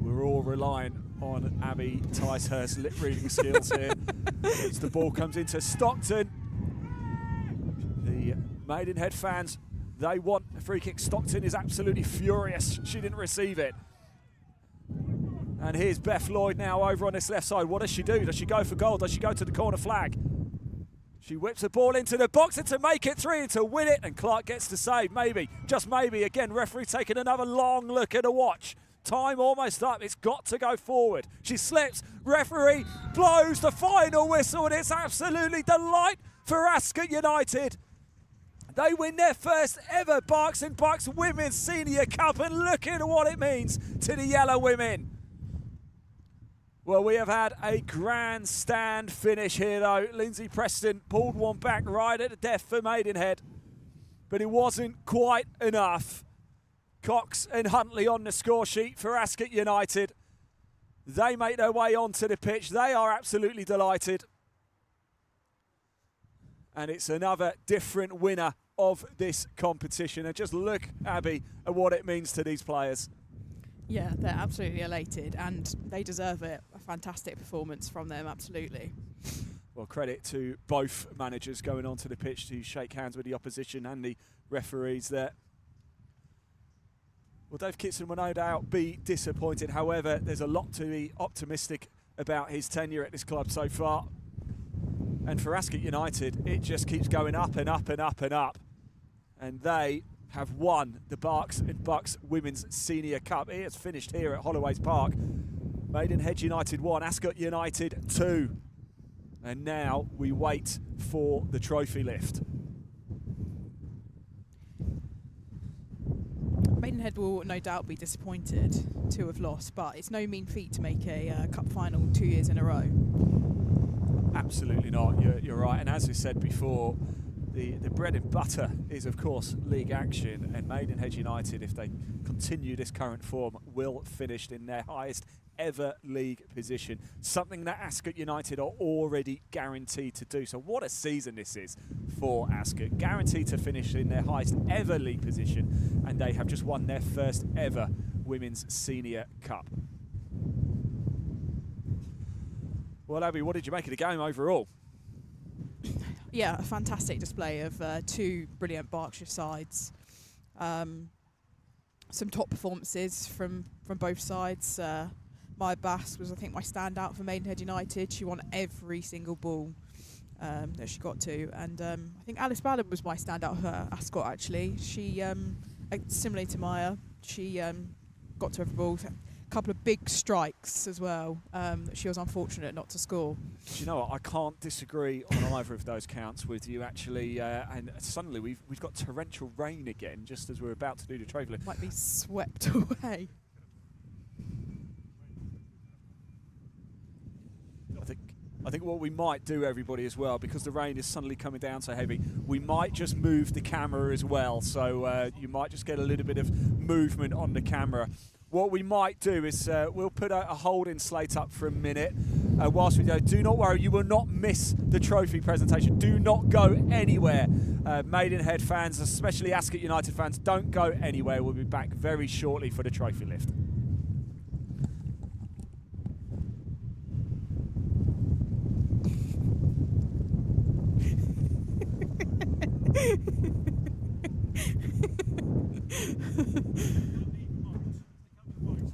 We're all reliant on Abby Ticehurst's lip reading skills here. As the ball comes into Stockton. The Maidenhead fans, they want a free kick. Stockton is absolutely furious. She didn't receive it. And here's Beth Lloyd now over on this left side. What does she do? Does she go for goal? Does she go to the corner flag? She whips the ball into the box and to make it 3 and to win it, and Clark gets to save, maybe, just maybe. Again, referee taking another long look at a watch. Time almost up, it's got to go forward. She slips, referee blows the final whistle, and it's absolutely delight for Ascot United. They win their first ever Berks and Bucks Women's Senior Cup, and look at what it means to the Yellow Women. Well, we have had a grandstand finish here, though. Lindsay Preston pulled one back right at the death for Maidenhead, but it wasn't quite enough. Cox and Huntley on the score sheet for Ascot United. They make their way onto the pitch. They are absolutely delighted. And it's another different winner of this competition. And just look, Abby, at what it means to these players. Yeah, they're absolutely elated, and they deserve it. A fantastic performance from them, absolutely. Well, credit to both managers going onto the pitch to shake hands with the opposition and the referees there. Well, Dave Kitson will no doubt be disappointed. However, there's a lot to be optimistic about his tenure at this club so far. And for Ascot United, it just keeps going up and up and up and up. And they have won the Berks and Bucks Women's Senior Cup. It's finished here at Holloway's Park. Maidenhead United 1, Ascot United 2. And now we wait for the trophy lift. Maidenhead will no doubt be disappointed to have lost, but it's no mean feat to make a cup final 2 years in a row. Absolutely not, you're right. And as we said before, the bread and butter is, of course, league action. And Maidenhead United, if they continue this current form, will finish in their highest ever league position. Something that Ascot United are already guaranteed to do. So what a season this is for Ascot. Guaranteed to finish in their highest ever league position. And they have just won their first ever Women's Senior Cup. Well, Abby, what did you make of the game overall? Yeah, a fantastic display of two brilliant Berkshire sides. Some top performances from both sides. Maya Bass was, I think, my standout for Maidenhead United. She won every single ball that she got to. And I think Alice Ballard was my standout for Ascot, actually. She, similarly to Maya, she got to every ball. A couple of big strikes as well. She was unfortunate not to score. Do you know what? I can't disagree on either of those counts with you, actually. And suddenly we've got torrential rain again, just as we're about to do the trophy lift. Might be swept away. I think what we might do, everybody, as well, because the rain is suddenly coming down so heavy, we might just move the camera as well. So you might just get a little bit of movement on the camera. What we might do is we'll put a holding slate up for a minute whilst we go. Do not worry, you will not miss the trophy presentation. Do not go anywhere. Maidenhead fans, especially Ascot United fans, don't go anywhere. We'll be back very shortly for the trophy lift.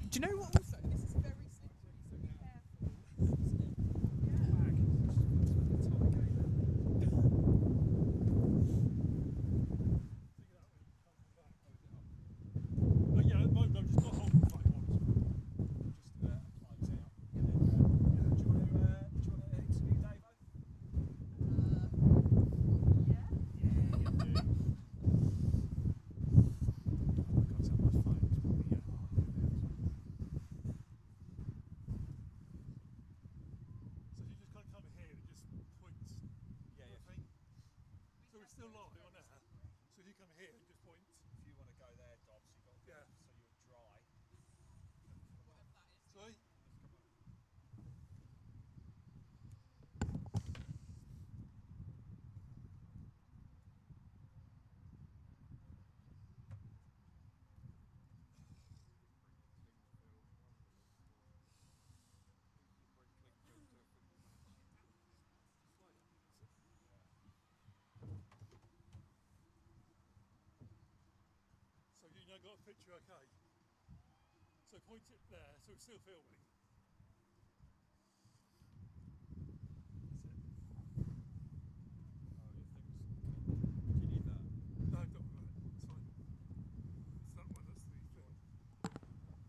Do you know what also? This is very slippery, so be careful. Yeah. At the moment I'm just not holding the fight on. Just applies out. Do you want to interview Davo? Still live on there, so if you come here and just point. If you want to go there, Dobbs, you've got Yeah. so you're dry. Sorry? So you now got a picture, okay? So point it there, so it's still filming. Do you need that? No, don't worry about it, it's fine. It's that one, that's the thing. Put the thing on.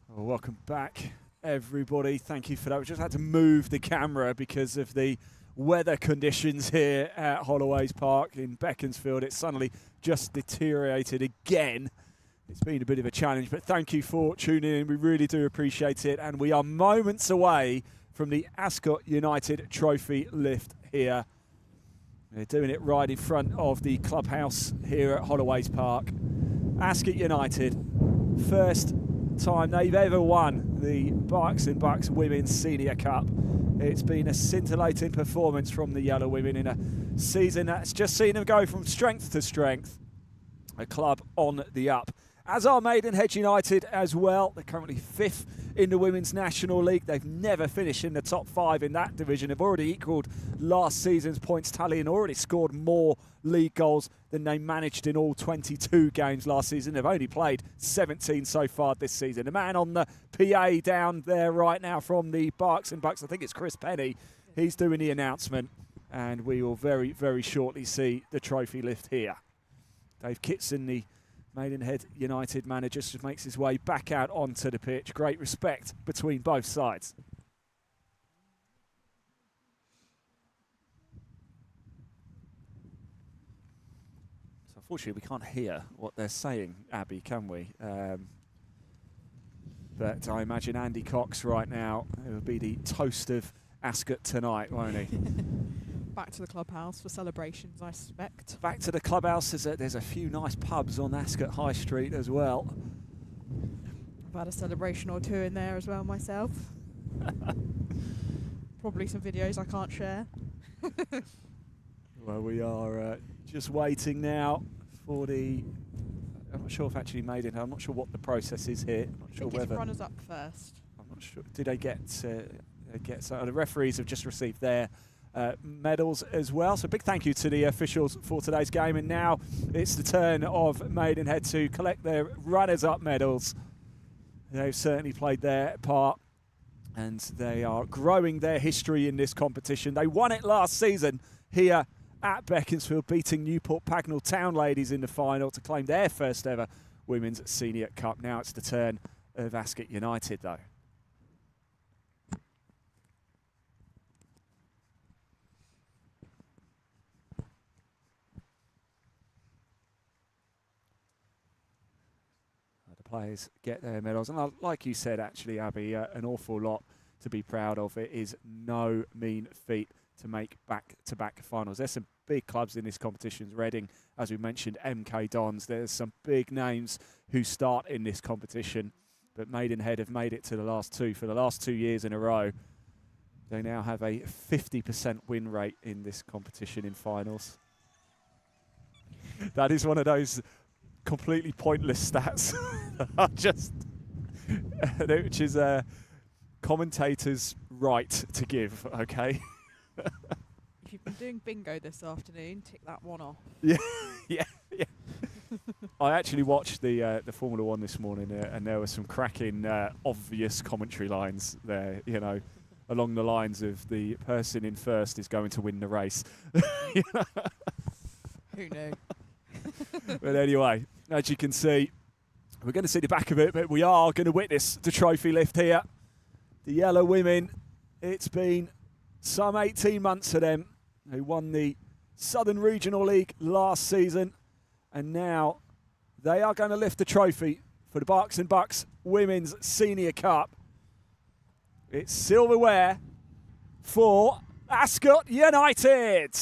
Well, welcome back, everybody. Thank you for that. We just had to move the camera because of the weather conditions here at Holloway's Park in Beaconsfield. It suddenly just deteriorated again. It's been a bit of a challenge, but thank you for tuning in. We really do appreciate it. And we are moments away from the Ascot United trophy lift here. They're doing it right in front of the clubhouse here at Holloway's Park. Ascot United, first time they've ever won the Berks and Bucks Women's Senior Cup. It's been a scintillating performance from the Yellow Women in a season that's just seen them go from strength to strength. A club on the up. As are Maidenhead United as well. They're currently 5th in the Women's National League. They've never finished in the top 5 in that division. They've already equalled last season's points tally and already scored more league goals than they managed in all 22 games last season. They've only played 17 so far this season. The man on the PA down there right now from the Berks and Bucks, I think it's Chris Penny. He's doing the announcement, and we will very, very shortly see the trophy lift here. Dave Kitson, the Maidenhead United manager, just makes his way back out onto the pitch. Great respect between both sides. So unfortunately, we can't hear what they're saying, Abby, can we? But I imagine Andy Cox right now will be the toast of Ascot tonight, won't he? back to the clubhouse for celebrations, I suspect. Back to the clubhouse. There's a few nice pubs on Ascot High Street as well. I've had a celebration or two in there as well myself. Probably some videos I can't share. Well, we are just waiting now for the... I'm not sure if actually Maidenhead. I'm not sure what the process is here. I'm not sure whether... runners up first. I'm not sure. Did they get... so the referees have just received their medals as well. So big thank you to the officials for today's game. And now it's the turn of Maidenhead to collect their runners-up medals. They've certainly played their part, and they are growing their history in this competition. They won it last season here at Beaconsfield, beating Newport Pagnell Town ladies in the final to claim their first ever Women's Senior Cup. Now it's the turn of Ascot United, though. The players get their medals, and like you said, actually, Abby, an awful lot to be proud of. It is no mean feat to make back-to-back finals. There's some big clubs in this competition. Reading, as we mentioned, MK Dons. There's some big names who start in this competition, but Maidenhead have made it to the last two for the last 2 years in a row. They now have a 50% win rate in this competition in finals. That is one of those completely pointless stats. Which is a commentator's right to give, okay? If you've been doing bingo this afternoon, tick that one off. Yeah. I actually watched the Formula One this morning, and there were some cracking, obvious commentary lines there, you know, along the lines of the person in first is going to win the race. Who knew? But anyway, as you can see, we're going to see the back of it, but we are going to witness the trophy lift here. The yellow women, it's been some 18 months for them. They won the Southern Regional League last season, and now they are going to lift the trophy for the Berks and Bucks Women's Senior Cup. It's silverware for Ascot United.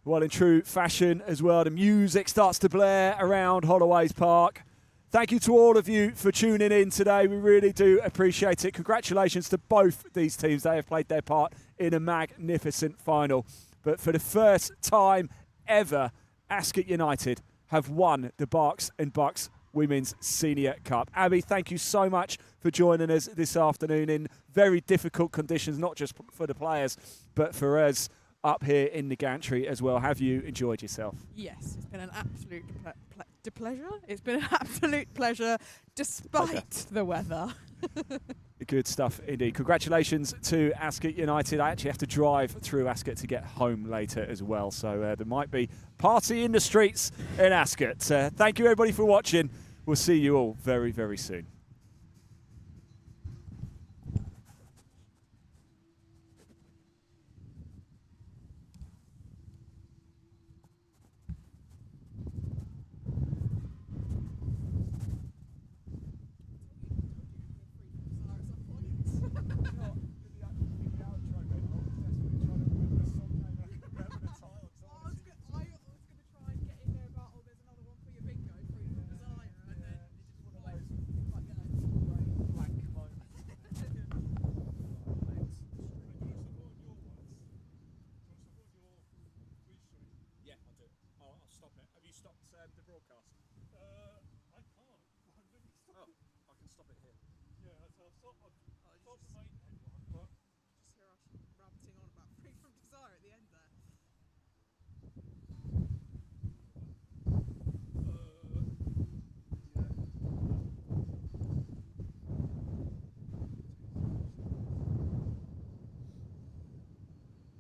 Well, in true fashion as well, the music starts to blare around Holloway's Park. Thank you to all of you for tuning in today. We really do appreciate it. Congratulations to both these teams. They have played their part in a magnificent final. But for the first time ever, Ascot United have won the Berks and Bucks Women's Senior Cup. Abby, thank you so much for joining us this afternoon in very difficult conditions, not just for the players, but for us up here in the gantry as well. Have you enjoyed yourself? Yes, it's been an absolute pleasure. It's been an absolute pleasure, despite the weather. Good stuff indeed. Congratulations to Ascot United. I actually have to drive through Ascot to get home later as well, so there might be party in the streets in Ascot. Thank you everybody for watching. We'll see you all very, very soon.